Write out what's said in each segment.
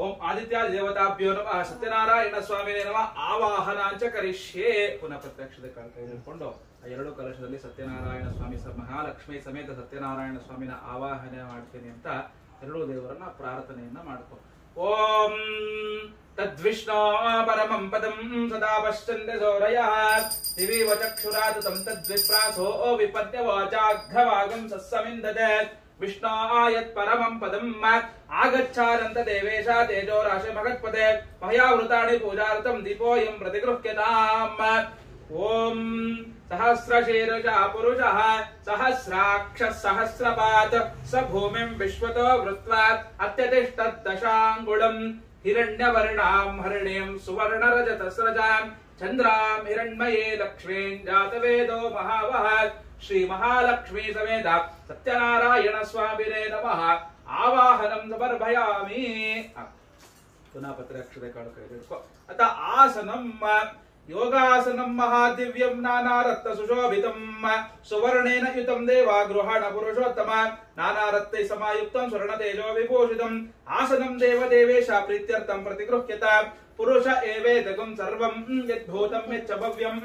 ಓಂ ಆದಿತ್ಯ ದೇವತಾಭ್ಯೋ ನಮಃ ಸತ್ಯನಾರಾಯಣ ಸ್ವಾಮಿನೇ ನಮಃ ಆವಾಹನಾಂಚ ಕರಿಷ್ಯೆ. ಪುನಃ ಪ್ರತ್ಯಕ್ಷದ ಕೈ ಹಿಡ್ಕೊಂಡು ಆ ಎರಡು ಕಲಶದಲ್ಲಿ ಸತ್ಯನಾರಾಯಣ ಸ್ವಾಮಿ ಮಹಾಲಕ್ಷ್ಮಿ ಸಮೇತ ಸತ್ಯನಾರಾಯಣ ಸ್ವಾಮಿನ ಆವಾಹನೆ ಮಾಡ್ತೀನಿ ಅಂತ ಎರಡೂ ದೇವರನ್ನ ಪ್ರಾರ್ಥನೆಯನ್ನ ಮಾಡ್ಕೊ. ಓಂ ತದ್ವಿಷ್ಣೋ ಪರಮಂ ಪದಂ ಸದಾ ಪಶ್ಯಂತೆ ಸೌರಯಃ ದಿವಿವ ಚಕ್ಷುರಾತಂ ತದ್ವಿಪ್ರಾಸೋ ವಿಪದ್ಯವಾಚಾಘ್ರವಾಗಂ ಸಸ್ಸಮಿಂದತೆ ವಿಷ್ಣಾಯತ್ ಪರಮಂ ಪದಂ ಆಗಚ್ಚಾನಂತ ದೇವೇಶ ತೇಜೋ ರಾಶಿ ಮಗತ್ಪದೆ ಮಹಯಾವೃತಾಣಿ ಪೂಜಾರ್ಥಂ ದೀಪೋಯಂ ಪ್ರತಿಗೃಹ್ಯತಾಂ. ಓಂ ಸಹಸ್ರಶೀರ್ಷ ಪುರುಷಃ ಸಹಸ್ರಾಕ್ಷ ಸಹಸ್ರಪಾತ್ ಸ ಭೂಮಿಂ ವಿಶ್ವತೋ ವೃತ್ವಾ ಅತ್ಯತಿಷ್ಠದಶಾಂಗುಳಂ ಹಿರಣ್ಯವರ್ಣಾಂ ಹರಿಣೀಂ ಸುವರ್ಣರಜತಸ್ರಜಾಂ ಚಂದ್ರಾಂ ಹಿರಣ್ಮಯೇ ಲಕ್ಷ್ಮೀಂ ಜಾತವೇದೋ ಮಹಾವಹ ಶ್ರೀ ಮಹಾಲಕ್ಷ್ಮೀ ಸಮೇತ ಸತ್ಯನಾರಾಯಣ ಸ್ವಾಮಿನೇ ನಮಃ ಆವಾಹನಂ ಸಮರ್ಪಯಾಮಿ. ಪುನಃ ಪತ್ರಾಕ್ಷರ ಕಾಳು ಕೈ ಹಿಡ್ಕೊ. ಅತ ಆಸನಂ ಯೋಗಾಸನಂ ಮಹಾದಿವ್ಯಂ ನಾನಾರತ್ನ ಸುಶೋಭಿತಂ ಸುವರ್ಣೇನ ಯುತಂ ದೇವಾ ಗೃಹಾಣ ಪುರುಷೋತ್ತಮ ನಾನಾರತ್ನೈ ಸಮಾಯುಕ್ತಂ ಸ್ವರ್ಣ ತೇಜೋ ವಿಭೂಷಿತಂ ಆಸನಂ ದೇವದೇವೇಶ ಪ್ರೀತ್ಯರ್ಥಂ ಪ್ರತಿಗೃಹ್ಯತ ಪುರುಷ ಏವೇದಗಂ ಸರ್ವಂ ಯದ್ಭೂತಂ ಯಚ್ಚ ಭವ್ಯಂ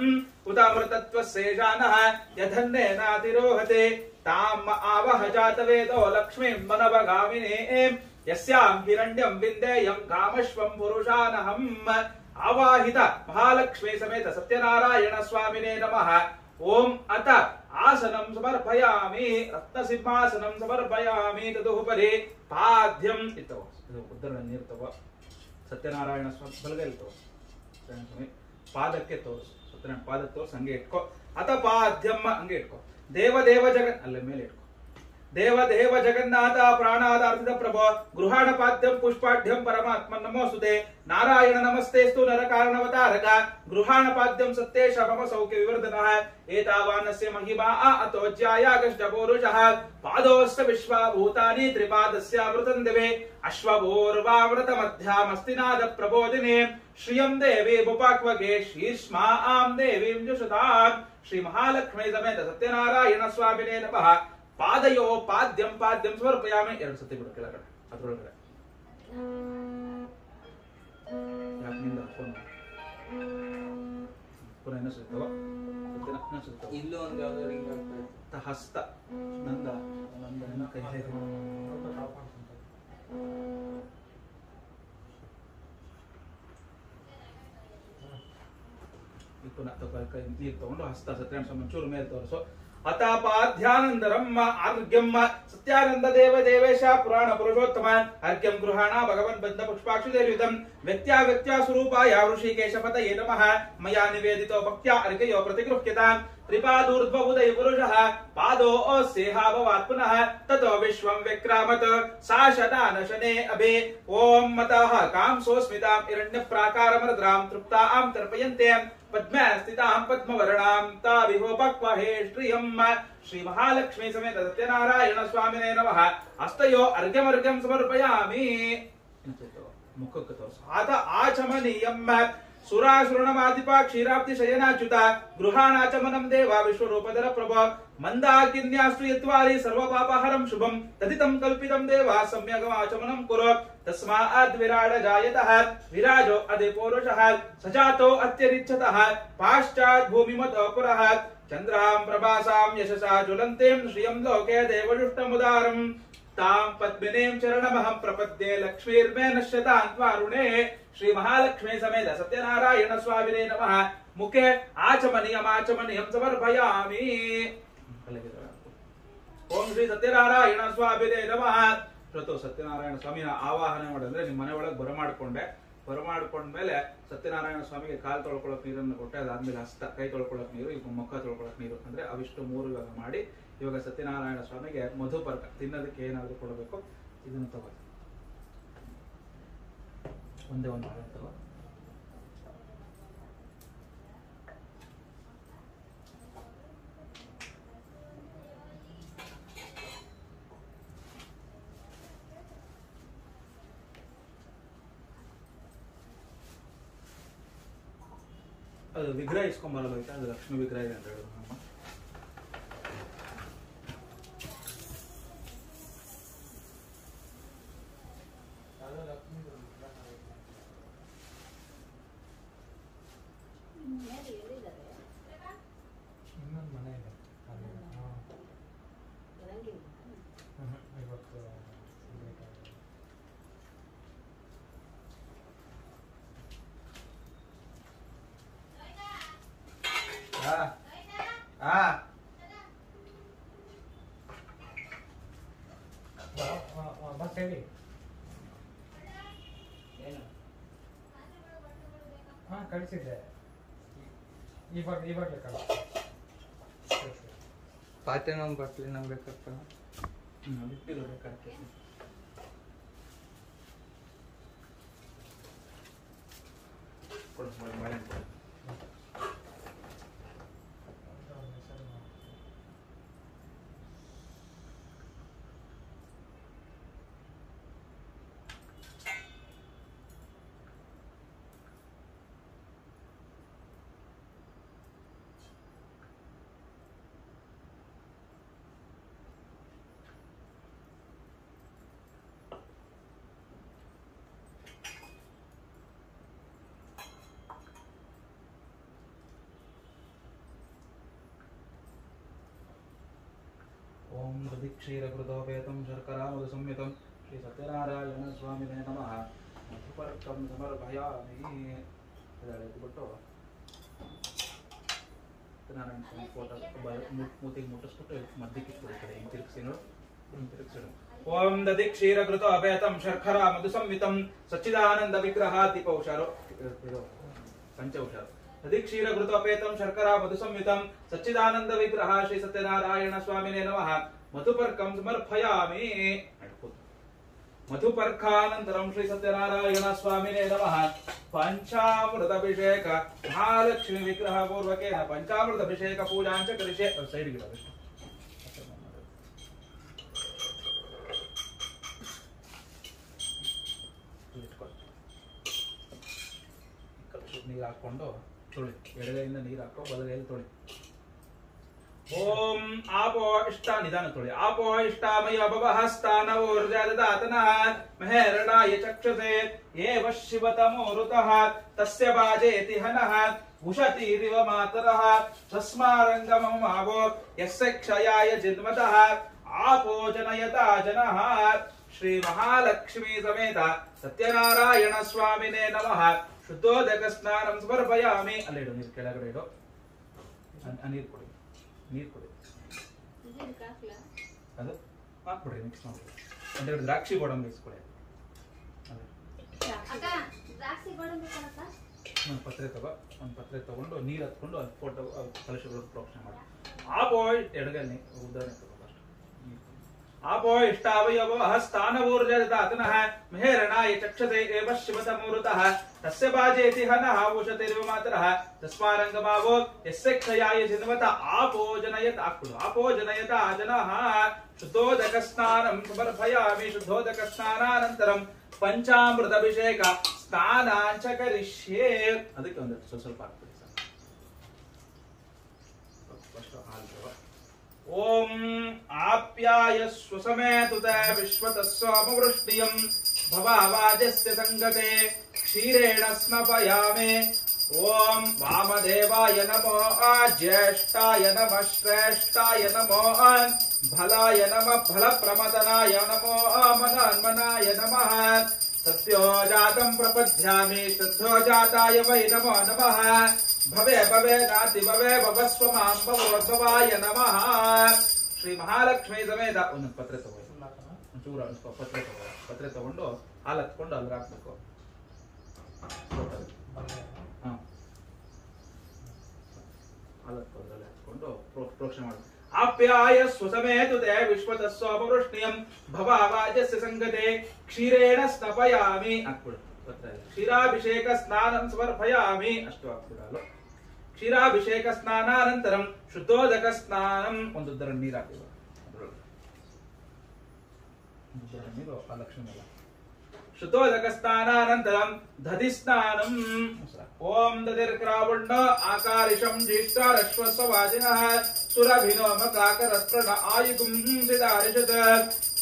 ಉತಾಮೃತತ್ವಸ್ಯೇಷಾನಃ ಯಧನ್ನೇನಾತಿರೋಹತೆ ತಾಂ ಆವಹ ಜಾತವೇದೋ ಲಕ್ಷ್ಮೀಂ ಮನವಗಾಮಿನೇ ಯಸ್ಯಾಂ ಹಿರಣ್ಯಂ ವಿಂದೇಯಂ ಕಾಮಶ್ವಂ ಪುರುಷಾನಹಂ. ಆವಾಹಿತ ಮಹಾಲಕ್ಷ್ಮೀ ಸಮೇತ ಸತ್ಯನಾರಾಯಣ ಸ್ವಾಮಿನೇ ನಮಃ. ಓಂ ಅತ ಆಸನಂ ಸಮರ್ಪಯಾಮಿ ರತ್ನಸಿಂಹಾಸನಂ ಸಮರ್ಪಯಾಮಿ. ತದುಪರಿ ಪಾದ್ಯಂ ಇತ್ತವ ಉದ್ದರ ನೀರ್ತವ ಸತ್ಯನಾರಾಯಣ ಸ್ವಾಮಿ ಬಲಗೈ ಇರ್ತವ ಸ್ವಾಮಿ ಪಾದಕ್ಕೆ ತೋರಿಸು ಸತ್ಯನಾರಾಯಣ ಪಾದಕ್ಕೆ ತೋರಿಸಿ ಹಂಗೆ ಇಟ್ಕೋ. ಅತ ಪಾದ್ಯಂ ಹಂಗೆ ಇಟ್ಕೋ. ದೇವದೇವ ಜಗನ್ ಅಲ್ಲೇ ಮೇಲೆ ಇಟ್ಕೋ. ದೇವದೇವ ಜಗನ್ನಾಥ ಪ್ರಾಣಾದಾರ್ಥ ಪ್ರಭೋ ಗೃಹಾಣ ಪಾದ್ಯಂ ಪುಷ್ಪಾಢ್ಯಂ ಪರಮಾತ್ಮ ನಮೋಸ್ತುತೆ ನಾರಾಯಣ ನಮಸ್ತೇಸ್ತು ನರ ಕಾರಣವತಾರಕ ಗೃಹಾಣ ಪಾದ್ಯಂ ಸತ್ಯೇಶ ಮಮ ಸೌಖ್ಯ ವಿವರ್ಧನಃ ಏತಾವಾನಸ್ಯ ಮಹಿಮಾ ಅತೋಜ್ಯಾಯಾಗಶ್ಚ ಪೌರುಷಃ ಪಾದೋಸ್ತ ವಿಶ್ವಭೂತಾನಿ ತ್ರಿಪಾದಸ್ಯಾಮೃತಂ ದಿವೆ ಅಶ್ವಭೂರ್ವಾಮೃತ ಮಧ್ಯಾಮಸ್ತಿನಾದ ಪ್ರಬೋಧಿನಿ ಶ್ರಿಯಂ ದೇವಿ ಬುಪಾಕ್ವಗೆ ಶೀರ್ಷ್ಮಾ ಆಂ ದೇವೀಂ ಜುಷತಾಂ. ಶ್ರೀ ಮಹಾಲಕ್ಷ್ಮೀ ಸಮೇತ ಸತ್ಯನಾರಾಯಣ ಸ್ವಾಮಿನೇ ನಮಃ. ಪಾದಯೋ ಪಾದ್ಯಂ ಪಾದ್ಯಂ ಸಮರ್ಪಯಾಮಿ. ಎರಡು ಸತಿ ಬಿಡು ಕೆಳಗಡೆ ಅದ್ರೊಳಗಡೆ ಯಾಕಿಂದ ಪುನಃ ಇನ್ನಿರ್ತವ ಇಲ್ಲೂ ಒಂದು ಯಾವ್ದು ಹಸ್ತ ನಂದ ನಂದ ಕೈ ಪುನಃ ಕೈ ನೀರು ತಗೊಂಡು ಹಸ್ತ ಸತ್ಯನಾರಾಯಣ ಮಂಚೂರು ಮೇಲೆ ತೋರಿಸು. ಅತಾಪಾಧ್ಯಾನಂದರಂ ಆರ್ಘ್ಯಂ ಸತ್ಯಾನಂದ ದೇವ ದೇವೇಶ ಪುರಾಣ ಪುರುಷೋತ್ತಮ ಅರ್ಘ್ಯಂ ಗೃಹಾಣ ಭಗವನ್ ಬಂಧ ಪುಷ್ಪಾಕ್ಷುದೇವಿದಂ ವ್ಯಕ್ತ್ಯಾ ವ್ಯಕ್ತ್ಯಾ ಸ್ವರೂಪಾಯ ಋಷಿಕೇಶ ಪತಯೇ ನಮಃ ಮಯಾ ನಿವೇದಿತೋ ಭಕ್ತ್ಯಾ ಅರ್ಘ್ಯೋ ಪ್ರತಿಗೃಹ್ಯತಾಂ. ತ್ರಿಪಾದೂರ್ಧ್ವವುದಯ ಪುರುಷಃ ಪಾದೋ ಸೇಹಾಭವಾತ್ ಪುನಃ ತತೋ ವಿಶ್ವಂ ವಿಕ್ರಾಮತ್ ಸಾ ಶತಾನಶನೇ ಅಭಿ. ಓಂ ಮತಃ ಕಾಂಸೋಸ್ಮಿತಾಂ ಹಿರಣ್ಯ ಪ್ರಾಕಾರಮರದ್ರಾಂ ತೃಪ್ತಾಂ ತರ್ಪಯಂತೆ ಪದ್ಮ ಸ್ಥಿತಾಂ ಪದ್ಮವರ್ಣಾಂ ತಾವಿಹೋಪಕ್ವಹೇ ಶ್ರಿಯಂ. ಶ್ರೀ ಮಹಾಲಕ್ಷ್ಮೀ ಸಮೇತ ಸತ್ಯನಾರಾಯಣ ಸ್ವಾಮಿನೇ ನಮಃ. ಹಸ್ತಯೋ ಅರ್ಘ್ಯಮರ್ಘ್ಯಂ ಸಮರ್ಪಯಾಮಿ. ಮುಖಕ್ಕೆ ತೋರಿಸು. ಆತ ಆಚಮನೀಯಂ ಸುರಾಸುರಣಮಾದಿಪ ಕ್ಷೀರಾಬ್ಧಿ ಶಯನಾಚ್ಯುತ ಗೃಹಾಣಾಚಮನಂ ದೇವ ವಿಶ್ವರೂಪಧರ ಪ್ರಭ ಮಂದಾಕಿನ್ಯಾಶ್ರಿಯತ್ವಾರಿ ಸರ್ವಪಾಪಹರಂ ಶುಭಂ ತದಿತಂ ಕಲ್ಪಿತಂ ದೇವ ಸಮ್ಯಗಮಾಚಮನಂ ಕುರು. ತಸ್ಮಾದ್ ವಿರಾಡ ಜಾಯತಃ ವಿರಾಜೋ ಅದಿ ಪೌರುಷಃ ಸಜಾತೋ ಅತ್ಯರಿಚ್ಛತಃ ಪಾಶ್ಚಾತ್ ಭೂಮಿಮತೋ ಪುರಃ ಚಂದ್ರಾಂ ಪ್ರಭಾಸಾಂ ಯಶಸಾ ಜ್ವಲಂತೀಂ ಶ್ರಿಯಂ ಲೋಕೆ ದೇವಜುಷ್ಟಮುದಾರಂ. ತಾಂ ಪದ್ಮಿನೀಂ ಚರಣಮಹಂ ಪ್ರಪದ್ಯೆ ಲಕ್ಷ್ಮೀರ್ಮೇ ನಶ್ಯತಾನ್ವಾರುಣೇ. ಶ್ರೀ ಮಹಾಲಕ್ಷ್ಮೀ ಸಮೇತ ಸತ್ಯನಾರಾಯಣ ಸ್ವಾಮಿನೇ ನಮಃ. ಮುಖೆ ಆಚಮನೀಯಂ ಸಮರ್ಪಯಾಮಿ. ಓಂ ಶ್ರೀ ಸತ್ಯನಾರಾಯಣ ಸ್ವಾಮಿನೇ ನಮಃ. ಇವತ್ತು ಸತ್ಯನಾರಾಯಣ ಸ್ವಾಮಿನ ಆವಾಹನೆ ಮಾಡಿದ್ರೆ ನಿಮ್ಮ ಮನೆ ಒಳಗೆ ಬರಮಾಡ್ಕೊಂಡ್ಮೇಲೆ ಸತ್ಯನಾರಾಯಣ ಸ್ವಾಮಿಗೆ ಕಾಲು ತೊಳ್ಕೊಳಕ್ ನೀರನ್ನು ಕೊಟ್ಟೆ. ಅದಾದ್ಮೇಲೆ ಹಸ್ತ ಕೈ ತೊಳ್ಕೊಳಕ್ ನೀರು, ಈಗ ಮುಖ ತೊಳ್ಕೊಳಕ್ ನೀರು ಅಂದ್ರೆ ಅವಿಷ್ಟು ಮೂರು ಇವಾಗ ಮಾಡಿ ಇವಾಗ ಸತ್ಯನಾರಾಯಣ ಸ್ವಾಮಿಗೆ ಮಧುಪರ್ಕ ತಿನ್ನೋದಕ್ಕೆ ಏನಾದ್ರು ಕೊಡಬೇಕು ಇದನ್ನು ತಗೋ. ಒಂದೇ ಒಂದು ತಗೋ. ಅದು ವಿಗ್ರಹ ಇಸ್ಕೊಂಬರಲ್ಲ, ಅದು ಲಕ್ಷ್ಮೀ ವಿಗ್ರಹ ಇದೆ ಅಂತ ಹೇಳಿದ್ರು ನಮ್ಮ. ಬಸ್ ಹೇಳಿ. ಹಾ ಕಳಿಸಿದ್ದೆ, ಇವಾಗಲೇ ಕಳಿಸಿ. ಪಾತ್ರೆ ನಾವು ಬಟ್ಲಿ ನಾವು ಬೇಕಪ್ಪ. ಬಿಟ್ಟಿಲ್ಲ ಬೇಕಾಗ್ತದೆ. ओम दधिक्षीरकृतोपेतं शर्करामृतसंयुतं श्री सत्यनारायण स्वामिने नमः मधुपर्कं समर्पयामि ಬಿಟ್ಟು ಸತ್ಯನಾರಾಯಣ ಸ್ವಾಮಿ ಫೋಟೋ ಮೂತಿಗೆ ಮುಟ್ಟಿಸ್ಬಿಟ್ಟು ಮಧ್ಯಕ್ಕೆ ಇಟ್ಬಿಡಿ ಕಡೆ ಹಿಂಗೆ ತಿರುಗಿಸಿ ನೋಡು ತಿರುಗಿಸಿಡು. ಓಂ ದಧಿಕ್ಷೀರಕೃತೋಪೇतं ಶರ್ಕರಾ ಮಧುಸಂಯುतं ಸಚ್ಚಿದಾನಂದ ವಿಗ್ರಹ ದೀಪ ಹುಷಾರು ಪಂಚ ಹುಷಾರು. दधिक्षीरघृतोपेतं शर्करा मधुसंयुतं सच्चिदानंद विग्रह श्री सत्यनारायण स्वामिने नमः मधुपर्कं समर्पयामि. मधुपर्कानन्तरं श्री सत्यनारायण स्वामिने नमः पंचामृताभिषेक महालक्ष्मी विग्रह पूर्वकेन पंचामृताभिषेक पूजां च करिष्ये. सैड गिरा ನೀರು ಹಾಕೊಂಡು ತೊಳಿ, ಎಡಗೈಯಿಂದ ನೀರು ಹಾಕೋ, ಬಲಗೈಯಲ್ಲಿ ತೊಳಿ. ಓಂ ಆಪೋ ಇಷ್ಟ ನಿಧಾನ ತೊಳಿ. ಆಪೋ ಇಷ್ಟಾಮಯ ಭವಃ ಸ್ಥಾನವೋರ್ಜಾ ದದಾತನಃ ಮಹೇರಣಾಯ ಚಕ್ಷಸೆ ಏವ ಶಿವತಮೋ ಋತಃ ತಸ್ಯ ಬಾಜೇತಿ ಹನಃ ಉಷತೀರಿವ ಮಾತರಃ ತಸ್ಮಾರಂಗಮಂ ಆವೋ ಯಸ್ಯ ಕ್ಷಯಾಯ ಜಿನ್ಮತಃ ಆಪೋ ಜನಯತಾ ಜನಃ. ಶ್ರೀ ಮಹಾಲಕ್ಷ್ಮೀ ಸಮೇತ ಸತ್ಯನಾರಾಯಣ ಸ್ವಾಮಿನೇ ನಮಃ. ಶುದ್ಧೋದಕ ಸ್ನಾನಂ ಸಮರ್ಪಯಾಮಿ. ಅಲ್ಲೇ ಇಡು ನೀರು, ಕೆಳಗಡೆ ಇಡು. ನೀರು ಕೊಡಿ, ನೀರು ಕೊಡಿ. ಅದು ಹಾಕ್ಬಿಡ್ರಿ, ಮಿಕ್ಸ್ ಮಾಡಿ. ಒಂದೆರಡು ದ್ರಾಕ್ಷಿ ಗೋಡಂಬಿ ಇಸ್ಕೊಡಿ. ಒಂದು ಪತ್ರೆ ತಗೋ, ಒಂದು ಪತ್ರೆ ತಗೊಂಡು ನೀರು ಹತ್ಕೊಂಡು ಅಲ್ಲಿ ಫೋಟೋ ಕಲಶಗಳು ಪ್ರೋಕ್ಷಣೆ ಮಾಡಿ. ಆಪೋ ಎಡಗಲ್ಲಿ ಉದಾಹರಣೆ ತಗೋ. आपो इष्टावयवः स्थानवोर्जदातनः महेरणाय चक्षते एव शिवतमूर्तः तस्य बाजेति हनः उषतिर्व मातरः तस्मारङ्गमावो यस्य क्षयाय जिन्वत आपो जनयत आकुल आपो जनयता जनः. शुद्धोदकस्नानं समर्पयामि. शुद्धोदकस्नानानन्तरं पंचामृताभिषेक स्नानाञ्च करिष्ये. ಅದಕ್ಕೆ ಒಂದು ಸ್ವಲ್ಪ ಹಾಕ್ಬಿಡಿ ಸರ್. ओम आप्यायस्व समेतुते विश्वतस्वापवृष्टियं भवावाजस्य संगते क्षीरेण स्नपयामि. ओम वामदेवाय नमो ज्येष्ठाय नमः श्रेष्ठाय नमो भलाय नमः फलप्रमदनाय नमो मनन्मनाय नमः. सत्यो जातं प्रपद्यामि श्रद्धो जाताय वै नमो नमः. भवे भवे नाति भवे भवस्व मां भवोद्भवाय नमः. ಶ್ರೀ ಮಹಾಲಕ್ಷ್ಮೀ ಸಮೇತ ಒಂದು ಪತ್ರೆ ತಗೋ, ಒಂಚೂರು ಪತ್ರೆ ತಗೋ. ಪತ್ರೆ ತಗೊಂಡು ಹಾಲು ಹತ್ಕೊಂಡು ಅಲ್ಲಿ ಹಾಕ್ಬೇಕು. ಹಾಲು ಹತ್ಕೊಂಡು ಹತ್ಕೊಂಡು ಪ್ರೋಕ್ಷಣೆ ಮಾಡಿ. ಆಪ್ಯಾಯ ಸ್ವಸಮೇತುತೆ ವಿಶ್ವತಸ್ವಾಪವೃಷ್ಣಿಯಂ ಭವಾವಾಜಸ್ಯ ಸಂಗತೆ ಕ್ಷೀರೇಣ ಸ್ನಪಯಾಮಿ. ಹಾಕ್ಬಿಡು ಪತ್ರೆ. ಕ್ಷೀರಾಭಿಷೇಕ ಸ್ನಾನಂ ಸಮರ್ಪಯಾಮಿ. ಅಷ್ಟು ಹಾಕ್ಬಿಡಲು. ಕ್ಷೀರಾಭಿಷೇಕ ಸ್ನಾನಾನಂತರಂ ಶುದ್ಧೋದಕ ಸ್ನಾನಂ. ಒಂದು ಉದ್ದರ ನೀರು ಹಾಕಿದ್ರು, ನೀರು ಆ ಲಕ್ಷ್ಮಿ. ಶುದ್ಧೋದಕ ಸ್ನಾನಾನಂತರಂ ದಧಿ ಸ್ನಾನಂ. ಓಂ ದಧಿರ್ಕ್ರಾವಣ್ಣ ಆಕಾರಿಷಂ ಜ್ಯೇಷ್ಠಾರಶ್ವಸ್ವವಾಜಿನಃ ಸುರಭಿನೋಮ ಕಾಕರಸ್ಪ್ರಣ ಆಯುಗುಂ ಸಿದಾರಿಷತ್.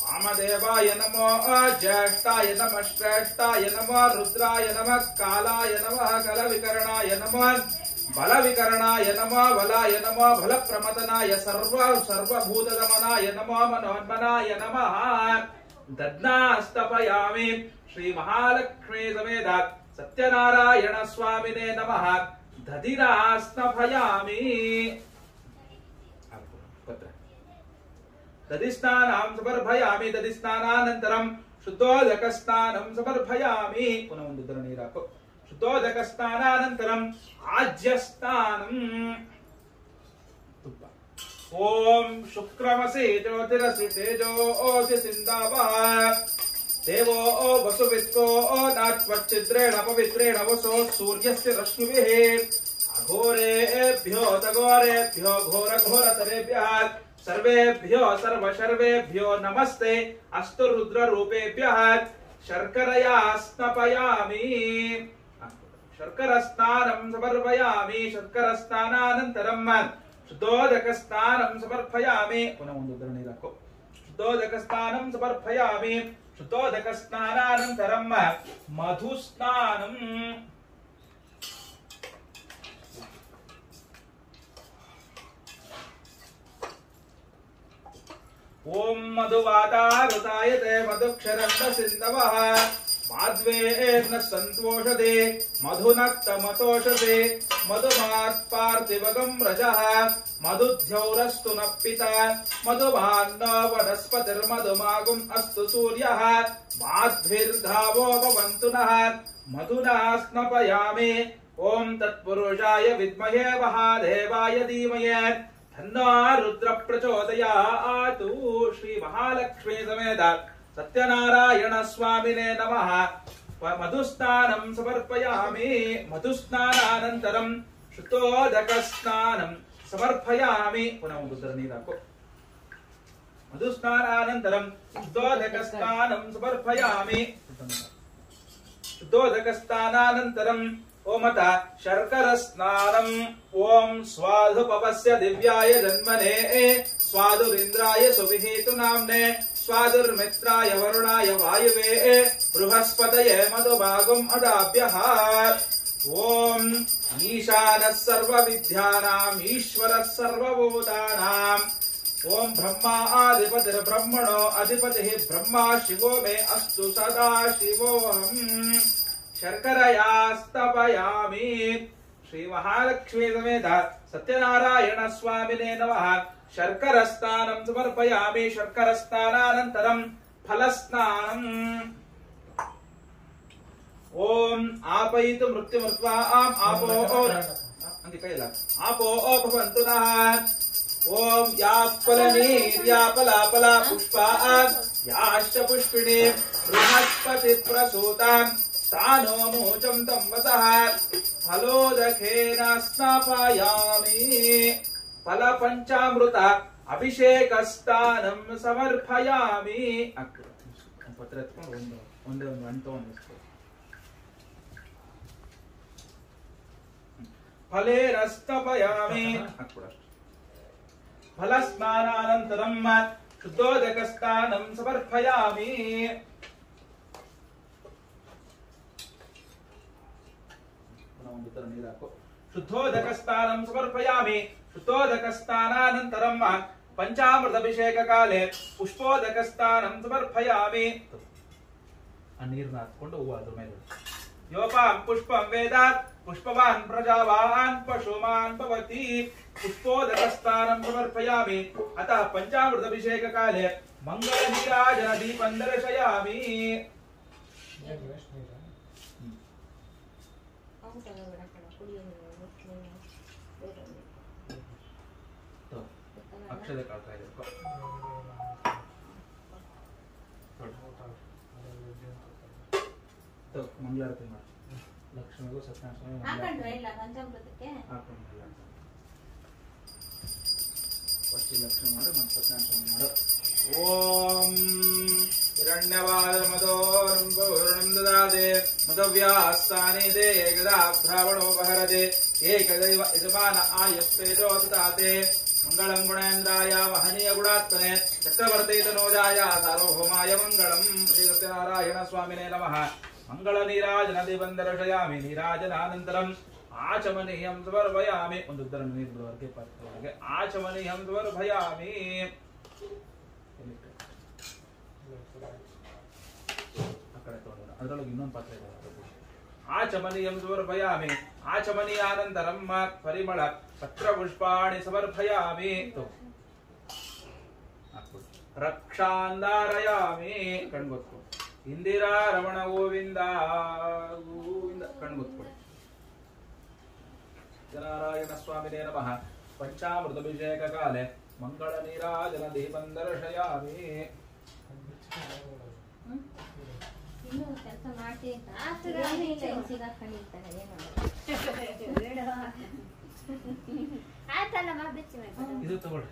ವಾಮದೇವಾಯ ನಮೋ ಜ್ಯೇಷ್ಠಾಯ ನಮಃ ಶ್ರೇಷ್ಠಾಯ ನಮಃ ರುದ್ರಾಯ ನಮಃ ಕಾಲಾಯ ನಮಃ ಕಲವಿಕರಣಾಯ ನಮಃ ಬಲವಿಕರಣಾಯ ನಮೋ ಬಲಾಯ ನಮೋ ಬಲಪ್ರಮದನಾಯ ಸರ್ವಭೂತದಮನಾಯ ನಮೋ ಮನೋನ್ಮನಾಯ ನಮಃ. ದಧ್ನಾಸ್ತಪಯಾಮಿ. ಶ್ರೀ ಮಹಾಲಕ್ಷ್ಮೀ ಸಮೇತ ಸತ್ಯನಾರಾಯಣ ಸ್ವಾಮಿನೇ ನಮಃ. ದಧಿರಾಸ್ತಪಯಾಮಿ. ದಧಿಸ್ನಾನಂ ಸಮರ್ಪಯಾಮಿ ದಧಿಸ್ನಾನಾನಂತರಂ ಶುದ್ಧೋದಕ ಸ್ನಾನಂ ಸಮರ್ಪಯಾಮಿ ಪುನಃ ಒಂದು ಉದ್ದರ ನೀರು ಹಾಕು ಶುದ್ಧೋದಕ ಸ್ನಾನಾನಂತರಂ ಆಜ್ಯ ಸ್ನಾನಂ ತುಪ್ಪ ಓಂ ಶುಕ್ರಮಸಿ ಜ್ಯೋತಿರಸಿ ತೇಜೋಸಿ ಸಿಂಧಾವಃ ದೇವೋ ವಸುವಿತ್ವೋ ನಾಚ್ವಚ್ಛಿದ್ರೇಣ ಪವಿತ್ರೇಣ ವಸೋ ಸೂರ್ಯಸ್ಯ ರಶ್ಮಿಭಿಃ ಅಘೋರೇಭ್ಯೋ ತಘೋರೇಭ್ಯೋ ಘೋರ ಘೋರತರೇಭ್ಯಃ ಸರ್ವೇಭ್ಯೋ ಸರ್ವಶರ್ವೇಭ್ಯೋ ನಮಸ್ತೆ ಅಸ್ತು ರುದ್ರ ರೂಪೇಭ್ಯಃ ಶರ್ಕರಯಾ ಸ್ನಾಪಯಾಮಿ ಶರ್ಕರ ಸ್ನಾನಂ ಸಮರ್ಪಯಾಮಿ ಶರ್ಕರ ಸ್ನಾನಾನಂತರಂ ಶುದ್ಧೋದಕ ಸ್ನಾನಂ ಸಮರ್ಪಯಾಮಿ ಪುನಃ ಒಂದು ಉದ್ದರ ನೀರು ಹಾಕು ಶುದ್ಧೋದಕ ಸ್ನಾನಂ ಸಮರ್ಪಯಾಮಿ ಶುದ್ಧೋದಕ ಸ್ನಾನಾನಂತರಂ ಮಧು ಸ್ನಾನಂ ಓಂ ಮಧುವಾತಾರುತಾಯತೆ ಮಧುಕ್ಷರಂಡ ಸಿಂಧವಃ ಮಾಧ್ವೇನ ಸಂತೋಷದೆ ಮಧುನಕ್ತಮತೋಷದೆ ಮಧುಮಾತ್ಪಾರ್ಥಿವಗಂ ರಜಃ ಮಧುಧ್ಯೌರಸ್ತು ನ ಪಿತಾ ಮಧುಮಾನ್ನ ವನಸ್ಪತಿರ್ಮಧುಮಾಗುಂ ಅಸ್ತು ಸೂರ್ಯಃ ಮಾಧ್ವಿರ್ಧಾವೋ ಭವಂತು ನಃ ಮಧುನಾ ಸ್ನಪಯಾಮಿ ಓಂ ತತ್ಪುರುಷಾಯ ವಿದ್ಮಹೇ ಮಹಾದೇವಾಯ ಧೀಮಹಿ ತನ್ನೋ ರುದ್ರ ಪ್ರಚೋದಯಾತು ಶ್ರೀ ಮಹಾಲಕ್ಷ್ಮೀ ಸಮೇತ ಸತ್ಯನಾರಾಯಣ ಸ್ವಾಮಿನೇ ನಮಃ ಮಧುಸ್ನಾನಂ ಸಮರ್ಪಯಾಮಿ ಮಧುಸ್ನಾನಾನಂತರಂ ಶುದ್ಧೋದಕ ಸ್ನಾನಂ ಸಮರ್ಪಯಾಮಿ ಪುನಃ ಒಂದು ಉದ್ದರ ನೀರು ಹಾಕು ಮಧುಸ್ನಾನಾನಂತರಂ ಶುದ್ಧೋದಕ ಸ್ನಾನಂ ಸಮರ್ಪಯಾಮಿ ಶುದ್ಧೋದಕ ಸ್ನಾನಾನಂತರಂ ಓಮತ ಶರ್ಕರ ಸ್ನಾನಂ ಓಂ ಸ್ವಾಧುಪವಸ್ಯ ದಿವ್ಯಾಯ ಜನ್ಮನೆ ಸ್ವಾದುರಿಂದ್ರಾಯ ಸುವಿಹೇತು ನಾಮ್ನೆ ಸ್ವಾದುರ್ಮಿತ್ರಾಯ ವರುಣಾಯ ವಾಯುವೇ ಬೃಹಸ್ಪತಯೇ ಮಧುಭಾಗಂ ಅದಾಭ್ಯಃ ಓಂ ಈಶಾನಃ ಸರ್ವವಿದ್ಯಾನಾಂ ಈಶ್ವರಃ ಸರ್ವಭೂತಾನಾಂ ಓಂ ಬ್ರಹ್ಮ ಆದಿಪತಿರ್ಬ್ರಹ್ಮಣೋ ಅಧಿಪತಿಃ ಬ್ರಹ್ಮ ಶಿವೋ ಮೇ ಅಸ್ತು ಸದಾ ಶಿವೋಹಂ ಶರ್ಕರಯಾ ಸ್ತಪಯಾಮಿ ಶ್ರೀ ಮಹಾಲಕ್ಷ್ಮೀ ಸಮೇತ ಸತ್ಯನಾರಾಯಣ ಸ್ವಾಮಿನೇ ನಮಃ ಶರ್ಕರ ಸ್ನಾನಂ ಸಮರ್ಪಯಾಮಿ ಶರ್ಕರ ಸ್ನಾನಾನಂತರಂ ಫಲಸ್ನಾನಂ ಓಂ ಆಪಯಿತು ಮೃತ್ಯುಮೃತ್ವಾ ಆಂ ಆಪೋ ಅಂತೆ ಕೈಲ ಆಪೋ ಭವಂತು ನಃ ಓಂ ಯಾಫಲನೀರ್ಯಾಫಲಾಫಲ ಪುಷ್ಪ ಯಾಶ್ಚ ಪುಷ್ಪಿಣಿ ಬೃಹಸ್ಪತಿ ಪ್ರಸೂತಾಂ ತಾನೋ ಮೋಚಂ ತಂ ವಸಃ ಫಲೋದಕೇನ ಸ್ನಾಪಯಾಮಿ ಫಲ ಪಂಚಾಮೃತ ಅಭಿಷೇಕ ಸ್ನಾನಂ ಸಮರ್ಪಯಾಮಿ ಪತ್ರ ಎತ್ಕೊಂಡು ಒಂದೇ ಒಂದು ಅಂಟ ಫಲೇರಸ್ತಪಯಾಮಿ ಫಲ ಸ್ನಾನಾನಂತರಂ ಶುದ್ಧೋದಕ ಸ್ನಾನಂ ಸಮರ್ಪಯಾಮಿ ಒಂದು ತರ ನೀರು ಹಾಕು ಶುದ್ಧೋದಕ ಸ್ನಾನಂ ಸಮರ್ಪಯಾಮಿ ಶುದ್ಧೋದಕ ಸ್ನಾನಾನಂತರಂ ಪಂಚಾಮೃತ ಅಭಿಷೇಕ ಕಾಲೇ ಪುಷ್ಪೋದಕ ಸ್ನಾನಂ ಸಮರ್ಪಯಾಮಿ ಆ ನೀರನ್ನ ಹಾಕೊಂಡು ಹೂವು ಅದ್ರ ಮೇಲೆ ಯೋಪಾಂ ಪುಷ್ಪಂ ವೇದಾತ್ ಪುಷ್ಪವಾನ್ ಪ್ರಜಾವಾನ್ ಪಶುಮಾನ್ ಭವತಿ ಪುಷ್ಪೋದಕ ಸ್ನಾನಂ ಸಮರ್ಪಯಾಮಿ ಅತಃ ಪಂಚಾಮೃತ ಅಭಿಷೇಕ ಕಾಲೇ ಮಂಗಳ ನೀರಾಜನ ದೀಪಂ ದರ್ಶಯಾಮಿ ಅಕ್ಷತೆ ಕಾಳ್ತಾ ಇದೆ ಮಂಗಳಾರತಿ ಮಾಡಿ ಲಕ್ಷ್ಮಿಗೂ ಸತ್ಯನಾರಾಯಣ ಹಾಕೊಂಡಿಲ್ಲ ಫಸ್ಟ್ ಲಕ್ಷ್ಮಿ ಮಾಡು ಮತ್ತೆ ಸತ್ಯನಾರಾಯಣ ಮಾಡು ಓಂ ಹಿರಣ್ಯವಾದ ಮದೋರ್ಣಂ ದದಾದೆ ಮದವ್ಯಾಸ್ತಾನೇ ದೇ ಗದಾ ದ್ರಾವಣೋಪಹರದೆ ಏಕದೈವ ಯಜಮಾನ ಆಯಸ್ತೇಜೋತಾತೆ ಮಂಗಳಂ ಗುಣೇಂದ್ರಾಯ ಮಹನೀಯ ಗುಣಾತ್ಮನೆ ಚಕ್ರವರ್ತಿ ತನೋಜಾಯ ಸಾರ್ವಭೌಮಾಯ ಮಂಗಳಂ ಶ್ರೀ ಸತ್ಯನಾರಾಯಣ ಸ್ವಾಮಿನೇ ನಮಃ ಮಂಗಳ ನೀರಾಜನ ದಿವಂದರ್ಶಯಾಮಿ ನೀರಾಜನಾನಂತರಂ ಆಚಮನೀಯಂ ಸಮರ್ಪಯಾಮಿ ಒಂದು ಉತ್ತರ ನೀರು ಬಿಡುವವರೆಗೆ ಪಾತ್ರದೊಳಗೆ ಆಚಮನೀಯಂ ಸಮರ್ಪಯಾಮಿ ಆ ಕಡೆ ತಗೊಂಡು ಅದರೊಳಗೆ ಇನ್ನೊಂದು ಪಾತ್ರ ಇದೆ ಆಚಮನೀಯಂ ಸಮರ್ಪಯಾಮಿ ಆಚಮನೀಯಾನಂತರಂ ಪರಿಮಳ ಪತ್ರ ಪುಷ್ಪಾಣಿ ಸಮರ್ಪಯಾಮಿ ಹಾಕ್ಬಿಟ್ಟು ರಕ್ಷಾಂಧಾರಯಾಮಿ ಕಣ್ಗೊತ್ಕೊಡಿ. ಇಂದಿರಾ ರಮಣ ಗೋವಿಂದ ಗೋವಿಂದ ಕಣ್ಗೊತ್ಕೊಡಿ. ಸತ್ಯನಾರಾಯಣ ಸ್ವಾಮಿನೇ ನಮಃ. ಪಂಚಾಮೃತಾಭಿಷೇಕ ಕಾಲೆ ಮಂಗಳ ನೀರಾಜನ ದೀಪಂ ದರ್ಶಯಾಮಿ. ಇನ್ನು ಕೆಲಸ ಮಾಡ್ತೀನಿ ಸಿಗಾಕೊಂಡಿರ್ತಾರೆ ಏನು ಆಯ್ತಲ್ಲಮ್ಮ ಬಿಚ್ಚಿ ಇದು ತಗೊಳ್ರಿ.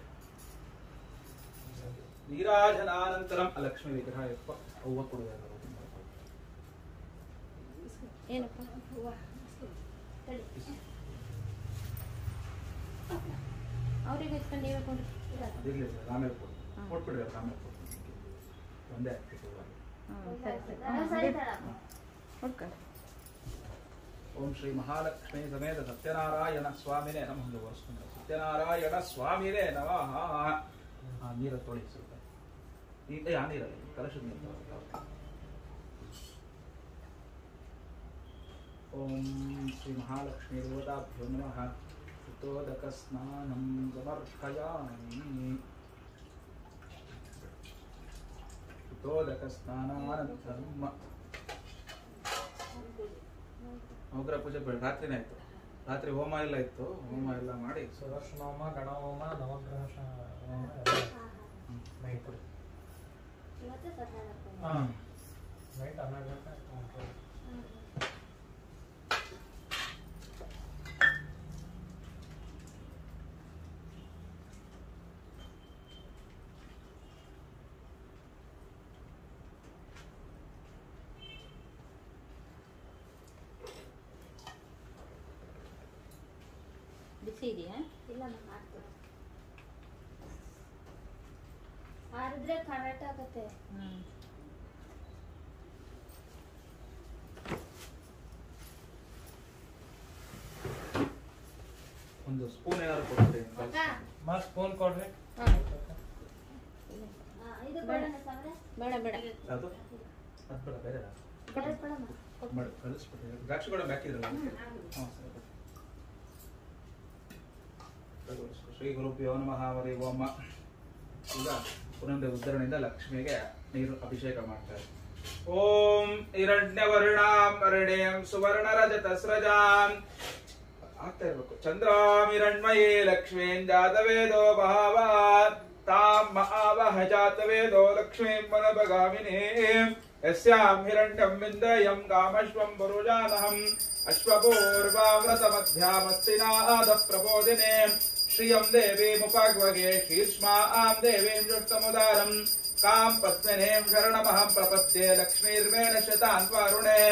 ನೀರಾಜನಾನಂತರಂ ಲಕ್ಷ್ಮೀ ವಿಗ್ರಹ ಯಪ್ಪ ಹೂವ ಕೊಡುವ ಏನಪ್ಪ ಹೂವ ತಡಿ ಅವ್ರಿಗೆ ಇಟ್ಕೊಂಡು ನೀವೇ ಕೊಡಿ. ಇರ್ಲಿ ಆಮೇಲೆ ಕೊಡಿ. ಕೊಟ್ಬಿಡ್ರಿ ಆಮೇಲೆ ಕೊಡಿ. ಒಂದೇ ಆಗ್ತಿತ್ತು. ಓಂ ಶ್ರೀ ಮಹಾಲಕ್ಷ್ಮೀ ಸಮೇತ ಸತ್ಯನಾರಾಯಣ ಸ್ವಾಮಿನೇ ನಮಃ. ಸತ್ಯನಾರಾಯಣ ಸ್ವಾಮಿನೇ ನಮಃ. ನೀರ ತೊಳಿ ಸ್ವಲ್ಪ. ಆ ನೀರಲ್ಲಿ ಕಲಶದ ನೀರು. ಓಂ ಶ್ರೀ ಮಹಾಲಕ್ಷ್ಮೀ ದೇವತಾಭ್ಯೋ ನಮಃ. ಶುತೋದಕ ಸ್ನಾನಂ ಸಮರ್ಪಯಾಮಿ. ಶುತೋದಕ ಸ್ನಾನಾನಂತರಂ ಉಗ್ರ ಪೂಜೆ ರಾತ್ರಿನೇ ಆಯ್ತು. ರಾತ್ರಿ ಹೋಮ ಎಲ್ಲ ಇತ್ತು. ಹೋಮ ಎಲ್ಲ ಮಾಡಿ ಸುದರ್ಶನ ಹೋಮ, ಗಣ ಹೋಮ, ನವಗ್ರಹ ಹೋಮ ನೈಟ್ ನೈಟ್ 12 ಗಂಟೆ. ಬಿಸಿ ಇದೆಯಾ? ಇಲ್ಲ ಮಾಡ್ತೀನಿ. ಆರಿದ್ರೆ ಕರೆಕ್ಟ್ ಆಗುತ್ತೆ. ಒಂದು ಸ್ಪೂನ್ ಏನಾದ್ರು ಕೊಡ್ತೀರಿ? ಸ್ಪೂನ್ ಕೊಡ್ರಿ. ಇದು ಬೇಡ ಬೇಡ ಬೇಡ ಅದು ಅದು ಬೇಡ ಬೇರೆ ಮಾಡಿ ಕಳಿಸ್ಬಿಟ್ಟು ದ್ರಾಕ್ಷಿ ಕೂಡ ಹಾಕಿದ್ರಲ್ಲ. ಹಾಂ ಸರಿ. ಶ್ರೀ ಗುರುಭ್ಯೋ ನಮಃ. ಹರಿ ಓಂ. ಈಗ ಪುನಂದ ಉದ್ಧರಣೆಯಿಂದ ಲಕ್ಷ್ಮಿಗೆ ನೀರು ಅಭಿಷೇಕ ಮಾಡ್ತಾರೆ. ಓಂ ಹಿರಣ್ಯವರ್ಣಾಂ ಅರಣೇಂ ಸುವರ್ಣ ರಜತ ಸ್ರಜಾಂ ಆಗ್ತಾ ಇರ್ಬೇಕು. ಚಂದ್ರಾಮಿರಣ್ಮಯೇ ಲಕ್ಷ್ಮೀಂ ಜಾತವೇದೋ ಬಹಾವಾನ್ ತಾಂ ಮಹಾವಹ ಜಾತವೇದೋ ಲಕ್ಷ್ಮೀಂ ಮನಭಗಾಮಿನೀಂ ಯಸ್ಯಾಂ ಹಿರಣ್ಯಂ ವಿಂದಯಂ ಕಾಮಶ್ವಂ ಪುರುಜಾನಹಂ ಅಶ್ವಪೂರ್ವಾಮೃತಮಧ್ಯಾಮಸ್ತಿನಾದ ಪ್ರಬೋಧಿನೇ ಶ್ರಿಯಂ ದೇವೀಮುಪಗ್ವಗೆ ಶೀರ್ಷ್ಮಾಂ ದೇವೀಂ ದುಷ್ಟಮುದಾರಂ ಕಾಂ ಪದ್ಮಿನೇಂ ಶರಣಮಹಂ ಪ್ರಪದ್ಯೆ ಲಕ್ಷ್ಮೀರ್ವೇಣ ಶತಾನ್ವಾರುಣೇ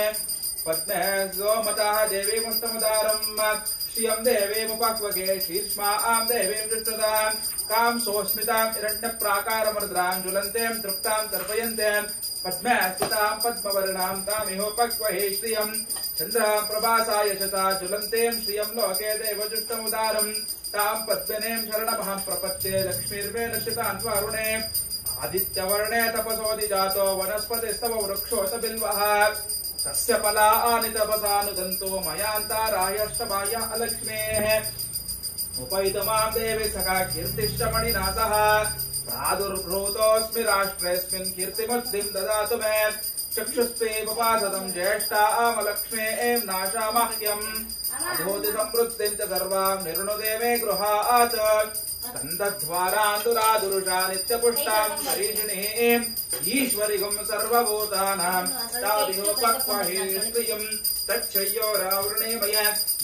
ಪದ್ಮೇ ಸೋಮತಃ ದೇವೀಮುಷ್ಟಮುದಾರಂ ಶ್ರಿಯಂ ದೇವೀಮುಪಗ್ವಗೆ ಶೀರ್ಷ್ಮಾಂ ದೇವೀಂ ದುಷ್ಟದಾಂ ಕಾಂ ಸೋಸ್ಮಿತಾಂ ಹಿರಣ್ಯಪ್ರಾಕಾರಮರ್ದ್ರಾಂ ಜ್ವಲಂತೇಂ ತೃಪ್ತಾಂ ತರ್ಪಯಂತೇಂ ಪದ್ಮೇ ಸ್ಥಿತಾಂ ಪದ್ಮವರ್ಣಾಂ ತಾಮಿಹೋಪಕ್ವಹೇ ಶ್ರಿಯಂ ಚಂದ್ರಾಂ ಪ್ರಭಾಸಾಯ ಶತಾ ಜ್ವಲಂತೇಂ ಶ್ರಿಯಂ ಲೋಕೆ ದೇವಜುಷ್ಟಮುದಾರಂ ತಾಂ ಪದ್ಮನೇಂ ಶರಣಮಹಂ ಪ್ರಪದ್ಯೆ ಲಕ್ಷ್ಮೀರ್ವೇಣ ಶತಾನ್ವಾರುಣೇ ಆದಿತ್ಯವರ್ಣೇ ತಪಸೋದಿ ಜಾತೋ ವನಸ್ಪತಿಸ್ತವ ವೃಕ್ಷೋತ ಬಿಲ್ವಃ ತಸ್ಯ ಫಲಾನಿ ತಪಸಾನುದಂತೋ ಮಯಾಂತಾರಾಯಷ್ಟಮಾಯ ಅಲಕ್ಷ್ಮೇಃ ಉಪೈತಮಾಂ ದೇವಿ ಸಖಾ ಕೀರ್ತಿಶ್ಚಮಣಿನಾಥಃ ಪ್ರಾದುರ್ಭೂತೋऽಸ್ಮಿ ರಾಷ್ಟ್ರೇऽಸ್ಮಿನ್ ಕೀರ್ತಿಮದ್ದಿಂ ದದಾತು ಮೇ ಚಕ್ಷುಸ್ತೆ ಪಪಾಸದಂ ಜ್ಯೇಷ್ಠಾಮಲಕ್ಷ್ಮೇಂ ನಾಶಾಮಹ್ಯಂ ಅಭೂತಿ ಸಮೃದ್ಧಿಂ ಚ ಸರ್ವಾಂ ನಿರ್ಣುದೇವೇ ಗೃಹಾತ್ ಸ್ಕಂದದ್ವಾರಾಂದುರಾದುರುಷಾ ನಿತ್ಯಪುಷ್ಟಾಂ ಹರೀಷಿಣೀಂ ಈಶ್ವರಿಗಂ ಸರ್ವಭೂತಾನಾಂ ತಾದಿಹೋಪಕ್ವಹೇ ಶ್ರಿಯಂ ತಚ್ಛಯ್ಯೋರಾವೃಣೇಮಯ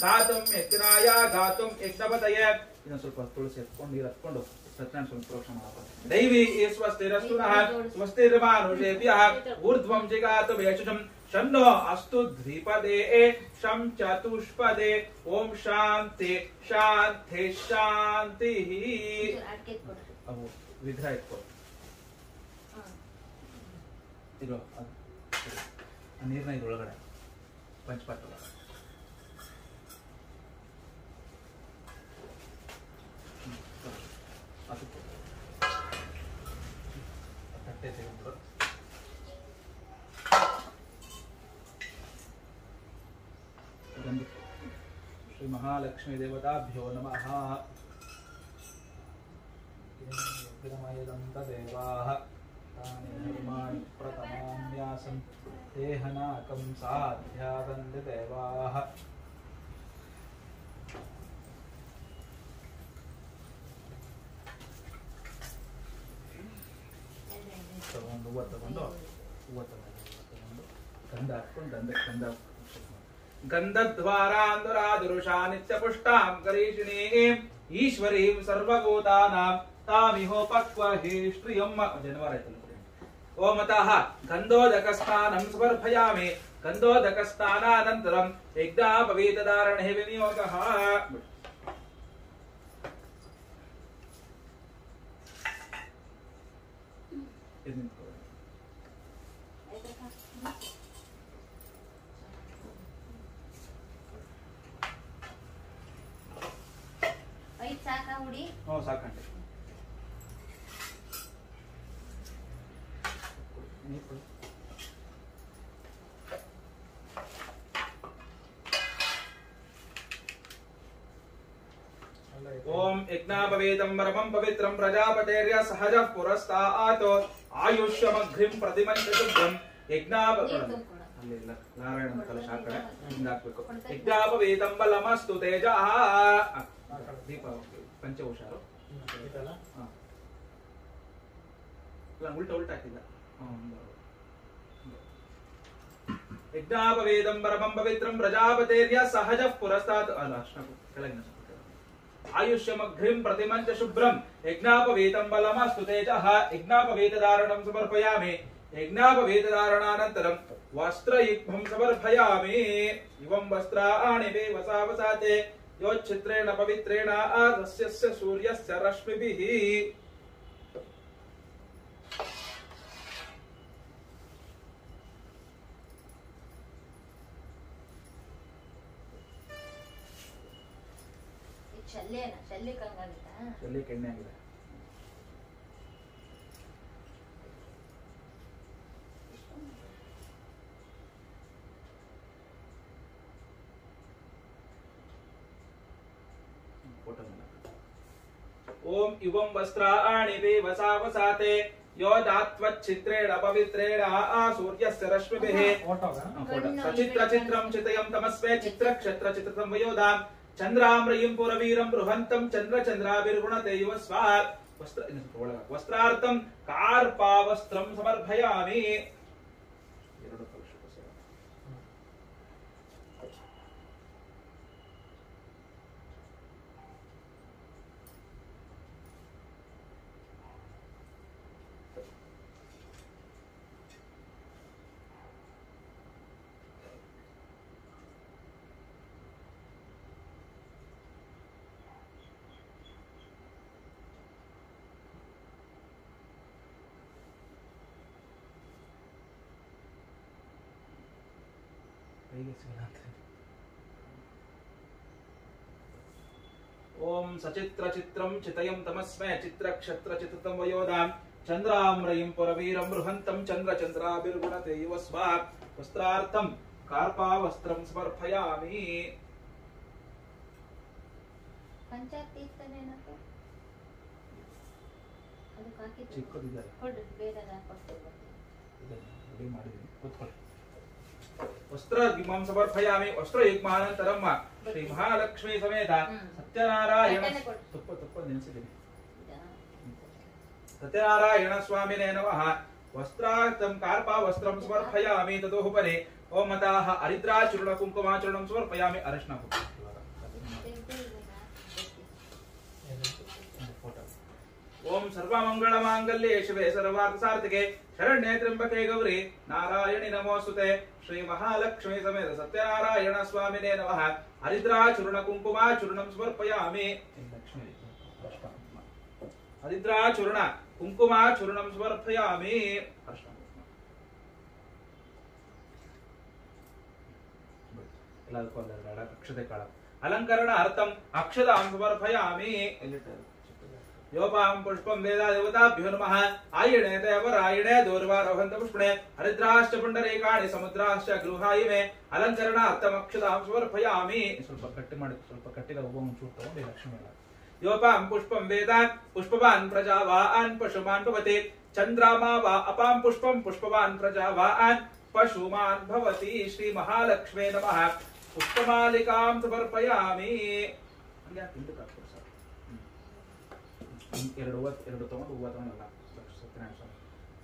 ಗಾತುಂ ಯಜ್ಞಾಯ ಗಾತುಂ ಯಜ್ಞಪತಯ. ಇನ್ನೊಂದು ಸ್ವಲ್ಪ ತುಳಸಿ ಎತ್ಕೊಂಡು ನೀರು ಹತ್ಕೊಂಡು ಸತ್ಯನಾರಾಯಣ ಸ್ವಾಮಿ ಪ್ರೋಕ್ಷಣೆ ಮಾಡಬಹುದು. ದೈವಿ ಸ್ವಸ್ತಿರಸ್ತುನಃ ಸ್ವಸ್ತಿರ್ಮಾನುಷೇಭ್ಯಃ ಊರ್ಧ್ವಂ ಜಿಗಾತು ಯಶುಷಂ ಶನ್ನೋ ಅಸ್ತು ದ್ವಿಪದೇ ಶಂ ಚತುಷ್ಪದೇ. ಓಂ ಶಾಂತಿ ಶಾಂತಿ ಶಾಂತಿ. ಅವು ವಿಗ್ರಹ ಇಟ್ಕೊ ಇರೋ ಆ ನೀರ್ನ ಇದ್ರೊಳಗಡೆ ಪಂಚಪಾತ್ರ ತಟ್ಟೆ ತೆಗೆದು ಶ್ರೀ ಮಹಾಲಕ್ಷ್ಮೀ ದೇವತಾಭ್ಯೋ ನಮಃ. इदमयदन्तदेवाः तानि धर्माणि प्रथमान्यासन् देहनाकं साध्यादन्ति देवाः ತಗೊಂಡು ಗಂಧ ಹಾಕೊಂಡು ಗಂಧದ್ವಾರಾಂಧರಾದುರುಷಾ ನಿತ್ಯಪುಷ್ಟಾಂ ಕರೀಷಿಣೀಂ ಈಶ್ವರೀಂ ಸರ್ವಭೂತಾನಾಂ ತಾಮಿಹೋಪಕ್ವಹಿ ಶ್ರಿಯಂ ಜನವರ ಆಯ್ತಲ್ಲ ಓಮತಃ ಗಂಧೋದಕಸ್ಥಾನಂ ಸಮರ್ಪಯಾಮಿ ಗಂಧೋದಕಸ್ಥಾನಾನಂತರಂ ಯಜ್ಞಾಪವೀತಧಾರಣೆ ವಿನಿಯೋಗಃ ಸಾಕಾ ಹುಡಿ ಸಾಕಂಡೆ ಓಂ ಯಜ್ಞಾಪವೇದಂ ಪರಮಂ ಪವಿತ್ರಂ ಪ್ರಜಾಪತೇರ್ಯ ಸಹಜ ಪುರಸ್ತಾತ್ ಆಯುಷ್ಯಮಘ್ರಿಂ ಪ್ರತಿಮಂಚುಭ್ರಂ ಅಲ್ಲಿಲ್ಲ ನಾರಾಯಣನ ಕಲಶ ಆ ಕಡೆ ಹಿಂಗಾಕ್ಬೇಕು ಯಜ್ಞಾಪವೇದಂ ಬಲಮಸ್ತು ತೇಜ ದೀಪ ಪಂಚಹುಷಾರು ಉಲ್ಟ ಹಾಕಿಲ್ಲ ಯಜ್ಞಾಪವೇದಂ ಪರಮಂ ಪವಿತ್ರಂ ಪ್ರಜಾಪತೇರ್ಯ ಸಹಜ ಪುರಸ್ತಾತ್ ಕೆಳಗಿನ ಆಯುಷ್ಯಮಘ್ರಿಂ ಪ್ರತಿಮಂಚ ಶುಭ್ರಂ ಯಜ್ಞಾಪವೇತಂ ಬಲಮಸ್ತು ತೇಜಃ ಯಜ್ಞಾಪವೇತಧಾರಣಂ ಸಮರ್ಪಯಾಮಿ ಯಜ್ಞಾಪವೇತಧಾರಣಾನಂತರಂ ವಸ್ತ್ರಯುಗ್ಮಂ ಸಮರ್ಪಯಾಮಿ ಇವಂ ವಸ್ತ್ರಾಣಿ ವೇ ವಸಾವಸಾತೆ ಯೋಚ್ಛಿತ್ರೇಣ ಪವಿತ್ರೇಣ ರಸ್ಯಸ್ಯ ಸೂರ್ಯಸ್ಯ ರಶ್ಮಿಭಿಃ ಶಲ್ಯಕ್ಕೆ ಎಣ್ಣೆ ಆಗಿದೆ ಓಂ ಇವಂ ವಸ್ತ್ರಾಣಿ ವೇ ವಸಾವಸಾತೆ ಯೋ ದಾತ್ವಚ್ಛಿತ್ರೇಣ ಪವಿತ್ರೇಣ ಸೂರ್ಯಸ್ಯ ರಶ್ಮಿಭಿಃ ಸಚಿತ್ರ ಚಿತ್ರಂ ಚಿತಯಂ ತಮಸ್ವೇ ಚಿತ್ರ ಕ್ಷತ್ರ ಚಿತ್ರಂ ವಯೋಧಾಂ ಚಂದ್ರಾಮ್ರಯಿಂ ಪುರವೀರಂ ಬೃಹಂತಂ ಚಂದ್ರ ಚಂದ್ರಾಭಿರ್ಗುಣತೆ ಯುವ ಸ್ವಾತ್ ವಸ್ತ್ರಾರ್ಥಂ ಕಾರ್ಪಾವಸ್ತ್ರಂ ಸಮರ್ಪಯಾಮಿ ಎರಡು ಕಲಶ ಓಂ ಸಚಿತ್ರ ಚಿತ್ರಂ ಚಿತಯಂ ತಮಸ್ಮೈ ಚಿತ್ರ ಕ್ಷತ್ರ ಚಿತ್ರಂ ವಯೋಧಾಂ ಚಂದ್ರಾಮ್ರಯಿಂ ಪುರವೀರಂ ಬೃಹಂತಂ ಚಂದ್ರ ಚಂದ್ರಾಭಿರ್ಗುಣತೆ ಯುವ ಸ್ವಾತ್ ವಸ್ತ್ರಾರ್ಥಂ ಕಾರ್ಪಾವಸ್ತ್ರಂ ಸಮರ್ಪಯಾಮಿ ಚಿಕ್ಕದಿದ್ದಾರೆ ವಸ್ತ್ರಯುಗ್ಮಂ ಸಮರ್ಪಯಾಮಿ ವಸ್ತ್ರಯುಗ್ಮಾನಂತರಂ ಶ್ರೀ ಮಹಾಲಕ್ಷ್ಮೀ ಸಮೇತ ಸತ್ಯನಾರಾಯಣ ತುಪ್ಪ ನೆನೆಸಿದ್ದೀನಿ ಸತ್ಯನಾರಾಯಣ ಸ್ವಾಮಿನೇ ನಮಃ ವಸ್ತ್ರಾರ್ಥಂ ಕಾರ್ಪಾವಸ್ತ್ರಂ ಸಮರ್ಪಯಾಮಿ ತದೋಪರಿ ಓಂ ಮತಃ ಹರಿದ್ರಾಚೂರ್ಣ ಕುಂಕುಮಾಚೂರ್ಣಂ ಸಮರ್ಪಯಾಮಿ ಅರಿಶಿನ ಓಂ ಸರ್ವಮಂಗಳ ಮಾಂಗಲ್ಯೆ ಶಿವೆ ಸರ್ವಾರ್ಥ ಸಾರ್ಥಕೆ ಶರಣ್ಯೇ ತ್ರ್ಯಂಬಕೆ ಗೌರಿ ನಾರಾಯಣಿ ನಮೋಸ್ತುತೆ ಶ್ರೀ ಮಹಾಲಕ್ಷ್ಮೀ ಸಮೇತ ಸತ್ಯನಾರಾಯಣ ಸ್ವಾಮಿನೇ ನಮಃ ಹರಿದ್ರಾಚೂರ್ಣ ಕುಂಕುಮಾಚೂರ್ಣಂ ಸಮರ್ಪಯಾಮಿ ಹರಿದ್ರಾಚೂರ್ಣ ಕುಂಕುಮಾಚೂರ್ಣಂ ಸಮರ್ಪಯಾಮಿ ಎಲ್ಲದಕ್ಕೂ ಅಕ್ಷತೆ ಕಾಳ ಅಲಂಕರಣ ಅರ್ಥಂ ಅಕ್ಷತಾಂ ಸಮರ್ಪಯಾಮಿ ಯೋಪಾಂ ಪುಷ್ಪಂ ವೇದ ದೇವತಾಭ್ಯೋ ನಮಃ ಆಯಣೆ ದೇವರಾಯಣೆ ದೂರ್ವಾರೋಹಂತ ಪುಷ್ಪಣೆ ಹರಿದ್ರಾಶ್ಚ ಪುಂಡರೀಕಾಣಿ ಸಮುದ್ರಾಶ್ಚ ಗೃಹಾಯಿಮೆ ಅಲಂಕರಣ ಅರ್ಥಮಕ್ಷತಾಂ ಸಮರ್ಪಯಾಮಿ ಸ್ವಲ್ಪ ಕಟ್ಟಿ ಮಾಡಿ ಸ್ವಲ್ಪ ಕಟ್ಟಿದ ಒಬ್ಬ ಒಂಚೂರು ತಗೊಂಡು ಲಕ್ಷ್ಮಿ योपां पुष्पं वेद पुष्पवान् प्रजावान् पशुमान् भवति चन्द्रमा वा अपां पुष्पं पुष्पवान् प्रजावान् पशुमान् भवति श्री महालक्ष्मे नमः पुष्पमालिकां समर्पयामि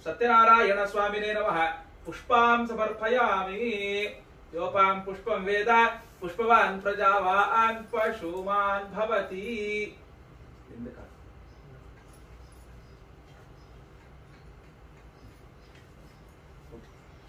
सत्यनारायण स्वामिने नमः पुष्पां समर्पयामि योपां पुष्पं वेद पुष्पवान् प्रजावान् पशुमान् भवति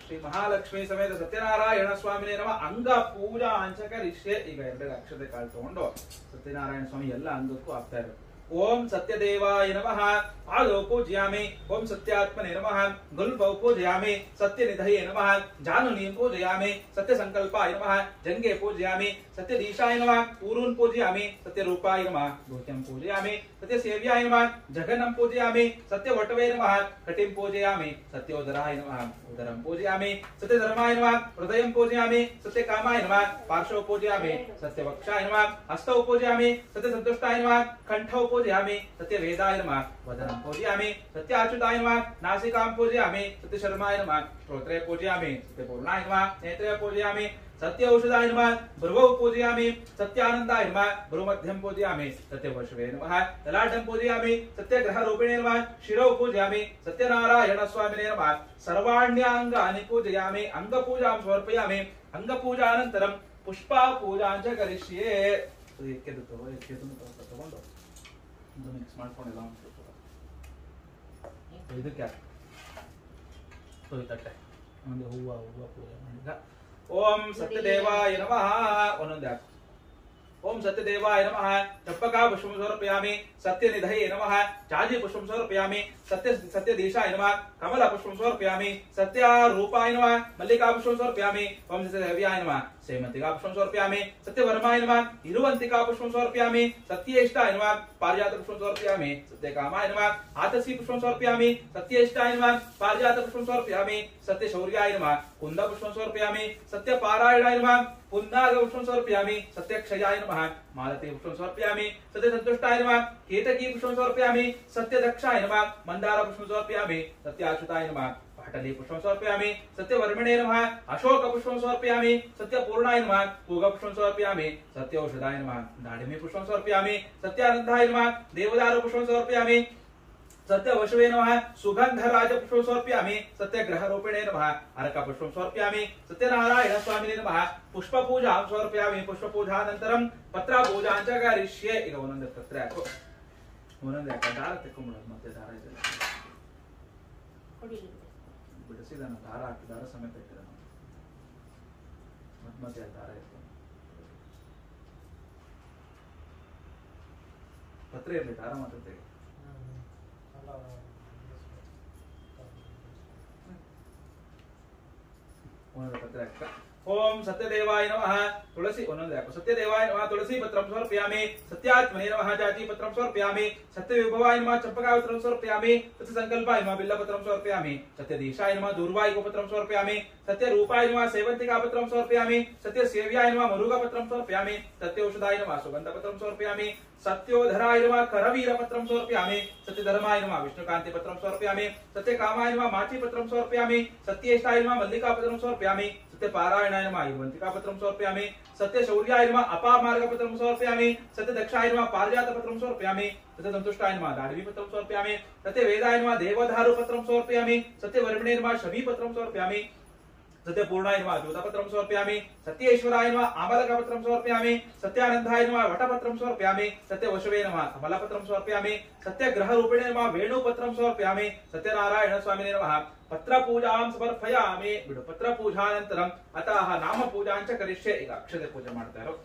श्री महालक्ष्मी समेत सत्यनारायण स्वामिने नमः अंग पूजा अंचकरिष्ये ಈಗ ಎರಡು ಅಕ್ಷತೆ ಕಾಳು ತಗೊಂಡು ಸತ್ಯನಾರಾಯಣ ಸ್ವಾಮಿ ಎಲ್ಲ ಅಂಗಕ್ಕೂ ಆಗ್ತಾ ಇರೋದು ओम सत्यदेवाय नमः पादौ पूजयामि ओम सत्यात्मने नमः गुल्बौ पूजयामि सत्यनिधये नमः जानुनीं पूजयामि सत्यसंकल्पाय नमः जंगे पूजयामि सत्यदीशाय नमः ऊरून् पूजयामि सत्यरूपाय नमः भूत्यं पूजयामि सत्यसेव्याय नमः जघनं पूजयामि सत्यवटवे नमः कटिं पूजयामि सत्योदराय नमः उदरं पूजयामि सत्यधर्माय नमः हृदयं पूजयामि सत्यकामाय नमः पार्श्वं पूजयामि सत्यवक्षाय नमः हस्तौ पूजयामि सत्यसन्तुष्टाय नमः कंठौ पूजयामि सत्यवेदाय नमः वदनं पूजयामि सत्याच्युताय नमः नासिकां पूजयामि सत्यशर्माय नमः श्रोत्रे पूजयामि सत्यपूर्णाय नमः नेत्रे पूजयामि सत्य औषधाय नमः भ्रुवौ पूजयामि सत्यानन्दाय नमः भ्रुमध्यं पूजयामि सत्यवशवे नमः ललाटं पूजयामि सत्यग्रहरूपिणे नमः शिरौ पूजयामि सत्यनारायण स्वामिने नमः सर्वाण्यांगानि पूजयामि अंगपूजां समर्पयामि अंगपूजानन्तरं पुष्पा पूजां च करिष्ये तಗೊಂಡು ಮಿಕ್ಸ್ ಮಾಡ್ಕೊಂಡಿಲ್ಲ ಇದಕ್ಕೆ ತಟ್ಟೆ ಒಂದು ಹೂವು ಪೂಜೆ ಮಾಡಿದ ಓಂ ಸತ್ಯದೇವಾಯ ನಮಃ ಒಂದೊಂದೇ ओम सत्यदेवाय नमः चप्पका पुष्पं समर्पयामि सत्यनिधये नमः चाजी पुष्पं समर्पयामि सत्यदेशाय नमः कमल पुष्पं समर्पयामि सत्यारूपाय नमः मल्लिका पुष्पं समर्पयामि ओम सत्यदेव्याय नमः सेमंतिका पुष्पं समर्पयामि सत्यवर्माय नमः इरुवंतिका पुष्पं समर्पयामि सत्येष्टाय नमः पारिजात पुष्पं समर्पयामि सत्यकामाय नमः आतसी पुष्पं समर्पयामि सत्येष्टाय नमः पारिजात पुष्पं समर्पयामि सत्यशौर्याय नमः कुंद पुष्पं समर्पयामि सत्यपारायणाय नमः पुन्नाग पुष्पं समर्पयामि सत्यक्षयाय नमः मालती पुष्पं समर्पयामि सत्यसन्तुष्टाय नमः केतकी पुष्पं समर्पयामि सत्यदक्षाय नमः मंदार पुष्पं समर्पयामि सत्याच्युताय नमः पाटली पुष्पं समर्पयामि सत्यवर्मणे नमः अशोक पुष्पं समर्पयामि सत्यपूर्णाय नमः पूग पुष्पं समर्पयामि सत्यौषधाय नमः दाडिमी पुष्पं समर्पयामि सत्यानन्दाय नमः देवदारू पुष्पं समर्पयामि सत्यवशवे नमः सुगंधराज पुष्पं समर्पयामि सत्यग्रहरूपिणे नमः अर्क पुष्पं समर्पयामि सत्यनारायण स्वामिने नमः पुष्पपूजां समर्पयामि पुष्पपूजानन्तरं पत्रपूजां च करिष्ये ಈಗ ಒಂದೊಂದೇ ಪತ್ರ ಹಾಕು ಒಂದೊಂದೇ ಹಾಕ ದಾರ ತೆಕ್ಕೊಂಬಿಡೋದು ಮತ್ತೆ ದಾರ ಇದೆ ಬಿಡಿಸಿದ ದಾರ ಹಾಕಿ ದಾರ ಸಮೇತ ಇಟ್ಟಿದ ಮತ್ತೆ ದಾರ ಇತ್ತು ಪತ್ರ ಇರಲಿ ದಾರ ಮಾತ್ರ ತೆಗೆ ओम सत्यदेवाय नमः तुलसी सत्यदेवाय नमः तुलसी पत्रं समर्पयामि सत्यात्मने नमः जाति पत्रं समर्पयामि सत्यविभवाय नमः चंपका पत्रं समर्पयामि सत्यसंकल्पाय नमः बिल्व पत्रं समर्पयामि सत्यदेशाय नमः दूर्वाय पत्रं समर्पयामि सत्यरूपाय नमः सेवंतिका पत्रं समर्पयामि सत्यसेव्याय नमः मरुग पत्रं समर्पयामि सत्यौषधाय नमः सुगंध पत्रं समर्पयामि सत्योधराय नमः करवीर पत्रं समर्पयामि सत्यधर्माय नमः विष्णुकांति पत्रं समर्पयामि सत्यकामाय नमः माची पत्रं समर्पयामि सत्येष्टाय नमः मल्लिका पत्रं समर्पयामि सत्यपारायणाय नमः युवंतिका पत्रं समर्पयामि सत्यशौर्याय नमः अपामार्ग पत्रं समर्पयामि सत्यदक्षाय नमः पारिजात पत्रं समर्पयामि सत्यसन्तुष्टाय नमः दाडिमी पत्रं समर्पयामि सत्यवेदाय नमः देवदारू पत्रं समर्पयामि सत्यवर्मणे नमः शमी पत्रं समर्पयामि सत्यपूर्णाय नमः दूतपत्रं समर्पयामि सत्येश्वराय नमः आमलकपत्रं समर्पयामि सत्यानन्दाय नमः वटपत्रं समर्पयामि सत्यवशवे नमः कमलपत्रं समर्पयामि सत्यग्रहरूपिणे नमः वेणुपत्रं समर्पयामि सत्यनारायण स्वामिने नमः पत्रपूजां समर्पयामि बिडु पत्रपूजानन्तरं अतः नामपूजां च करिष्ये ಈಗ ಅಕ್ಷತೆ ಪೂಜೆ ಮಾಡ್ತಾ ಇರೋ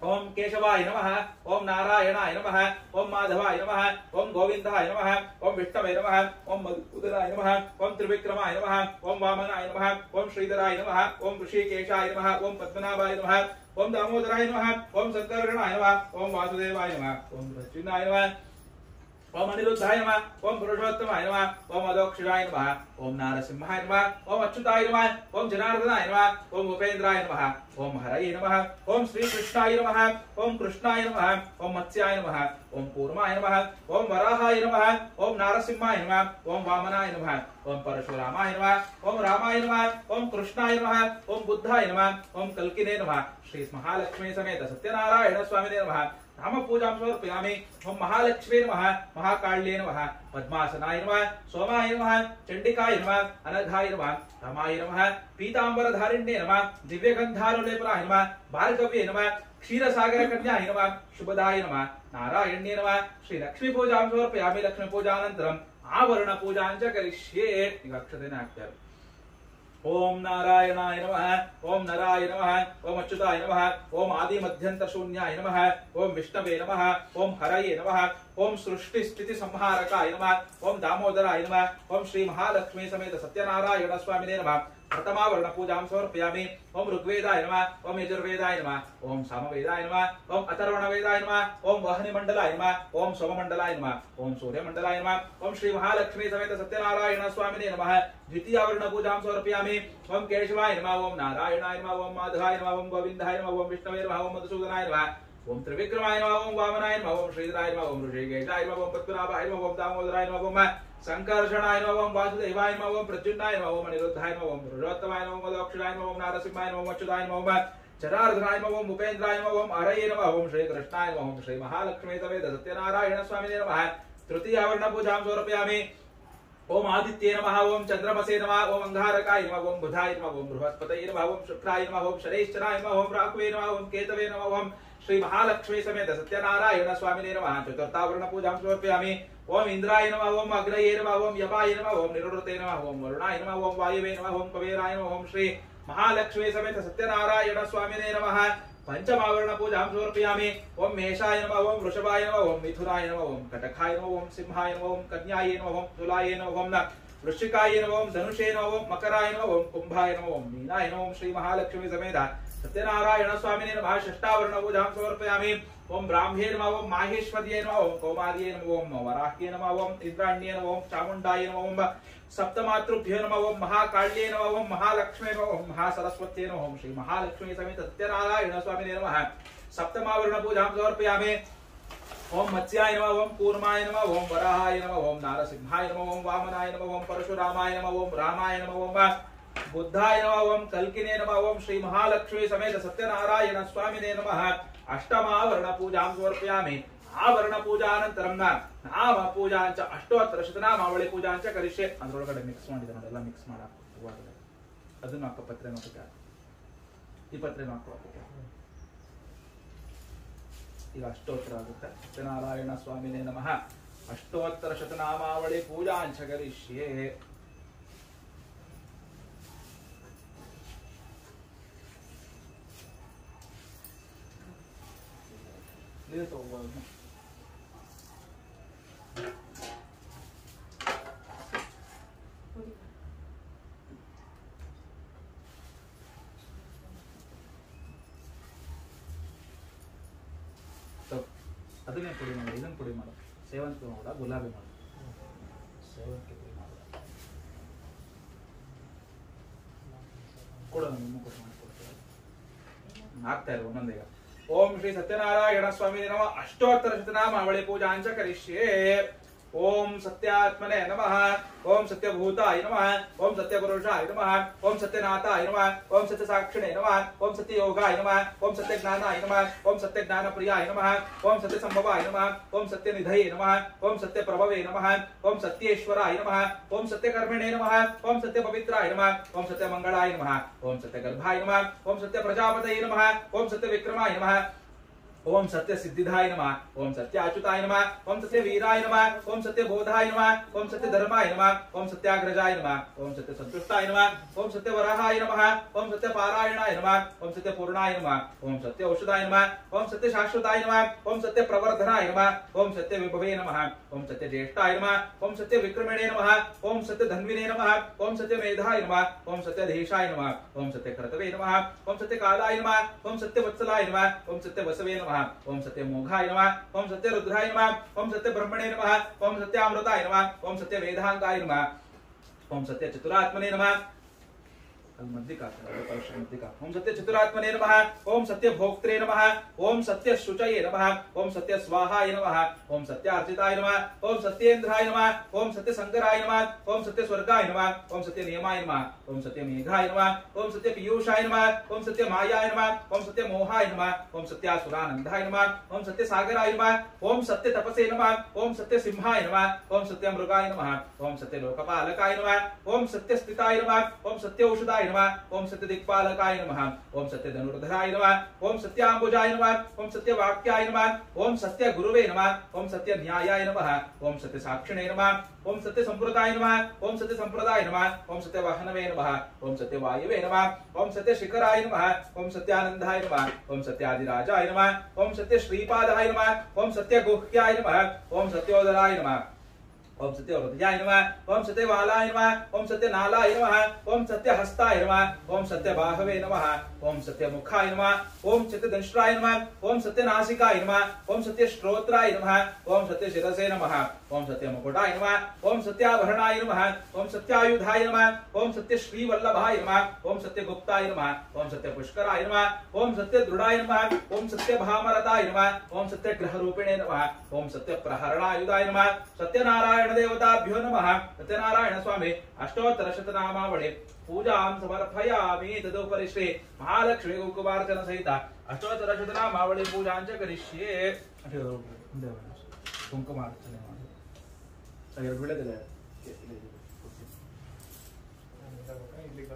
ओम केशवाय नमः ओम नारायणाय नमः ओम माधवाय नमः ओम गोविंदाय नमः ओम विष्णवे नमः ओम मधुसूदनाय नमः ओम त्रिविक्रमाय नमः ओम वामनाय नमः ओम श्रीधराय नमः ओम ऋषिकेशाय नमः ओम पद्मनाभाय नमः ओम दामोदराय नमः ओम शंकरगणाय नमः ओम वासुदेवाय नमः ओम रचिनाय नमः ओम अनिरुद्धाय नमः, ओम पुरुषोत्तमाय नमः, ओम अदोक्षिणाय नमः, ओम नारसिंहाय नमः, ओम अच्युताय नमः, ओम जनार्दनाय नमः, ओम उपेन्द्राय नमः, ओम हरये नमः, ओम श्री कृष्णाय नमः, ओम कृष्णाय नमः, ओम मत्स्याय नमः, ओम कूर्माय नमः, ओम वराहाय नमः, ओम नारसिंहाय नमः, ओम वामनाय नमः, ओम परशुरामाय नमः, ओम रामाय नमः, ओम कृष्णाय नमः, ओम बुद्धाय नमः, ओम कल्किने नमः, श्री महालक्ष्मी समेत सत्यनारायण स्वामिने नमः। नाम पूजां समर्पयामि। ओम महालक्ष्मी नमः, महाकाल्ये नमः, पद्मासनाय नमः, सोमाय नमः, चंडिकाय नमः, अनघाय नमः, रमाय नमः, पीतांबरधारिण्ये नमः, दिव्यगंधारुलेपनाय नमः, भार्गव्ये नमः, क्षीरसागर कन्याय नमः, शुभदाय नमः, नारायण्ये नमः। श्री लक्ष्मी पूजां समर्पयामि। लक्ष्मी पूजानन्तरम् आवरण पूजां च करिष्ये। ಈಗ ಅಕ್ಷತೆನ ಹಾಕ್ತಾರೆ। ओम नारायणाय नमः, ओम नराय नमः, ओम अच्युताय नमः, ओम आदि मध्यंतर शून्याय नमः, ओम विष्णवे नमः, ओम हरये नमः, ओम सृष्टि स्थिति संहारकाय नमः, ओम दामोदराय नमः, ओम श्री महालक्ष्मी समेत सत्यनारायण स्वामिने नमः। प्रथमावरण पूजां समर्पयामि। ओम ऋग्वेदाय नमः, ओम यजुर्वेदाय नमः, ओम सामवेदाय नमः, ओम अथर्वणवेदाय नमः, ओम वह्निमण्डलाय नमः, ओम सोममण्डलाय नमः, ओम सूर्यमण्डलाय नमः, ओम श्री महालक्ष्मी समेत सत्यनारायण स्वामिने नमः। द्वितीयावरण पूजां समर्पयामि। ओम केशवाय नमः, ओम नारायणाय नमः, ओम माधवाय नमः, ओम गोविन्दाय नमः, ओम विष्णवे नमः, ओम मधुसूदनाय नमः, ओम त्रिविक्रमाय नमः, ओम वामनाय नमः, ओम श्रीधराय नमः, ओम ऋषिकेशाय नमः, ओम पद्मनाभाय नमः, ओम दामोदराय नमः, ओम संकर्षणाय नमः, ओम वासुदेवाय नमः, ओम प्रद्युम्नाय नमः, ओम अनिरुद्धाय नमः, ओम पुरुषोत्तमाय नमः, ओम अदोक्षिणाय नमः, ओम नारसिंहाय नमः, ओम अच्युताय नमः, ओम जनार्दनाय नमः, ओम उपेन्द्राय नमः, ओम हरये नमः, ओम श्री कृष्णाय नमः, ओम श्री महालक्ष्मी समेत सत्यनारायण स्वामिने नमः। तृतीयावरण पूजां समर्पयामि। ओम आदित्ये नमः, ओम चंद्रमसे नमः, ओम अंगारकाय नमः, ओम बुधाय नमः, ओम बृहस्पतये नमः, ओम शुक्राय नमः, ओम शनैश्चराय नमः, ओम राहुवे नमः, ओम केतवे नमः, ओम श्री महालक्ष्मी समेत सत्यनारायण स्वामिने नमः। चतुर्थावरण पूजां समर्पयामि। ओम इंद्राय नमः, ओम अग्नये नमः, ओम यमाय नमः, ओम निरुते नमः, ओम वरुणाय नमः, ओम वायवे नमः, ओम कवेराय नमः, ओम श्री महालक्ष्मी समेत सत्यनारायण स्वामिने नमः। पंचमावरण पूजां समर्पयामि। ओम मेषाय नमः, ओम वृषभाय नमः, ओम मिथुनाय नमः, ओम कटकाय नमः, ओम सिंहाय नमः, ओम कन्याय नमः, ओम तुलाय नमः, ओम वृश्चिकाय नमः, ओम धनुषे नमः, ओम मकराय नमः, ओम कुंभाय नमः, ओम मीनाय नमः, ओम श्री महालक्ष्मी समेत सत्यनारायण स्वामिने नमः। षष्ठावरण पूजां समर्पयामि। ओम ब्राह्म्ये नमः, ओम माहेश्वर्ये नमः, ओम कौमार्ये नमः, ओम वराह्ये नमः, ओम इंद्राण्ये नमः, ओम चामुण्डाय नमः, ओम सप्तमातृभ्यो नमः, ओम महाकाल्ये नमः, ओम महालक्ष्मी नमः, ओम महासरस्वत्यै नमः, ओम श्री महालक्ष्मी समेत सत्यनारायण स्वामिने नमः। सप्तमावरण पूजां समर्पयामि। ओम मत्स्याय नमः, ओम कूर्माय नमः, ओम वराहाय नमः, ओम नारसिंहाय नमः, ओम वामनाय नमः, ओम परशुरामाय नमः, ओम रामाय नमः, ओम बुद्धाय नमः, ओम कल्किने नमः, ओम श्री महालक्ष्मी समेत सत्यनारायण स्वामिने नमः। अष्टमावरण पूजां समर्पयामि। आवरण पूजानन्तरं नाम पूजांच अष्टोत्तर ಶತನಾಮಾವಳಿ पूजांच ಕರಿಷ್ಯೆ। ಅದರೊಳಗಡೆ ಮಿಕ್ಸ್ ಮಾಡಿದೆ ನೋಡಿ, ಎಲ್ಲ ಮಿಕ್ಸ್ ಮಾಡಿ ಹಾಕುವಾಗ ಅದನ್ನು ಹಾಕೋ ಪತ್ರೆ ನೋಡ್ಬೇಕು, ಈ ಪತ್ರೆ ಹಾಕುವಾಗ ಈಗ ಅಷ್ಟೋತ್ತರ ಆಗುತ್ತೆ। ಸತ್ಯನಾರಾಯಣ ಸ್ವಾಮಿನೇ ನಮಃ। ಅಷ್ಟೋತ್ತರ ಶತನಾಮಾವಳಿ पूजांच ಕರಿಷ್ಯೆ। ನೀರು ತಗೋಬಹುದು। ಅದನ್ನೇ ಪುಡಿ ಮಾಡಿ, ಇದನ್ನು ಪುಡಿ ಮಾಡು, ಸೇವಂತಿಗೆ ಮಾಡ, ಗುಲಾಬಿ ಮಾಡು, ಸೇವಂತಿಗೆ ಪುಡಿ ಮಾಡು, ಕೊಡು ನಿಮ್ಮ ಕೊಟ್ಟು ಮಾಡಿಕೊಡ್ತೀವಿ, ಆಗ್ತಾ ಇರೋ ಒಂದೊಂದೇ। ओम श्री सत्यनारायण स्वामी नमः। अष्टोत्तर शतनामावಳಿ पूजांच करिष्ये। ओम सत्यात्मने नमः, ओम सत्यभूताय नमः, ओम सत्यपुरुषाय नमः, ओम सत्यनाथाय नमः, ओम सत्यसाक्षिणे नमः, ओम सत्ययोगाय नमः, ओम सत्यज्ञानाय नमः, ओम सत्यज्ञानप्रियाय नमः, ओम सत्यसंभवाय नमः, ओम सत्यनिधये नमः, ओम सत्यप्रभवे नमः, ओम सत्येश्वराय नमः, ओम सत्यकर्मिणे नमः, ओम सत्यपवित्राय नमः, ओम सत्यमंगलाय नमः, ओम सत्यगर्भाय नमः, ओम सत्यप्रजापतये नमः, ओम सत्यविक्रमाय नमः, ओम सत्य सिद्धिदाय नमः, ओम सत्य अच्युताय नमः, ओम सत्य वीराय नमः, ओम सत्य बोधाय नमः, ओम सत्य धर्माय नमः, ओम सत्याग्रजाय नमः, ओम सत्य संतुष्टाय नमः, ओम सत्य वराहाय नमः, ओम सत्य पारायणाय नमः, ओम सत्य पूर्णाय नमः, ओम सत्य औषधाय नमः, ओम सत्य शाश्वताय नमः, ओम सत्य प्रवर्धनाय नमः, ओम सत्य विभवे नमः, ओम सत्य ज्येष्ठाय नमः, ओम सत्य विक्रमिणे नमः, ओम सत्य धन्विने नमः, ओम सत्य मेधाय नमः, ओम सत्य धीशाय नमः, ओम सत्य कर्तवे नमः, ओम सत्य कालाय नमः, ओम सत्य वत्सलाय नमः, ओम सत्य वसवे नमः, नमः ओम सत्य मोघाय नमः ओम सत्य रुद्राय नमः ओम सत्य ब्रह्मणे नमः ओम सत्यामृताय नमः ओम सत्य वेदांगाय नमः ओम सत्य चतुरात्मने नमः ओम सत्य चतुरात्मने नमः ओम सत्य भोक्त्रे नमः ओम सत्य शुचये नमः ओम सत्य स्वाहाय नमः ओम सत्य अर्चिताय नमः ओम सत्येन्द्राय नमः ओम सत्य संकराय नमः ओम सत्य स्वर्गाय नमः ओम सत्य नियमाय नमः ओम सत्य मेघाय नमः ओम सत्य पीयूषाय नमः ओम सत्य मायाय नमः ओम सत्य मोहाय नमः ओम सत्यासुरानंदाय नमः ओम सत्य सागराय नमः ओम सत्य तपसे नमः ओम सत्य सिंहाय नमः ओम सत्य मृगाय नमः ओम सत्य लोकपालकाय नमः ओम सत्य स्थिताय नमः ओम सत्य औषधाय नमः ओम सत्य दिक्पालकाय नमः ओम सत्य धनुर्धराय नमः ओम सत्याम्बुजाय नमः ओम सत्य वाक्याय नमः ओम सत्य गुरुवे नमः ओम सत्य न्यायाय नमः ओम सत्य साक्षिणे नमः ओम सत्य संप्रदाय नमः ओम सत्य संप्रदाय नमः ओम सत्य वाहनवे नमः ओम सत्य वायवे नमः ओम सत्य शिखराय नमः ओम सत्यानंदाय नमः ओम सत्यादिराजाय नमः ओम सत्य श्रीपादाय नमः ओम सत्य गुह्याय नमः ओम सत्योदराय नमः ओम सत्य हृदयाय नमः ओम सत्य वालाय नमः ओम सत्य नालाय नमः ओम सत्य हस्ताय नमः ओम सत्य बाहवे नमः ओम सत्य मुखाय नमः ओम सत्य दंष्ट्राय नमः ओम सत्य नासिकाय नमः ओम सत्य श्रोत्राय नमः ओम सत्य शिरसे नमः ओम सत्य मुकुटाय नमः ओम सत्याभरणाय नमः ओम सत्यायुधाय नमः ओम सत्य श्रीवल्लभाय नमः ओम सत्य गुप्ताय नमः ओम सत्य पुष्कराय नमः ओम सत्य दृढ़ाय नमः ओम सत्य भामरताय नमः ओम सत्य ग्रहरूपिणे नमः ओम सत्य प्रहरणायुधाय नमः सत्यनारायण देवताभ्यो नमः सत्यनारायण स्वामी अष्टोत्तर शतनामावळि पूजां समर्पयामि तदुपरि श्री महालक्ष्मी कुकुमार्चन सहित अष्टोत्तर शतनामावळि पूजां च करिष्ये ಕುಂಕುಮಾರ್ಚನೆ ಮಾಡಿ ಎರಡು ಬಿಡದಿಲ್ಲ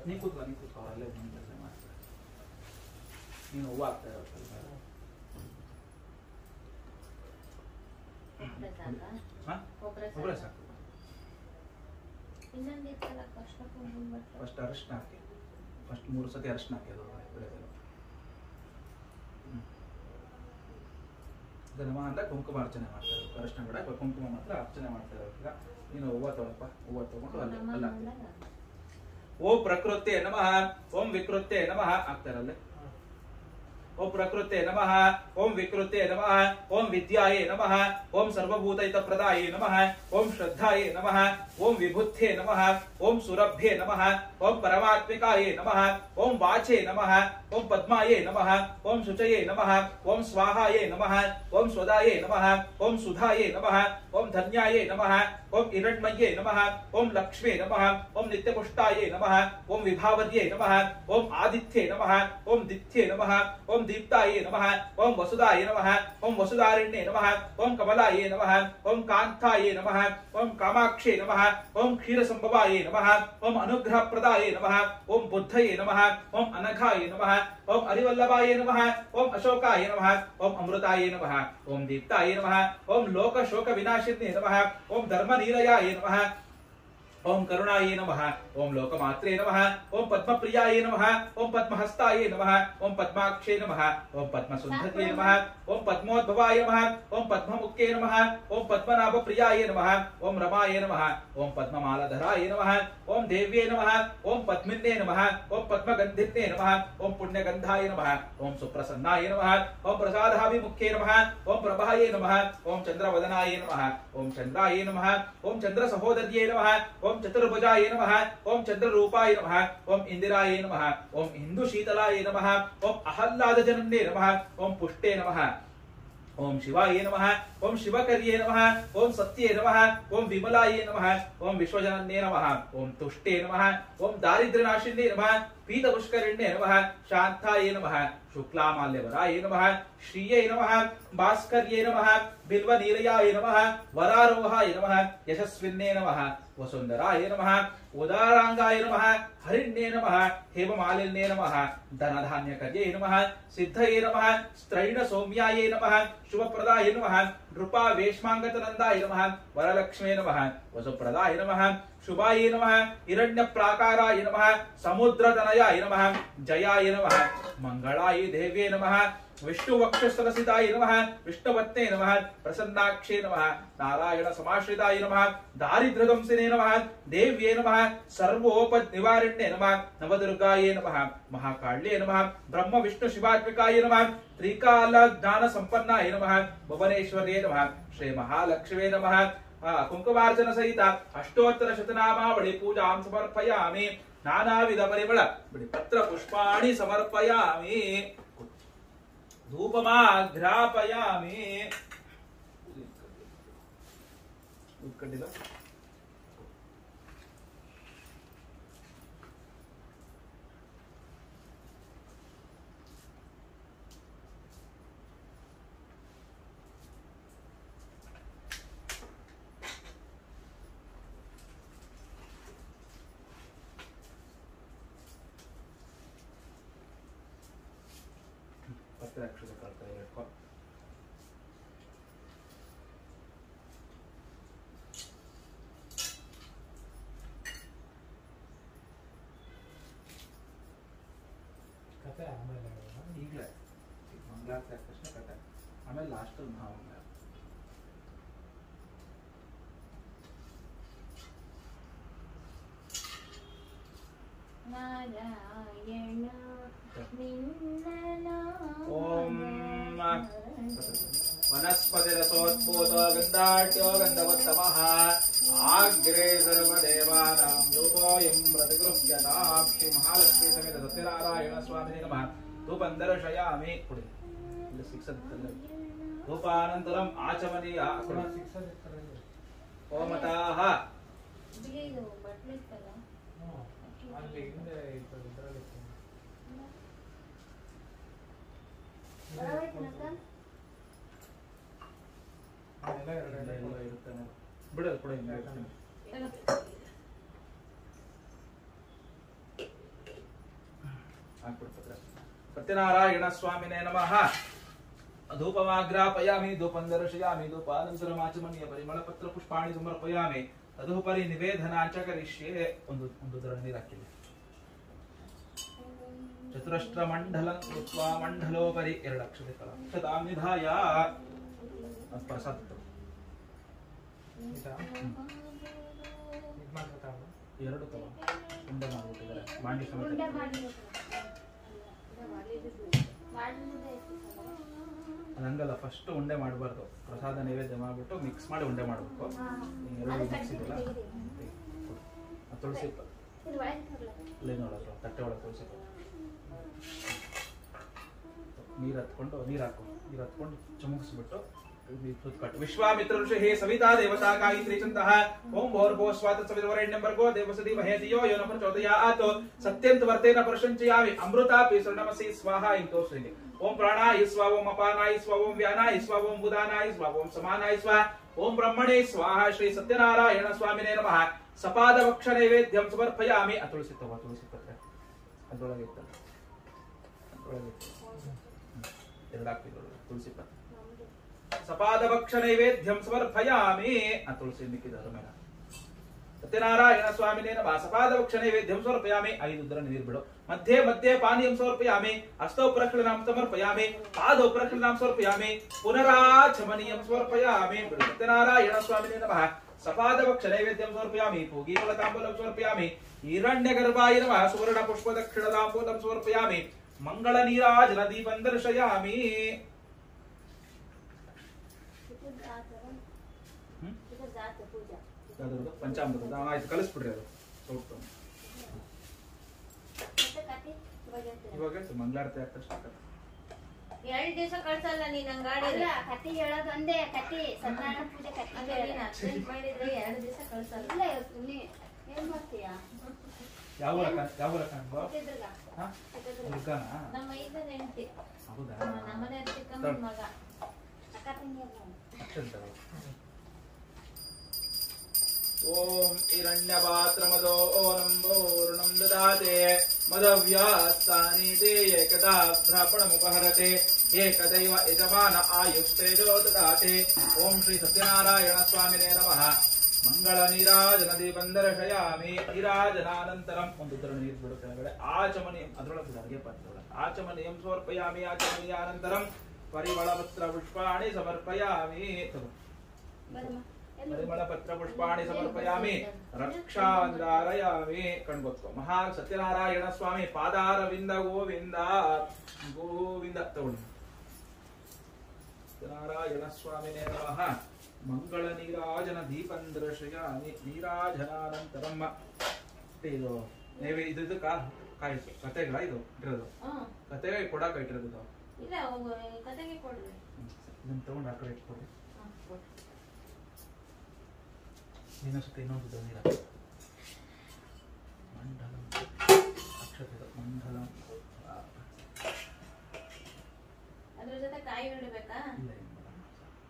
ನೀ ಕೂತ್ಕೋ ಅಲ್ಲೇ ಕೆಲಸ ಮಾಡ್ತಾರೆ ನೀನು ಹೂವು ಆಗ್ತಾ ಒಬ್ಬರೇ ಸಾಕು ಫಸ್ಟ್ ಅರಿಶಿನ ಹಾಕಿ ಫಸ್ಟ್ 3 ಸತಿ ಅರಿಶಿನ ಹಾಕಿ ಅದು ನಮ ಅಂತ ಕುಂಕುಮಾರ್ಚನೆ ಮಾಡ್ತಾರೆ ಅರಿಶಿನ ಕೂಡ ಕುಂಕುಮ ಮಾತ್ರ ಅರ್ಚನೆ ಮಾಡ್ತಾರೆ ಈಗ ನೀನು ಹೂವು ತಗೊಳಪ್ಪ ಹೂವು ತಗೊಂಡು ಅಲ್ಲ ಓಂ ಪ್ರಕೃತೆ ನಮಃ ಓಂ ವಿಕೃತೆ ನಮಃ ಆಗ್ತಾರಲ್ಲೇ ओम प्रकृते नमः ओम विकृते नमः ओम विद्याये नमः ओम सर्वभूतहित प्रदाये नमः ओम श्रद्धाये नमः ओम विभुत्थे नमः ओम सुरभ्ये नमः ओम परमात्मिकाये नमः ओम वाचे नमः ओम पद्माये नमः ओम शुचये नमः ओम स्वाहाये नमः ओम स्वदाये नमः ओम सुधाये नमः ओम धन्याये नमः ओम हिरण्मये नमः ओम लक्ष्मे नमः ओम नित्यपुष्टाये नमः ओम विभावर्ये नमः ओम आदित्ये नमः ओम दित्ये नमः ओम दीप्ताये नमः ओम वसुदाये नमः ओम वसुधारिण्ये नमः ओम कमलाये नमः ओम कांताये नमः ओम कामाक्षे नमः ओम क्षीरसंभवाये नमः ओम अनुग्रहप्रदाये नमः ओम बुद्धये नमः ओम अनघाये नमः ओम हरिवल्लभाये नमः ओम अशोकाय नमः ओम अमृताये नमः ओम दीप्ताये नमः ओम लोक शोक विनाशिन्ये नमः ओम धर्मनीलयाय नमः ओम करुणाये नमः ओम लोकमात्रे नमः ओम पद्मप्रियाय नमः ओम पद्महस्ताय नमः ओम पद्माक्षे नमः ओम पद्मसुंदर्ये नमः ओम पद्मोद्भवाय नमः ओम पद्ममुखे नमः ओम पद्मनाभप्रियाय नमः ओम रमाय नमः ओम पद्ममालाधराय नमः ओम देव्ये नमः ओम पद्मिन्ये नमः ओम पद्मगन्धिन्ये नमः ओम पुण्यगन्धाय नमः ओम सुप्रसन्नाय नमः ओम प्रसादाभिमुख्ये नमः ओम प्रभाये नमः ओम चंद्रवदनाय नमः ओम चंद्राय नमः ओम चंद्रसहोदर्ये नमः ओम चतुर्भुजाय नमः ओम चंद्ररूपाय नमः ओम इंदिराय नमः ओम हिंदुशीतलाय नमः ओम अहल्लादजनन्ये नमः ओम पुष्टे नमः ओम शिवाय नमः ओम शिवकर्ये नमः ओम सत्ये नमः ओम विमलाय नमः ओम विश्वजनन्ये नमः ओम तुष्टे नमः ओम दारिद्र्यनाशिन्ये नमः पीतपुष्करिण्ये नमः शांताय नमः शुक्लामाल्यवराय नमः श्रिये नमः भास्कर्ये नमः बिल्वनीलयाय नमः वरारोहाय नमः यशस्विन्ये नमः वसुंधराय नमः उदारांगाय नमः हरिण्ये नमः हेममालिन्ये नमः धनधान्यकर्ये नमः सिद्धये नमः स्त्रैण सौम्याय नमः शुभप्रदाय नमः नृपा वेश्मांगतनंदाय नमः वरलक्ष्मे नमः वसुप्रदाय नमः शुभाय नमः हिरण्यप्राकाराय नमः समुद्रतनयाय नमः जयाय नमः मंगलाय देव्ये नमः ವಿಷ್ಣು ವಕ್ಷಸ್ಥಲಸಿತಾಯ ನಮಃ ವಿಷ್ಣುವತ್ನೇ ನಮಃ ಪ್ರಸನ್ನಾಕ್ಷೇ ನಮಃ ನಾರಾಯಣ ಸಮಾಶ್ರಿತಾಯ ನಮಃ ದಾರಿದ್ರ್ಯದಂಸಿನೇ ನಮಃ ದೇವ್ಯೇ ನಮಃ ಸರ್ವೋಪದ್ ನಿವಾರಿಣ್ಯೇ ನಮಃ ನವದುರ್ಗಾಯೇ ನಮಃ ಮಹಾಕಾಳ್ಯೇ ನಮಃ ಬ್ರಹ್ಮ ವಿಷ್ಣು ಶಿವಾತ್ಮಿಕಾಯ ನಮಃ ತ್ರಿಕಾಲ ಜ್ಞಾನ ಸಂಪನ್ನಾಯ ನಮಃ ಭುವನೇಶ್ವರ್ಯೇ ನಮಃ ಶ್ರೀ ಮಹಾಲಕ್ಷ್ಮೇ ನಮಃ ಕುಂಕುಮಾರ್ಚನ ಸಹಿತ ಅಷ್ಟೋತ್ತರ ಶತನಾಮಾವಳಿ ಪೂಜಾಂ ಸಮರ್ಪಯಾಮಿ ನಾನಾವಿಧ ಪರಿಮಳ ಪತ್ರ ಪುಷ್ಪಾಣಿ ಸಮರ್ಪಯಾಮಿ ಧೂಪಮಾಘ್ರಾಪಯಾಮಿ ಉತ್ಕಂಡಿಲ್ಲ ಅಕ್ಷರ ಕರ್ತಾ ಇರಬೇಕು ಕತೆ ಆಮೇಲೆ ಈಗಲೇ ಮಂಗಳಾರತಿ ಆದ ತಕ್ಷಣ ಕತೆ ಆಮೇಲೆ ಲಾಸ್ಟಲ್ಲಿ ಮಹಾಮಂಗಳ ನಾರಾಯಣ ಓಂ ವನಸ್ಪತಿರಸೋತ್ಪೂತ ಗಂಧಾಢ್ಯೋ ಗಂಧವತ್ತಮಃ ಆಗ್ರೇ ಸರ್ವದೇವಾನಾಂ ಧೂಪೋಯಂ ಪ್ರತಿಗೃಹ್ಯತಾಂ ಶ್ರೀ ಮಹಾಲಕ್ಷ್ಮೀ ಸಮೇತ ಸತ್ಯನಾರಾಯಣ ಸ್ವಾಮಿನೇ ನಮಃ ಧೂಪಂ ದರ್ಶಯಾಮಿ ಕೊಡಿ ಇಲ್ಲಿ ಸಿಕ್ಸತ್ತಲ್ಲ ಧೂಪಾನಂತರಂ ಆಚಮನೀಯ ಓಮತಾಹ ಇದು ಬಟ್ಲಿತ್ತಲ್ಲ ಅಲ್ಲಿ ಹಿಂದೆ ಇದರಲ್ಲಿ ಎಲ್ಲ ಎರಡೆರಡು ಎಲ್ಲ ಇರುತ್ತೆ ಬಿಡೋದು ಕೂಡ ಹಿಂಗೆ ಹಾಕ್ಬಿಡ್ತಾರೆ ಸತ್ಯನಾರಾಯಣ ಸ್ವಾಮಿನೇ ನಮಃ ಧೂಪಮಾಗ್ರಾಪಯಾಮಿ ಧೂಪಂ ದರ್ಶಯಾಮಿ ಧೂಪಾನಂತರಂ ಆಚಮನೀಯ ಪರಿಮಳ ಪತ್ರ ಪುಷ್ಪಾಣಿ ಸಮರ್ಪಯಾಮಿ ತದುಪರಿ ನಿವೇದನಾಂಚ ಕರಿಷ್ಯೆ ಒಂದು ದರ ನೀರು ಹಾಕಿಲ್ಲ ಚತುರಷ್ಟ್ರ ಮಂಡಲ ಕೃತ್ವಾ ಮಂಡಲೋಪರಿ 2 ಅಕ್ಷತೆ ಕಲ ಅಕ್ಷತಾಂ ನಿಧಾಯ ಪ್ರಸಾದ ಇದು ಮಾಡ್ತಾ 2 ತವ ಉಂಡೆ ಮಾಡಿಬಿಟ್ಟಿದ್ದಾರೆ ಬಾಂಡಿ ಸಮೇತ ಉಂಡೆ ಮಾಡಿದ್ರೆ ಹಂಗಲ್ಲ ಫಸ್ಟ್ ಉಂಡೆ ಮಾಡಬಾರ್ದು ಪ್ರಸಾದ ನೈವೇದ್ಯ ಮಾಡ್ಬಿಟ್ಟು ಮಿಕ್ಸ್ ಮಾಡಿ ಉಂಡೆ ಮಾಡಬೇಕು ಎರಡು ಮಿಕ್ಸ್ ಇದೆಯಲ್ಲ ತುಳಸಿ ಇಲ್ಲೇ ನೋಡೋದು ತಟ್ಟೆ ಒಳಗೆ ತುಳಸಿ ನೀರು ಹತ್ಕೊಂಡು ನೀರು ಹತ್ಕೊಂಡು ಚುಮುಕಿಸ್ಬಿಟ್ಟು ವಿಶ್ವಾಮಿತ್ರ ಋಷಿ ಹೇ ಸವಿತಾ ದೇವತಾ ಗಾಯತ್ರಿ ಚಂತಃ ಓಂ ಭೋರ್ಭೋ ಸ್ವಾತ ಸವಿತವರೆಣ್ಯಂ ಭರ್ಗೋ ದೇವಸತಿ ಮಹೇ ಧಿಯೋ ಯೋ ನ ಪ್ರಚೋದಯಾತ್ ಸತ್ಯಂತ ವರ್ತೇನ ಪ್ರಶಂಚಯಾಮಿ ಅಮೃತಾಪಿ ಸ್ವರ್ಣಮಸಿ ಸ್ವಾಹಾ ಇಂತೋ ಶ್ರೀನಿ ಓಂ ಪ್ರಾಣಾಯ ಸ್ವ ಓಂ ಅಪಾನಾಯ ಸ್ವ ಓಂ ವ್ಯಾನಾಯ ಸ್ವ ಓಂ ಬುಧಾನಾಯ ಸ್ವ ಓಂ ಸಮಾನಾಯ ಸ್ವ ಓಂ ಬ್ರಹ್ಮಣೇ ಸ್ವಾಹ ಶ್ರೀ ಸತ್ಯನಾರಾಯಣ ಸ್ವಾಮಿನೇ ನಮಃ ಸಪಾದ ವಕ್ಷ ನೈವೇದ್ಯಂ ಸಮರ್ಪಯಾಮಿ ತುಳಸಿ ತಗೋ ತುಳಸಿ ಪತ್ರ ಅದರೊಳಗೆ ಇರ್ತದೆ ಎರಡು ಹಾಕ್ತಿದ್ರು ತುಳಸಿ ಪತ್ರ ಸಪಾದ ಭಕ್ಷ ನೈವೇದ್ಯಂ ಸಮರ್ಪಯಾಮಿ ತುಳಸಿ ಮಿಕ್ಕಿದ ಮೇಲೆ ಸತ್ಯನಾರಾಯಣ ಸ್ವಾಮಿನೇ ನಮಃ ಸಪಾದ ಭಕ್ಷ ನೈವೇದ್ಯಂ ಸಮರ್ಪಯಾಮಿ 5 ಉದ್ರ ನೀರು ಬಿಡು ಮಧ್ಯೆ ಮಧ್ಯೆ ಪಾನೀಯಂ ಸಮರ್ಪಯಾಮಿ ಹಸ್ತೌ ಪ್ರಕ್ಷಾಳನಂ ಸಮರ್ಪಯಾಮಿ ಪಾದೌ ಪ್ರಕ್ಷಾಳನಂ ಸಮರ್ಪಯಾಮಿ ಪುನರಾಚಮನೀಯಂ ಸಮರ್ಪಯಾಮಿ ಬಿಡು ಸತ್ಯನಾರಾಯಣ ಸ್ವಾಮಿನೇ ನಮಃ ಸಪಾದ ಭಕ್ಷ ನೈವೇದ್ಯಂ ಸಮರ್ಪಯಾಮಿ ಭೋಗೀಫಲ ತಾಂಬೂಲಂ ಸಮರ್ಪಯಾಮಿ ಹಿರಣ್ಯಗರ್ಭಾಯ ನಮಃ ಸುವರ್ಣ ಪುಷ್ಪ ದಕ್ಷಿಣ ತಾಂಬೂಲಂ ಸಮರ್ಪಯಾಮಿ ಮಂಗಳ ನೀರಾಜನ ದೀಪಂ ದರ್ಶಯಾಮಿ ಪಂಚಾಮೃತ ಆಯ್ತು ಕಳಿಸ್ಬಿಡ್ರಿ ಅದು ಇವಾಗ ಮಂಗಳಾರತಿ ಆಗ್ತಾ ಸ್ಟಾರ್ಟ್ 2 ದಿವಸ ಕಳ್ಸಲ್ಲ ನೀನ್ ಗಾಡಿ ಅಲ್ಲ ಕತ್ತಿ ಹೇಳೋದು ಒಂದೇ ಕತ್ತಿ ಸತ್ಯನಾರಾಯಣ ಪೂಜೆ ಕತ್ತಿ ಮಾಡಿದ್ರೆ 2 ದಿವಸ ಕಳ್ಸಲ್ಲ ಇಲ್ಲ ನೀ ಏನ್ ಮಾಡ್ತೀಯಾ ಯಾವ ದುರ್ಗಾನ ನಮ್ಮ ಐದ ಹೆಂಡತಿ ಹೌದಾ ನಮ್ಮನೆ ಚಿಕ್ಕಮ್ಮನ ಮಗ ಅಕ್ಕ ತಂಗಿ ಓಂ ಹಿರಣ್ಯಪಾತ್ರಮದೋ ನಂಬೋರ್ಣಂ ದದಾತೆ ಮದವ್ಯಾಸ್ತಾನೀತೆ ಏಕದಾ ಭ್ರಾಪಣಮುಪಹರತೆ ಏಕದೈವ ಯಜಮಾನ ಆಯುಸ್ತೇಜೋ ದದಾತೆ ಓಂ ಶ್ರೀ ಸತ್ಯನಾರಾಯಣ ಸ್ವಾಮಿನೇ ನಮಃ ಮಂಗಳ ನೀರಾಜನ ದೀಪಂದರ್ಶಯಾಮಿ ನೀರಾಜನಾನಂತರಂ ಒಂದು ಉತ್ತರ ನೀರು ಬಿಡುತ್ತೆ ಕೆಳಗಡೆ ಆಚಮನೀಯಂ ಅದರೊಳಗೆ ಅಡುಗೆ ಪಾತ್ರೆ ಆಚಮನೀಯಂ ಸಮರ್ಪಯಾಮಿ ಆಚಮನೀಯಾನಂತರಂ ಪರಿಮಳ ಪತ್ರ ಪುಷ್ಪಾಣಿ ಸಮರ್ಪಯಾಮಿ ಪರಿಮಳ ಪತ್ರ ಪುಷ್ಪಾಣಿ ಸಮರ್ಪಯಾಮಿ ರಕ್ಷಾಂಧಾರಯಾಮಿ ಕಣ್ಗೊತ್ಕೊ ಮಹಾ ಸತ್ಯನಾರಾಯಣ ಸ್ವಾಮಿ ಪಾದಾರವಿಂದ ಗೋವಿಂದ ಗೋವಿಂದ ತಗೊಂಡು ಸತ್ಯನಾರಾಯಣ ಸ್ವಾಮಿನೇ ನಮಃ ಮಂಗಳ ನೀರಾಜನ ದೀಪಂದರ್ಶಯಾಮಿ ನೀರಾಜನಾನಂತರಂ ಇದು ನೇವಿ ಇದು ಕಾಯಿಸು ಕತೆಗಳ ಇದು ಇಟ್ಟಿರೋದು ಕತೆಗೆ ಕೊಡಾಕ ಇಟ್ಟಿರೋದು ಇಲ್ಲ ಕತೆಗೆ ಕೊಡ್ರಿ ಇದನ್ನ ತಗೊಂಡು ಆ ಕಡೆ ಇಟ್ಕೊಡಿ ಇನ್ನೊಂದ್ಸತಿ ಇನ್ನೊಂದು ನೀರ ಮಂಡಲಂ ಅಕ್ಷತೆ ಮಂಡಲಂ ಅದ್ರ ಜೊತೆ ಕಾಯಿ ಇಡಬೇಕಾ ಇಲ್ಲ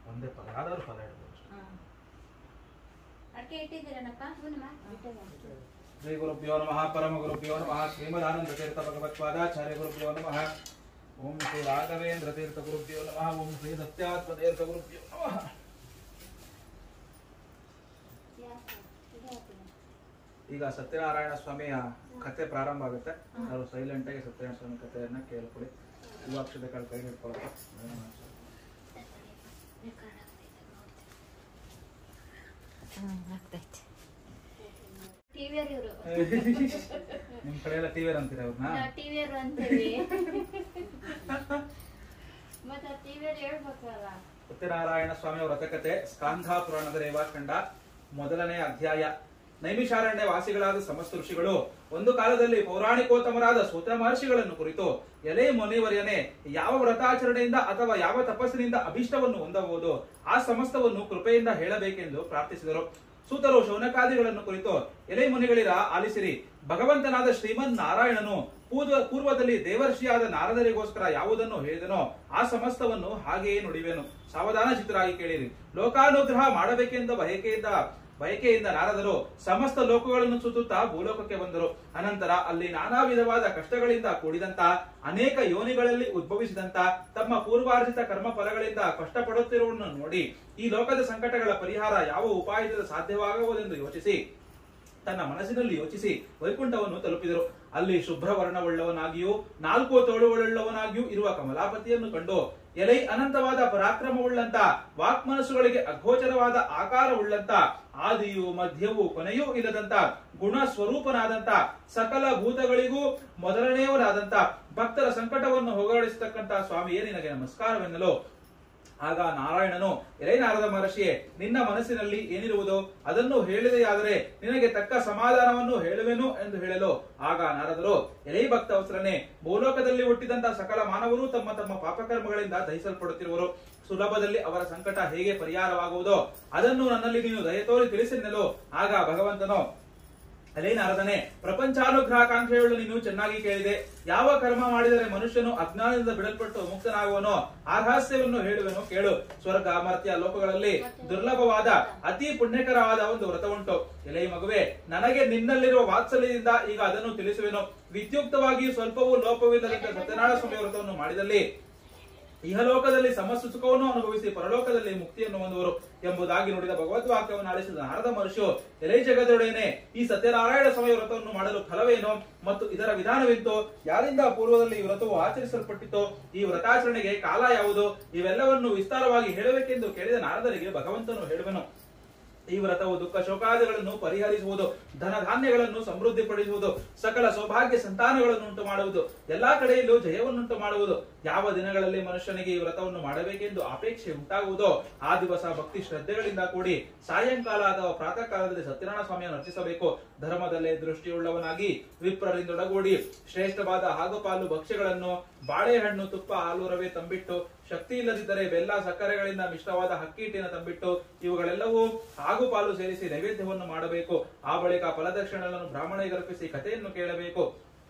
ಒಂದೇ ಪದ ಯಾವ್ದಾದ್ರು ಪದ ಇಡ್ಬೋದು ಅಡಿಕೆ ಇಟ್ಟಿದ್ದೀರನಪ್ಪ ಶ್ರೀ ಗುರುಭ್ಯೋ ನಮಃ ಪರಮ ಗುರುಭ್ಯೋ ನಮಃ ಶ್ರೀಮದಾನಂದ ತೀರ್ಥ ಭಗವತ್ಪಾದಾಚಾರ್ಯ ಗುರುಭ್ಯೋ ನಮಃ ಓಂ ಶ್ರೀ ರಾಘವೇಂದ್ರ ತೀರ್ಥ ಗುರುಭ್ಯೋ ನಮಃ ಓಂ ಶ್ರೀ ಸತ್ಯಾತ್ಮ ತೀರ್ಥ ಗುರುಭ್ಯೋ ನಮಃ ಈಗ ಸತ್ಯನಾರಾಯಣ ಸ್ವಾಮಿಯ ಕತೆ ಪ್ರಾರಂಭ ಆಗುತ್ತೆ ನಾವು ಸೈಲೆಂಟ್ ಆಗಿ ಸತ್ಯನಾರಾಯಣ ಸ್ವಾಮಿ ಕಥೆಯನ್ನ ಕೇಳ್ಕೊಳ್ಳಿ ಯುವಾಕ್ಷತೆ ಕೈ ಹಿಡ್ಕೊಳ್ಳೋಕೆ ಟಿವಿಯರ್ ಇವರು ನಿಮ್ ಕಡೆ ಎಲ್ಲ ಟಿವಿ ಅಂತೀರ ಅವ್ರನ್ನ ಟಿವಿಯರ್ ಅಂತೀವಿ ಮತ್ತೆ ಟಿವಿಯರ್ ಹೇಳ್ಬೇಕಲ್ಲ ಸತ್ಯನಾರಾಯಣ ಸ್ವಾಮಿ ಅವರ ರಥಕತೆ ಸ್ಕಾಂಧ ಪುರಾಣದ ರೇವಾಖಂಡ ಮೊದಲನೇ ಅಧ್ಯಾಯ. ನೈಮಿಷಾರಣ್ಯ ವಾಸಿಗಳಾದ ಸಮಸ್ತ ಋಷಿಗಳು ಒಂದು ಕಾಲದಲ್ಲಿ ಪೌರಾಣಿಕೋತ್ತಮರಾದ ಸೂತ ಮಹರ್ಷಿಗಳನ್ನು ಕುರಿತು ಎಲೆ ಮುನಿವರ್ಯನೇ ಯಾವ ವ್ರತಾಚರಣೆಯಿಂದ ಅಥವಾ ಯಾವ ತಪಸ್ಸಿನಿಂದ ಅಭಿಷ್ಟವನ್ನು ಹೊಂದಬಹುದು ಆ ಸಮಸ್ತವನ್ನು ಕೃಪೆಯಿಂದ ಹೇಳಬೇಕೆಂದು ಪ್ರಾರ್ಥಿಸಿದರು. ಸೂತರು ಶೌನಕಾದಿಗಳನ್ನು ಕುರಿತು ಎಲೆ ಮುನಿಗಳಿರ ಆಲಿಸಿರಿ, ಭಗವಂತನಾದ ಶ್ರೀಮನ್ ನಾರಾಯಣನು ಪೂರ್ವದಲ್ಲಿ ದೇವರ್ಷಿಯಾದ ನಾರದರಿಗೋಸ್ಕರ ಯಾವುದನ್ನು ಹೇಳಿದನೋ ಆ ಸಮಸ್ತವನ್ನು ಹಾಗೆಯೇ ನುಡಿವೆನು. ಸಾವಧಾನ ಚಿತ್ತರಾಗಿ ಕೇಳಿರಿ. ಲೋಕಾನುಗ್ರಹ ಮಾಡಬೇಕೆಂದ ಬಯಕೆಯಿಂದ ನಾರದರು ಸಮಸ್ತ ಲೋಕಗಳನ್ನು ಸುತ್ತುತ್ತಾ ಭೂಲೋಕಕ್ಕೆ ಬಂದರು. ಅನಂತರ ಅಲ್ಲಿ ನಾನಾ ವಿಧವಾದ ಕಷ್ಟಗಳಿಂದ ಕೂಡಿದಂತ ಅನೇಕ ಯೋನಿಗಳಲ್ಲಿ ಉದ್ಭವಿಸಿದಂತ ತಮ್ಮ ಪೂರ್ವಾರ್ಜಿತ ಕರ್ಮ ಫಲಗಳಿಂದ ಕಷ್ಟಪಡುತ್ತಿರುವುದನ್ನು ನೋಡಿ ಈ ಲೋಕದ ಸಂಕಟಗಳ ಪರಿಹಾರ ಯಾವ ಉಪಾಯದಿಂದ ಸಾಧ್ಯವಾಗುವುದೆಂದು ಯೋಚಿಸಿ ತನ್ನ ಮನಸ್ಸಿನಲ್ಲಿ ಯೋಚಿಸಿ ವೈಕುಂಠವನ್ನು ತಲುಪಿದರು. ಅಲ್ಲಿ ಶುಭ್ರವರ್ಣವುಳ್ಳವನಾಗಿಯೂ 4 ತೋಳುಗಳುಳ್ಳವನಾಗಿಯೂ ಇರುವ ಕಮಲಾಪತಿಯನ್ನು ಕಂಡು ಎಲೈ ಅನಂತವಾದ ಪರಾಕ್ರಮವುಳ್ಳಂತ ವಾಕ್ಮನಸ್ಸುಗಳಿಗೆ ಅಗೋಚರವಾದ ಆಕಾರವುಳ್ಳಂತ ಆದಿಯೂ ಮಧ್ಯವೂ ಕೊನೆಯೂ ಇಲ್ಲದಂತ ಗುಣ ಸ್ವರೂಪನಾದಂತ ಸಕಲ ಭೂತಗಳಿಗೂ ಮೊದಲನೆಯವನಾದಂತ ಭಕ್ತರ ಸಂಕಟವನ್ನು ಹೋಗಲಾಡಿಸತಕ್ಕಂತ ಸ್ವಾಮಿಯೇ ನಿನಗೆ ನಮಸ್ಕಾರವೆನ್ನಲು ಆಗ ನಾರಾಯಣನು ಎಲೈ ನಾರದ ಮಹರ್ಷಿಯೇ, ನಿನ್ನ ಮನಸ್ಸಿನಲ್ಲಿ ಏನಿರುವುದೋ ಅದನ್ನು ಹೇಳಿದೆಯಾದರೆ ನಿನಗೆ ತಕ್ಕ ಸಮಾಧಾನವನ್ನು ಹೇಳುವೆನು ಎಂದು ಹೇಳಲು ಆಗ ನಾರದರು ಎಲೈ ಭಕ್ತವತ್ಸರನೇ, ಭೂಲೋಕದಲ್ಲಿ ಹುಟ್ಟಿದಂತ ಸಕಲ ಮಾನವರು ತಮ್ಮ ತಮ್ಮ ಪಾಪಕರ್ಮಗಳಿಂದ ದಹಿಸಲ್ಪಡುತ್ತಿರುವರು. ಸುಲಭದಲ್ಲಿ ಅವರ ಸಂಕಟ ಹೇಗೆ ಪರಿಹಾರವಾಗುವುದೋ ಅದನ್ನು ನನ್ನಲ್ಲಿ ನೀನು ದಯತೋರಿ ತಿಳಿಸೆನ್ನಲು ಆಗ ಭಗವಂತನು ಅಲೇ ನಾರದನೇ, ಪ್ರಪಂಚಾನುಗ್ರಹಕಾಂಕ್ಷೆಯುಳ್ಳ ನೀನು ಚೆನ್ನಾಗಿ ಕೇಳಿದೆ. ಯಾವ ಕರ್ಮ ಮಾಡಿದರೆ ಮನುಷ್ಯನು ಅಜ್ಞಾನದಿಂದ ಬಿಡಲ್ಪಟ್ಟು ಮುಕ್ತನಾಗುವನೋ ಆ ರಹಸ್ಯವನ್ನು ಹೇಳುವೆನು ಕೇಳು. ಸ್ವರ್ಗ ಮರ್ತ್ಯ ಲೋಕಗಳಲ್ಲಿ ದುರ್ಲಭವಾದ ಅತಿ ಪುಣ್ಯಕರವಾದ ಒಂದು ವ್ರತ ಉಂಟು. ಎಲೈ ಮಗುವೆ, ನನಗೆ ನಿನ್ನಲ್ಲಿರುವ ವಾತ್ಸಲ್ಯದಿಂದ ಈಗ ಅದನ್ನು ತಿಳಿಸುವೆನು. ವಿದ್ಯುಕ್ತವಾಗಿ ಸ್ವಲ್ಪವೂ ಲೋಪವಿಲ್ಲದಂತೆ ಸತ್ಯನಾರಾಯಣ ಸ್ವಾಮಿ ವ್ರತವನ್ನು ಮಾಡಿದಲ್ಲಿ ಇಹಲೋಕದಲ್ಲಿ ಸಮಸ್ತ ಸುಖವನ್ನು ಅನುಭವಿಸಿ ಪರಲೋಕದಲ್ಲಿ ಮುಕ್ತಿಯನ್ನು ಹೊಂದುವರು ಎಂಬುದಾಗಿ ನುಡಿದ ಭಗವದ್ವಾಕ್ಯವನ್ನು ಆಲಿಸಿದ ನಾರದ ಮಹರ್ಷಿಯು ಎಲೈ ಜಗದೊಡೆಯನೇ, ಈ ಸತ್ಯನಾರಾಯಣ ಸ್ವಾಮಿ ವ್ರತವನ್ನು ಮಾಡಲು ಫಲವೇನೋ ಮತ್ತು ಇದರ ವಿಧಾನವೆಂತೋ, ಯಾರಿಂದ ಪೂರ್ವದಲ್ಲಿ ಈ ವ್ರತವು ಆಚರಿಸಲ್ಪಟ್ಟಿತೋ, ಈ ವ್ರತಾಚರಣೆಗೆ ಕಾಲ ಯಾವುದು, ಇವೆಲ್ಲವನ್ನು ವಿಸ್ತಾರವಾಗಿ ಹೇಳಬೇಕೆಂದು ಕೇಳಿದ ನಾರದರಿಗೆ ಭಗವಂತನು ಹೇಳುವನು. ಈ ವ್ರತವು ದುಃಖ ಶೋಕಾದಿಗಳನ್ನು ಪರಿಹರಿಸುವುದು, ಧನ ಧಾನ್ಯಗಳನ್ನು ಸಮೃದ್ಧಿಪಡಿಸುವುದು, ಸಕಲ ಸೌಭಾಗ್ಯ ಸಂತಾನಗಳನ್ನು ಉಂಟು ಮಾಡುವುದು, ಎಲ್ಲಾ ಕಡೆಯಲ್ಲೂ ಜಯವನ್ನುಂಟು ಮಾಡುವುದು. ಯಾವ ದಿನಗಳಲ್ಲಿ ಮನುಷ್ಯನಿಗೆ ಈ ವ್ರತವನ್ನು ಮಾಡಬೇಕೆಂದು ಅಪೇಕ್ಷೆ ಉಂಟಾಗುವುದೋ ಆ ದಿವಸ ಭಕ್ತಿ ಶ್ರದ್ಧೆಗಳಿಂದ ಕೂಡಿ ಸಾಯಂಕಾಲ ಅಥವಾ ಪ್ರಾತಃ ಕಾಲದಲ್ಲಿ ಸತ್ಯನಾರಾಯಣ ಸ್ವಾಮಿಯನ್ನು ಅರ್ಚಿಸಬೇಕು. ಧರ್ಮದಲ್ಲೇ ದೃಷ್ಟಿಯುಳ್ಳವನಾಗಿ ವಿಪ್ರರಿಂದೊಡಗೂಡಿ ಶ್ರೇಷ್ಠವಾದ ಹಾಗುಪಾಲು ಭಕ್ಷ್ಯಗಳನ್ನು, ಬಾಳೆಹಣ್ಣು, ತುಪ್ಪ, ಹಾಲು, ರವೆ ತಂಬಿಟ್ಟು, ಶಕ್ತಿ ಇಲ್ಲದಿದ್ದರೆ ಬೆಲ್ಲ, ಸಕ್ಕರೆಗಳಿಂದ ಮಿಶ್ರವಾದ ಹಕ್ಕಿಟ್ಟಿನ ತಂಬಿಟ್ಟು ಇವುಗಳೆಲ್ಲವೂ ಹಾಗುಪಾಲು ಸೇರಿಸಿ ನೈವೇದ್ಯವನ್ನು ಮಾಡಬೇಕು. ಆ ಬಳಿಕ ಫಲದಕ್ಷಿಣೆಗಳನ್ನು ಬ್ರಾಹ್ಮಣರಿಗೆ ಅರ್ಪಿಸಿ ಕಥೆಯನ್ನು ಕೇಳಬೇಕು.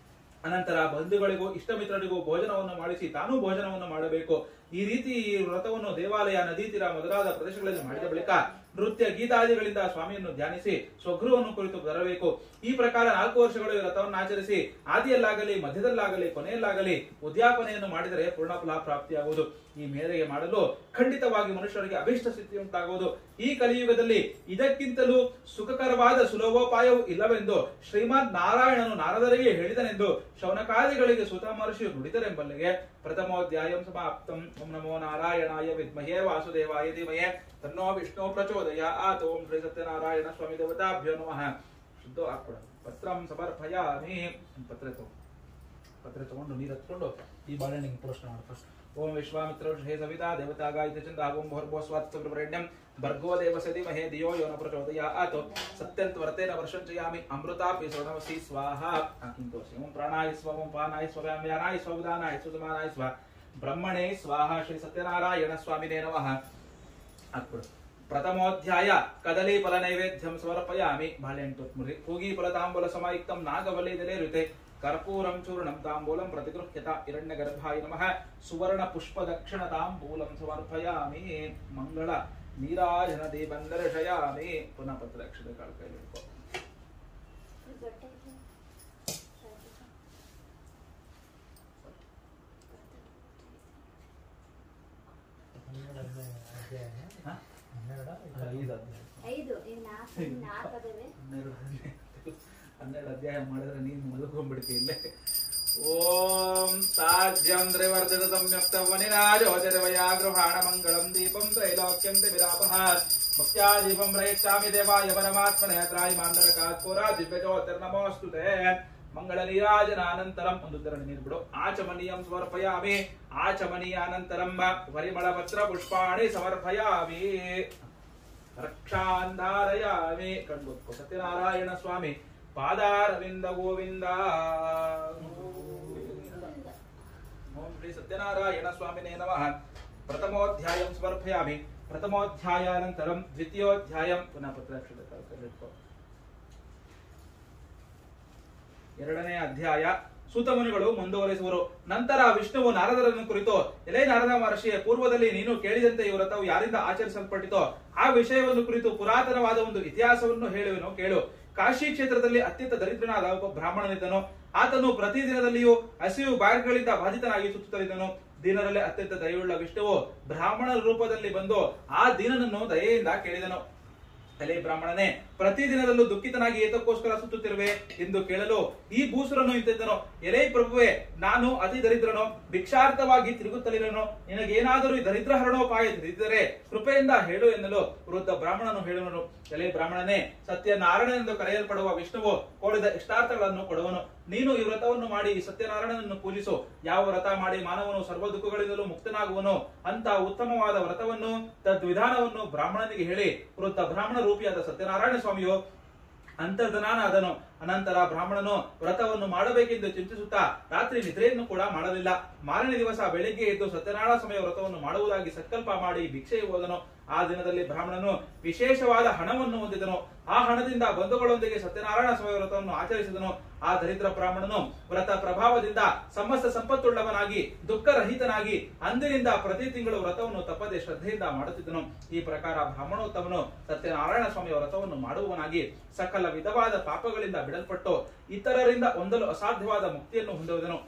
ಅನಂತರ ಬಂಧುಗಳಿಗೂ ಇಷ್ಟ ಮಿತ್ರರಿಗೂ ಭೋಜನವನ್ನು ಮಾಡಿಸಿ ತಾನೂ ಭೋಜನವನ್ನು ಮಾಡಬೇಕು. ಈ ರೀತಿ ಈ ವ್ರತವನ್ನು ದೇವಾಲಯ, ನದಿ ತೀರ ಮೊದಲಾದ ಪ್ರದೇಶಗಳಲ್ಲಿ ಮಾಡಿದ ಬಳಿಕ ನೃತ್ಯ ಗೀತಾದಿಗಳಿಂದ ಸ್ವಾಮಿಯನ್ನು ಧ್ಯಾನಿಸಿ ಸ್ವಗೃಹವನ್ನು ಕುರಿತು ಬರಬೇಕು. ಈ ಪ್ರಕಾರ 4 ವರ್ಷಗಳು ಈ ವ್ರತವನ್ನು ಆಚರಿಸಿ ಆದಿಯಲ್ಲಾಗಲಿ ಮಧ್ಯದಲ್ಲಾಗಲಿ ಕೊನೆಯಲ್ಲಾಗಲಿ ಉದ್ಯಾಪನೆಯನ್ನು ಮಾಡಿದರೆ ಪೂರ್ಣ ಫಲ ಪ್ರಾಪ್ತಿಯಾಗುವುದು. ಈ ಮೇರೆಗೆ ಮಾಡಲು ಖಂಡಿತವಾಗಿ ಮನುಷ್ಯರಿಗೆ ಅಭಿಷ್ಟ ಸ್ಥಿತಿ ಉಂಟಾಗುವುದು. ಈ ಕಲಿಯುಗದಲ್ಲಿ ಇದಕ್ಕಿಂತಲೂ ಸುಖಕರವಾದ ಸುಲಭೋಪಾಯವೂ ಇಲ್ಲವೆಂದು ಶ್ರೀಮದ್ ನಾರಾಯಣನು ನಾರದರಿಗೆ ಹೇಳಿದನೆಂದು ಶೌನಕಾದಿಗಳಿಗೆ ಸೂತ ಮಹರ್ಷಿಯು ನುಡಿದರೆಂಬಲ್ಲಿಗೆ ಪ್ರಥಮೋಧ್ಯಾಯಂ ಸಮಾಪ್ತಂ. ಓಂ ನಮೋ ನಾರಾಯಣಾಯ ವಿದ್ಮಹೇ ವಾಸುದೇವಾಯ ಧೀಮಹಿ ತನ್ನೋ ವಿಷ್ಣು ಪ್ರಚೋದಯಾತ್. ಓಂ ಶ್ರೀ ಸತ್ಯನಾರಾಯಣ ಸ್ವಾಮಿ ದೇವತಾಭ್ಯೋ ನಮಃ. ಶುದ್ಧ ಹಾಕ್ಕೊಡ ಪತ್ರಂ ಸಮರ್ಪಯಾಮಿ. ಪತ್ರ ತಗೊಂಡು ನೀರು ಹತ್ಕೊಂಡು ಈ ಬಾಳೆಹಣ್ಣಿಗೆ ಪ್ರಶ್ನೆ ಮಾಡಿ ಫಸ್ಟ್. ಓಂ ವಿಶ್ವಾಮಿತ್ರ ಶ್ರೀ ಸವಿತಾ ದೇವತಾ ಗಾಯತ್ರಿ ಚಂದ ಓಂ ಭರ್ಗೋಸ್ವಾತ್ ಸುಬ್ರಹ್ಮಣ್ಯಂ ಭರ್ಗೋ ದೇವಸ್ಯ ಧೀಮಹಿ ಧಿಯೋ ಯೋ ನ ಪ್ರಚೋದಯಾತ್. ಸತ್ಯಂತ ವ್ರತೇನ ವರ್ಷಂಚಯಾಮಿ ಅಮೃತಾಪಿ ಸ್ವರ್ಣಮಸಿ ಸ್ವಾಹಾ. ತೋರಿಸಿ. ಓಂ ಪ್ರಾಣಾಯ ಸ್ವ ಓಂ ಪಾನಾಯ ಸ್ವ ವ್ಯಾಮ್ಯಾನಾಯ ಸ್ವ ಉದಾನಾಯ ಸ್ವ ಸಮಾನಾಯ ಸ್ವ ಬ್ರಹ್ಮಣೇ ಸ್ವಾಹಾ. ಶ್ರೀ ಸತ್ಯನಾರಾಯಣ ಸ್ವಾಮಿನೇ ನಮಃ. ಹಾಕ್ಬಿಡು. ಪ್ರಥಮೋಧ್ಯಾಯ ಕದಲಿ ಫಲ ನೈವೇದ್ಯಂ ಸಮರ್ಪಯಾಮಿ. ಬಾಳೆಹಣ್ಣು ಮುರಿ ಕೂಗಿ ಫಲ ತಾಂಬೂಲ ಸಮಾಯುಕ್ತಂ ನಾಗವಲ್ಲೇದಲೇ ಋತೆ ಕರ್ಪೂರಂ ಚೂರ್ಣಂ ತಾಂಬೂಲಂ ಪ್ರತಿಗೃಹ್ಯತ ಹಿರಣ್ಯ ಗರ್ಭಾಯ ನಮಃ. ಸುವರ್ಣ ಪುಷ್ಪ ದಕ್ಷಿಣ ತಾಂಬೂಲಂ ಸಮರ್ಪಯಾಮಿ. ಮಂಗಳ ನೀರಾಜನ ದೀಪಂದರ್ಶಯಾಮಿ. ಪುನಃ ಪತ್ರ ಅಕ್ಷತೆ ಕಾಳು ಕೈಲಿ ಹಿಡ್ಕೊ. ಹನ್ನೆರಡು ಅಧ್ಯಾಯ ಮಾಡಿದ್ರೆ ನೀನು ಮಲ್ಕೊಂಡ್ಬಿಡ್ತಿ ಇಲ್ಲೇ. ಓಂ ಸಾಜ್ಯಂ ತ್ರಿವರ್ಧಿತ ಸಂಯುಕ್ತ ವನಿರಾಜೋಜರವಯಾ ಗೃಹಾಣ ಮಂಗಳಂ ದೀಪಂ ತ್ರೈಲೋಕ್ಯಂ ವಿರಾಪಃ. ಭಕ್ತ್ಯಾ ದೀಪಂ ಪ್ರಯಚ್ಛಾಮಿ ದೇವಾಯ ಪರಮಾತ್ಮನೇ ತ್ರಾಯಿ ಮಾಂಡರಕಾತ್ ಪುರಾ ದಿವ್ಯ ಜ್ಯೋತಿರ್ನಮೋಸ್ತುತೇ. ಮಂಗಳ ನೀರಾಜನಾನಂತರಂ ಒಂದು ಉದ್ದರಣೆ ನೀರು ಬಿಡು. ಆಚಮನೀಯಂ ಸಮರ್ಪಯಾಮಿ. ಆಚಮನೀಯಾನಂತರಂ ಪರಿಮಳ ಪತ್ರ ಪುಷ್ಪಾಣಿ ಸಮರ್ಪಯಾಮಿ. ರಕ್ಷಾಂಧಾರಯಾಮಿ. ಕಣ್ಬುತ್ಕೋ. ಸತ್ಯನಾರಾಯಣ ಸ್ವಾಮಿ ಪಾದಾರವಿಂದ ಗೋವಿಂದ. ಓಂ ಶ್ರೀ ಸತ್ಯನಾರಾಯಣ ಸ್ವಾಮಿನೇ ನಮಃ. ಪ್ರಥಮೋಧ್ಯಾಯಂ ಸಮರ್ಪಯಾಮಿ. ಪ್ರಥಮೋಧ್ಯಾಯಾನಂತರಂ ದ್ವಿತೀಯೋಧ್ಯಾಯಂ. ಪುನಃ ಪತ್ರಾಕ್ಷರ ಇಟ್ಕೋ. ಎರಡನೇ ಅಧ್ಯಾಯ ಸೂತಮುನಿಗಳು ಮುಂದುವರಿಸುವರು. ನಂತರ ವಿಷ್ಣುವು ನಾರದರನ್ನು ಕುರಿತು, ಎಲೆ ನಾರದ ಮಹರ್ಷಿಯ ಪೂರ್ವದಲ್ಲಿ ನೀನು ಕೇಳಿದಂತೆ ಈ ವ್ರತವು ಯಾರಿಂದ ಆಚರಿಸಲ್ಪಟ್ಟಿತೋ ಆ ವಿಷಯವನ್ನು ಕುರಿತು ಪುರಾತನವಾದ ಒಂದು ಇತಿಹಾಸವನ್ನು ಹೇಳುವೆನು ಕೇಳು. ಕಾಶಿ ಕ್ಷೇತ್ರದಲ್ಲಿ ಅತ್ಯಂತ ದರಿದ್ರನಾದ ಒಬ್ಬ ಬ್ರಾಹ್ಮಣನಿದ್ದನು. ಆತನು ಪ್ರತಿದಿನದಲ್ಲಿಯೂ ಹಸಿವು ಬಾಯಿಗಳಿಂದ ಬಾಧಿತನಾಗಿ ಸುತ್ತುತ್ತಲಿದ್ದನು. ದೀನರಲ್ಲಿ ಅತ್ಯಂತ ದಯೆಯುಳ್ಳ ವಿಷ್ಣುವು ಬ್ರಾಹ್ಮಣನ ರೂಪದಲ್ಲಿ ಬಂದು ಆ ದೀನನನ್ನು ದಯೆಯಿಂದ ಕೇಳಿದನು. ಎಲೆ ಬ್ರಾಹ್ಮಣನೇ, ಪ್ರತಿದಿನದಲ್ಲೂ ದುಃಖಿತನಾಗಿ ಏತಕ್ಕೋಸ್ಕರ ಸುತ್ತುತ್ತಿರುವೆ ಎಂದು ಕೇಳಲು ಈ ಭೂಸುರನು ಇಂತಿದ್ದನು. ಎಲೆ ಪ್ರಭುವೆ, ನಾನು ಅತಿ ದರಿದ್ರನು, ಭಿಕ್ಷಾರ್ಥವಾಗಿ ತಿರುಗುತ್ತಲಿರನು. ನಿನಗೇನಾದರೂ ಈ ದರಿದ್ರ ಹರಣೋಪಾಯ ತಿಳಿದಿದ್ದರೆ ಕೃಪೆಯಿಂದ ಹೇಳು ಎನ್ನಲು ವೃದ್ಧ ಬ್ರಾಹ್ಮಣನು ಹೇಳುವನು. ಎಲೆ ಬ್ರಾಹ್ಮಣನೇ, ಸತ್ಯನಾರಾಯಣನೆಂದು ಕರೆಯಲ್ಪಡುವ ವಿಷ್ಣುವು ಕೋರಿದ ಇಷ್ಟಾರ್ಥಗಳನ್ನು ಕೊಡುವನು. ನೀನು ಈ ವ್ರತವನ್ನು ಮಾಡಿ ಈ ಸತ್ಯನಾರಾಯಣನನ್ನು ಪೂಜಿಸು. ಯಾವ ವ್ರತ ಮಾಡಿ ಮಾನವನು ಸರ್ವ ದುಃಖಗಳಿಂದಲೂ ಮುಕ್ತನಾಗುವನು ಅಂತ ಉತ್ತಮವಾದ ವ್ರತವನ್ನು ತದ್ವಿಧಾನವನ್ನು ಬ್ರಾಹ್ಮಣನಿಗೆ ಹೇಳಿ ವೃದ್ಧ ಬ್ರಾಹ್ಮಣ ರೂಪಿಯಾದ ಸತ್ಯನಾರಾಯಣ ಸ್ವಾಮಿಯು ಅಂತರ್ಧನಾದನು. ಅನಂತರ ಬ್ರಾಹ್ಮಣನು ವ್ರತವನ್ನು ಮಾಡಬೇಕೆಂದು ಚಿಂತಿಸುತ್ತಾ ರಾತ್ರಿ ನಿದ್ರೆಯನ್ನು ಕೂಡ ಮಾಡಲಿಲ್ಲ. ಮಾರನೇ ದಿವಸ ಬೆಳಿಗ್ಗೆ ಎದ್ದು ಸತ್ಯನಾರಾಯಣ ಸ್ವಾಮಿಯ ವ್ರತವನ್ನು ಮಾಡುವುದಾಗಿ ಸಂಕಲ್ಪ ಮಾಡಿ ಭಿಕ್ಷೆಗೆ ಹೋದನು. ಆ ದಿನದಲ್ಲಿ ಬ್ರಾಹ್ಮಣನು ವಿಶೇಷವಾದ ಹಣವನ್ನು ಹೊಂದಿದನು. ಆ ಹಣದಿಂದ ಬಂಧುಗಳೊಂದಿಗೆ ಸತ್ಯನಾರಾಯಣ ಸ್ವಾಮಿ ವ್ರತವನ್ನು ಆಚರಿಸಿದನು. ಆ ದರಿದ್ರ ಬ್ರಾಹ್ಮಣನು ವ್ರತ ಪ್ರಭಾವದಿಂದ ಸಮಸ್ತ ಸಂಪತ್ತುಳ್ಳವನಾಗಿ ದುಃಖರಹಿತನಾಗಿ ಅಂದಿನಿಂದ ಪ್ರತಿ ತಿಂಗಳು ವ್ರತವನ್ನು ತಪ್ಪದೆ ಶ್ರದ್ಧೆಯಿಂದ ಮಾಡುತ್ತಿದ್ದನು. ಈ ಪ್ರಕಾರ ಬ್ರಾಹ್ಮಣೋತ್ತಮನು ಸತ್ಯನಾರಾಯಣ ಸ್ವಾಮಿಯ ವ್ರತವನ್ನು ಮಾಡುವವನಾಗಿ ಸಕಲ ವಿಧವಾದ ಪಾಪಗಳಿಂದ ಬಿಡಲ್ಪಟ್ಟು ಇತರರಿಂದ ಹೊಂದಲು ಅಸಾಧ್ಯವಾದ ಮುಕ್ತಿಯನ್ನು ಹೊಂದುವುದನು.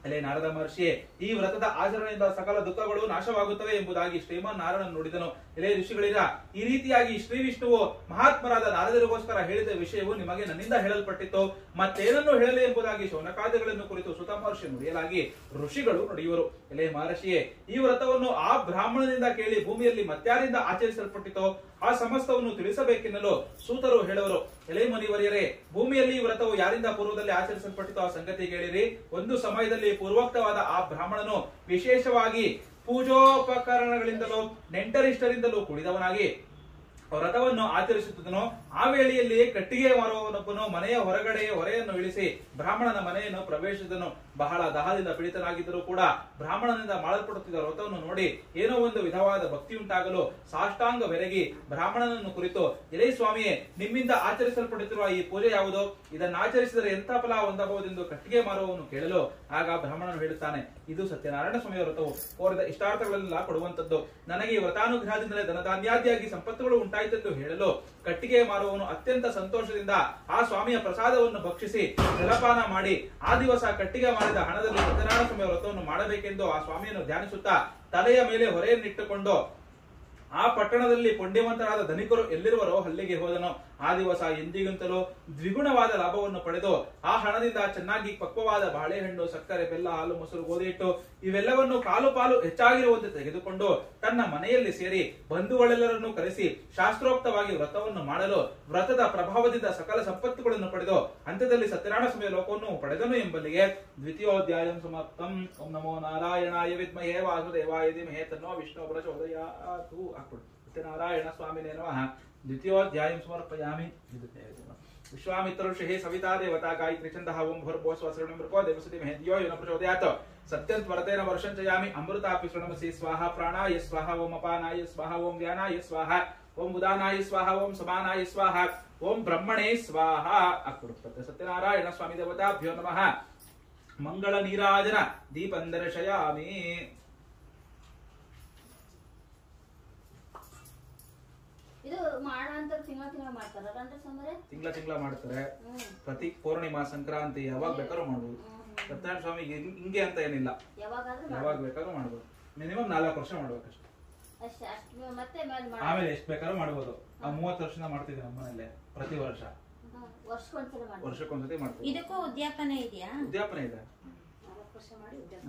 ಅಲ್ಲೇ ನಾರದ ಮಹರ್ಷಿಯೇ, ಈ ವ್ರತದ ಆಚರಣೆಯಿಂದ ಸಕಲ ದುಃಖಗಳು ನಾಶವಾಗುತ್ತವೆ ಎಂಬುದಾಗಿ ಶ್ರೀಮನ್ ನಾರಾಯಣನು ನುಡಿದನು. ಎಲೆ ಋಷಿಗಳಿರ, ಈ ರೀತಿಯಾಗಿ ಶ್ರೀ ವಿಷ್ಣುವು ಮಹಾತ್ಮರಾದ ನಾರದರಿಗೋಸ್ಕರ ಹೇಳಿದ ವಿಷಯವು ನಿಮಗೆ ನನ್ನಿಂದ ಹೇಳಲ್ಪಟ್ಟಿತ್ತು. ಮತ್ತೇನನ್ನು ಹೇಳಲಿ ಎಂಬುದಾಗಿ ಶೌನಕಾದಿಗಳನ್ನು ಕುರಿತು ಸುತ ಮಹರ್ಷಿ ನುಡಿಯಲಾಗಿ ಋಷಿಗಳು ನುಡಿಯುವರು. ಎಲೆ ಮಹರ್ಷಿಯೇ, ಈ ವ್ರತವನ್ನು ಆ ಬ್ರಾಹ್ಮಣನಿಂದ ಕೇಳಿ ಭೂಮಿಯಲ್ಲಿ ಮತ್ಯಾರಿಂದ ಆಚರಿಸಲ್ಪಟ್ಟಿತೋ ಆ ಸಮಸ್ತವನ್ನು ತಿಳಿಸಬೇಕೆನ್ನಲು ಸೂತರು ಹೇಳುವರು. ಎಲೆ ಮುನಿವರಿಯರೇ, ಭೂಮಿಯಲ್ಲಿ ಈ ವ್ರತವು ಯಾರಿಂದ ಪೂರ್ವದಲ್ಲಿ ಆಚರಿಸಲ್ಪಟ್ಟಿತೋ ಆ ಸಂಗತಿ ಕೇಳಿರಿ. ಒಂದು ಸಮಯದಲ್ಲಿ ಪೂರ್ವೋಕ್ತವಾದ ಆ ಬ್ರಾಹ್ಮಣನು ವಿಶೇಷವಾಗಿ ಪೂಜೋಪಕರಣಗಳಿಂದಲೂ ನೆಂಟರಿಷ್ಟರಿಂದಲೂ ಕೂಡಿದವನಾಗಿ ವ್ರತವನ್ನು ಆಚರಿಸುತ್ತಿದ್ದನು. ಆ ವೇಳೆಯಲ್ಲಿ ಕಟ್ಟಿಗೆ ಮಾರುವವನೊಬ್ಬನು ಮನೆಯ ಹೊರಗಡೆಯ ಹೊರೆಯನ್ನು ಇಳಿಸಿ ಬ್ರಾಹ್ಮಣನ ಮನೆಯನ್ನು ಪ್ರವೇಶಿಸಿದನು. ಬಹಳ ದಹದಿಂದ ಪೀಡಿತನಾಗಿದ್ದರೂ ಕೂಡ ಬ್ರಾಹ್ಮಣನಿಂದ ಮಾಡಲ್ಪಡುತ್ತಿದ್ದ ವ್ರತವನ್ನು ನೋಡಿ ಏನೋ ಒಂದು ವಿಧವಾದ ಭಕ್ತಿಯುಂಟಾಗಲು ಸಾಷ್ಟಾಂಗ ಬೆರಗಿ ಬ್ರಾಹ್ಮಣನನ್ನು ಕುರಿತು, ಎಲೆ ಸ್ವಾಮಿಯೇ, ನಿಮ್ಮಿಂದ ಆಚರಿಸಲ್ಪಡುತ್ತಿರುವ ಈ ಪೂಜೆ ಯಾವುದು? ಇದನ್ನು ಆಚರಿಸಿದರೆ ಎಂಥ ಫಲ ಹೊಂದಬಹುದೆಂದು ಕಟ್ಟಿಗೆ ಮಾರುವವನು ಕೇಳಲು ಆಗ ಬ್ರಾಹ್ಮಣನು ಹೇಳುತ್ತಾನೆ, ಇದು ಸತ್ಯನಾರಾಯಣ ಸ್ವಾಮಿಯ ವ್ರತವು ಕೋರಿದ ಇಷ್ಟಾರ್ಥಗಳೆಲ್ಲ ಕೊಡುವಂತದ್ದು. ನನಗೆ ಈ ವ್ರತಾನುಗ್ರಹದಿಂದಲೇ ಧನಧಾನ್ಯಾದಿಯಾಗಿ ಸಂಪತ್ತುಗಳು ಉಂಟಾಗಿ ಹೆಚ್ಚಾಯಿತೆಂದು ಹೇಳಲು ಕಟ್ಟಿಗೆ ಮಾರುವವನು ಅತ್ಯಂತ ಸಂತೋಷದಿಂದ ಆ ಸ್ವಾಮಿಯ ಪ್ರಸಾದವನ್ನು ಭಕ್ಷಿಸಿ ಜಲಪಾನ ಮಾಡಿ ಆ ದಿವಸ ಕಟ್ಟಿಗೆ ಮಾರಿದ ಹಣದಲ್ಲಿ ಸತ್ಯನಾರಾಯಣ ಸ್ವಾಮಿಯ ವ್ರತವನ್ನು ಮಾಡಬೇಕೆಂದು ಆ ಸ್ವಾಮಿಯನ್ನು ಧ್ಯಾನಿಸುತ್ತಾ ತಲೆಯ ಮೇಲೆ ಹೊರೆಯನ್ನಿಟ್ಟುಕೊಂಡು ಆ ಪಟ್ಟಣದಲ್ಲಿ ಪುಣ್ಯವಂತರಾದ ಧನಿಕರು ಎಲ್ಲಿರುವರೋ ಅಲ್ಲಿಗೆ ಹೋದನು. ಆ ದಿವಸ ಎಂದಿಗಿಂತಲೂ ದ್ವಿಗುಣವಾದ ಲಾಭವನ್ನು ಪಡೆದು ಆ ಹಣದಿಂದ ಚೆನ್ನಾಗಿ ಪಕ್ವವಾದ ಬಾಳೆಹಣ್ಣು, ಸಕ್ಕರೆ, ಬೆಲ್ಲ, ಹಾಲು, ಮೊಸರು, ಗೋಧಿ ಹಿಟ್ಟು ಇವೆಲ್ಲವನ್ನು ಕಾಲು ಪಾಲು ಹೆಚ್ಚಾಗಿರುವಂತೆ ತೆಗೆದುಕೊಂಡು ತನ್ನ ಮನೆಯಲ್ಲಿ ಸೇರಿ ಬಂಧುಗಳೆಲ್ಲರನ್ನು ಕರೆಸಿ ಶಾಸ್ತ್ರೋಕ್ತವಾಗಿ ವ್ರತವನ್ನು ಮಾಡಲು ವ್ರತದ ಪ್ರಭಾವದಿಂದ ಸಕಲ ಸಂಪತ್ತುಗಳನ್ನು ಪಡೆದು ಅಂತ್ಯದಲ್ಲಿ ಸತ್ಯನಾರಾಯಣ ಸ್ವಾಮಿಯ ಲೋಕವನ್ನು ಪಡೆದನು ಎಂಬಲ್ಲಿಗೆ ದ್ವಿತೀಯೋಧ್ಯಾಯಂ ಸಮಾಪ್ತಂ. ಓಂ ನಮೋ ನಾರಾಯಣಾಯ ವಿದ್ಮಹೇ ವಾಸುದೇವಾಯ ಧೀಮಹಿ ತನ್ನೋ ವಿಷ್ಣು ಪ್ರಚೋದಯಾತ್. ಸತ್ಯನಾರಾಯಣ ಸ್ವಾಮಿನೇ ನಮಃ. ದ್ವಿತೀಯೋಧ್ಯಾಯಂ ಸಮರ್ಪಯಾಮಿ. ವಿಶ್ವಾಮಿತ್ರ ಋಷಿಃ ಸವಿತಾ ದೇವತಾ ಗಾಯತ್ರಿ ಛಂದಃ ಓಂ ಭೂರ್ಭುವಃ ಸ್ವಸ್ತಿರ್ವಂ ಮೃಗೋ ದೇವಸತಿ ಮಹೇದ್ಯೋ ಯೋನ ಪ್ರಚೋದಯಾತ್. ಸತ್ಯಂ ತ್ವರತೇನ ವರ್ಷಂ ಚಯಾಮಿ ಅಮೃತಾಪಿ ಶೃಣಮಸಿ ಸ್ವಾಹ. ಪ್ರಾಣಾಯ ಸ್ವಾಹ. ಓಂ ಅಪಾನಾಯ ಸ್ವಾಹ. ಓಂ ವ್ಯಾನಾಯ ಸ್ವಾಹ. ಓಂ ಉದಾನಾಯ ಸ್ವಾಹ. ಓಂ ಸಮಾನಾಯ ಸ್ವಾಹ. ಓಂ ಬ್ರಹ್ಮಣೇ ಸ್ವಾಹ. ಅಕೃಪತೆ ಸತ್ಯನಾರಾಯಣ ಸ್ವಾಮಿ ದೇವತಾಭ್ಯೋ ನಮಃ. ಮಂಗಳ ನೀರಾಜನ ದೀಪಂದರ್ಶಯಾಮಿ. ಇದು ಮಾಡೋ ಅಂತ ತಿಂಗಳ ಮಾಡ್ತಾರ ತಿಂಗಳ ಮಾಡ್ತಾರೆ. ಪ್ರತಿ ಪೌರ್ಣಿಮಾ, ಸಂಕ್ರಾಂತಿ ಯಾವಾಗ ಬೇಕಾದ್ರೂ ಮಾಡ್ಬೋದು. ಸತ್ಯನಾರಾಯಣ ಸ್ವಾಮಿ ಹಿಂಗೆ ಅಂತ ಏನಿಲ್ಲ, ಯಾವಾಗ ಬೇಕಾದ್ರೂ ಮಾಡ್ಬೋದು. ಮಿನಿಮಮ್ 4 ವರ್ಷ ಮಾಡ್ಬೇಕಷ್ಟೇ. ಆಮೇಲೆ ಎಷ್ಟು ಬೇಕಾದ್ರೂ ಮಾಡ್ಬೋದು. 30 ವರ್ಷದಿಂದ ಮಾಡ್ತಿದ್ದೀವಿ ನಮ್ಮ ಮನೇಲಿ ಪ್ರತಿ ವರ್ಷ. ವರ್ಷಕ್ಕೊಂದ್ಸತಿ ಮಾಡ್ತೀವಿ. ಇದಕ್ಕೂ ಉದ್ಯಾಪನೆ ಇದೆಯಾ? ಉದ್ಯಾಪನೆ ಇದೆ.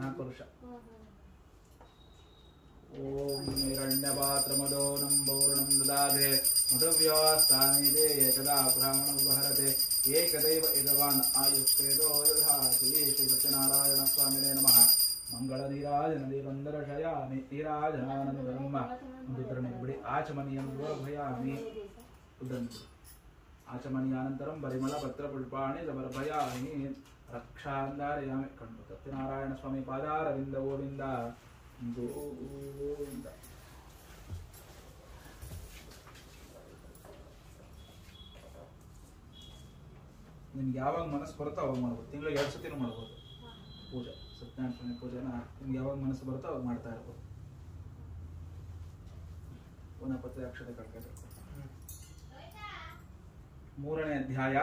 4 ವರ್ಷ. ಓಂ ಹಿರಣ್ಯಪಾತ್ರಮದೋ ನಂಬೌರ್ಣಂ ದದಾದೆ ಮಧವ್ಯಾಸ್ತಾನಿದೆ ಏಕದಾ ಬ್ರಾಹ್ಮಣ ಉಪಹರತೆ ಏಕದೈವ ಇದವಾನ್ ಆಯುಷ್ಯೇದೋ ದಧಾತಿ. ಶ್ರೀ ಸತ್ಯನಾರಾಯಣ ಸ್ವಾಮಿನೇ ನಮಃ. ಮಂಗಳ ನೀರಾಜನ ದೇವಂದರ್ಶಯಾಮಿ. ನೀರಾಜನಾನಂದ ಬ್ರಹ್ಮ ಮುದ್ರನೆ ಬಿಡಿ ಆಚಮನೀಯಂ ಭಯಾಮಿ. ಆಚಮನೀಯಾನಂತರಂ ಪರಿಮಳ ಪತ್ರ ಪುಷ್ಪಾಣಿ ಸಮರ್ಪಯಾಮಿ. ರಕ್ಷಾಂಧಾರಯಾಮಿ. ಕಂಡು ಸತ್ಯನಾರಾಯಣ ಸ್ವಾಮಿ ಪಾದಾರವಿಂದ ಗೋವಿಂದ ಗೋವಿಂದ. ನಿಮ್ಗೆ ಯಾವಾಗ ಮನಸ್ಸು ಬರುತ್ತೋ ಅವಾಗ ಮಾಡ್ಬೋದು. ತಿಂಗಳಿಗೆ 2 ಸತಿನೂ ಮಾಡ್ಬೋದು ಪೂಜೆ. ಸತ್ಯನಾರಾಯಣ ಸ್ವಾಮಿ ಪೂಜೆನ ನಿಮ್ಗೆ ಯಾವಾಗ ಮನಸ್ಸು ಬರುತ್ತೋ ಅವಾಗ ಮಾಡ್ತಾ ಇರ್ಬೋದು. ಪುನಃ ಪತ್ರ ಅಕ್ಷತೆ ಕಳ್ಕೊಬೇಕು. 3ನೇ ಅಧ್ಯಾಯ.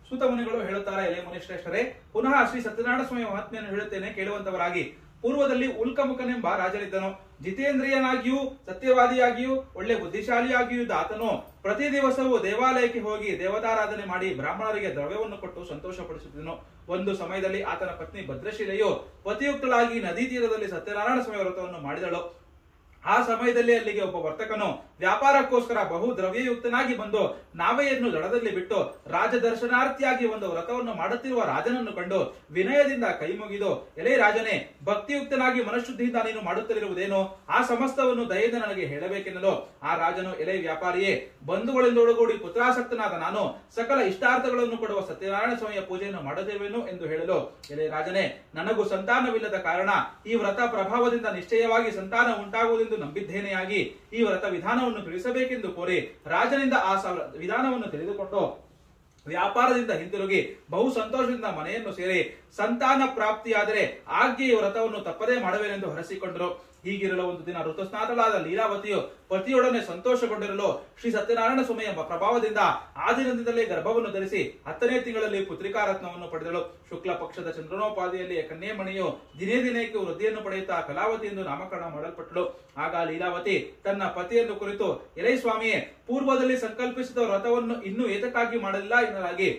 ಸೂತ ಮುನಿಗಳು ಹೇಳುತ್ತಾರೆ, ಎಲೆ ಮುನಿಶ್ರೇಷ್ಠರೇ, ಪುನಃ ಶ್ರೀ ಸತ್ಯನಾರಾಯಣ ಸ್ವಾಮಿ ಮಹಾತ್ಮೆಯನ್ನು ಹೇಳುತ್ತೇನೆ, ಕೇಳುವಂತವರಾಗಿ. ಪೂರ್ವದಲ್ಲಿ ಉಲ್ಕಮುಖನೆಂಬ ರಾಜನಿದ್ದನು. ಜಿತೇಂದ್ರಿಯನಾಗಿಯೂ ಸತ್ಯವಾದಿಯಾಗಿಯೂ ಒಳ್ಳೆ ಬುದ್ಧಿಶಾಲಿಯಾಗಿಯೂ ಇದ್ದ ಆತನು ಪ್ರತಿ ದಿವಸವೂ ದೇವಾಲಯಕ್ಕೆ ಹೋಗಿ ದೇವತಾರಾಧನೆ ಮಾಡಿ ಬ್ರಾಹ್ಮಣರಿಗೆ ದ್ರವ್ಯವನ್ನು ಕೊಟ್ಟು ಸಂತೋಷ ಪಡಿಸುತ್ತಿದ್ದನು. ಒಂದು ಸಮಯದಲ್ಲಿ ಆತನ ಪತ್ನಿ ಭದ್ರಶೀಲೆಯು ಪತಿಯುಕ್ತಳಾಗಿ ನದಿ ತೀರದಲ್ಲಿ ಸತ್ಯನಾರಾಯಣ ಸ್ವಾಮಿ ವ್ರತವನ್ನು ಮಾಡಿದಳು. ಆ ಸಮಯದಲ್ಲಿ ಅಲ್ಲಿಗೆ ಒಬ್ಬ ವರ್ತಕನು ವ್ಯಾಪಾರಕ್ಕೋಸ್ಕರ ಬಹು ದ್ರವ್ಯಯುಕ್ತನಾಗಿ ಬಂದು ನಾವೆಯನ್ನು ದಡದಲ್ಲಿ ಬಿಟ್ಟು ರಾಜದರ್ಶನಾರ್ಥಿಯಾಗಿ ಒಂದು ವ್ರತವನ್ನು ಮಾಡುತ್ತಿರುವ ರಾಜನನ್ನು ಕಂಡು ವಿನಯದಿಂದ ಕೈ ಮುಗಿದು, ಎಲೆ ರಾಜನೇ, ಭಕ್ತಿಯುಕ್ತನಾಗಿ ಮನಶುದ್ಧಿಯಿಂದ ನೀನು ಮಾಡುತ್ತಲಿರುವುದೇನು? ಆ ಸಮಸ್ತವನ್ನು ದಯೆಯಿಂದ ನನಗೆ ಹೇಳಬೇಕೆನ್ನಲು ಆ ರಾಜನು, ಎಲೆ ವ್ಯಾಪಾರಿಯೇ, ಬಂಧುಗಳೆಂದೊಡಗೂಡಿ ಪುತ್ರಾಸಕ್ತನಾದ ನಾನು ಸಕಲ ಇಷ್ಟಾರ್ಥಗಳನ್ನು ಕೊಡುವ ಸತ್ಯನಾರಾಯಣ ಸ್ವಾಮಿಯ ಪೂಜೆಯನ್ನು ಮಾಡುತ್ತೇವೇನು ಎಂದು ಹೇಳಲು, ಎಲೆ ರಾಜನೇ, ನನಗೂ ಸಂತಾನವಿಲ್ಲದ ಕಾರಣ ಈ ವ್ರತ ಪ್ರಭಾವದಿಂದ ನಿಶ್ಚಯವಾಗಿ ಸಂತಾನ ಉಂಟಾಗುವುದೆಂದು ನಂಬಿದ್ದೇನೆಯಾಗಿ ಈ ವ್ರತ ವಿಧಾನವನ್ನು ತಿಳಿಸಬೇಕೆಂದು ಕೋರಿ ರಾಜನಿಂದ ಆ ವಿಧಾನವನ್ನು ತಿಳಿದುಕೊಂಡು ವ್ಯಾಪಾರದಿಂದ ಹಿಂತಿರುಗಿ ಬಹು ಸಂತೋಷದಿಂದ ಮನೆಯನ್ನು ಸೇರಿ ಸಂತಾನ ಪ್ರಾಪ್ತಿಯಾದರೆ ಆಗ್ಗೆ ಈ ವ್ರತವನ್ನು ತಪ್ಪದೇ ಮಾಡುವೆನೆಂದು ಹರಸಿಕೊಂಡರು. ಹೀಗಿರಲು ಒಂದು ದಿನ ಋತುಸ್ನಾತಳಾದ ಲೀಲಾವತಿಯು ಪತಿಯೊಡನೆ ಸಂತೋಷಗೊಂಡಿರಲು ಶ್ರೀ ಸತ್ಯನಾರಾಯಣ ಸ್ವಾಮಿಯ ಪ್ರಭಾವದಿಂದ ಆ ದಿನದಿಂದಲೇ ಗರ್ಭವನ್ನು ಧರಿಸಿ 10ನೇ ತಿಂಗಳಲ್ಲಿ ಪುತ್ರಿಕಾರತ್ನವನ್ನು ಪಡೆದಳು. ಶುಕ್ಲ ಪಕ್ಷದ ಚಂದ್ರನೋಪಾದಿಯಲ್ಲಿ ಕನ್ಯೆಮಣಿಯು ದಿನೇ ದಿನಕ್ಕೆ ವೃದ್ಧಿಯನ್ನು ಪಡೆಯುತ್ತಾ ಕಲಾವತಿ ಎಂದು ನಾಮಕರಣ ಮಾಡಲ್ಪಟ್ಟಳು. ಆಗ ಲೀಲಾವತಿ ತನ್ನ ಪತಿಯನ್ನು ಕುರಿತು, ಎಲೈ ಸ್ವಾಮಿಯೇ, ಪೂರ್ವದಲ್ಲಿ ಸಂಕಲ್ಪಿಸಿದ ವ್ರತವನ್ನು ಇನ್ನೂ ಏತಕ್ಕಾಗಿ ಮಾಡಲಿಲ್ಲ ಎನ್ನಲಾಗಿ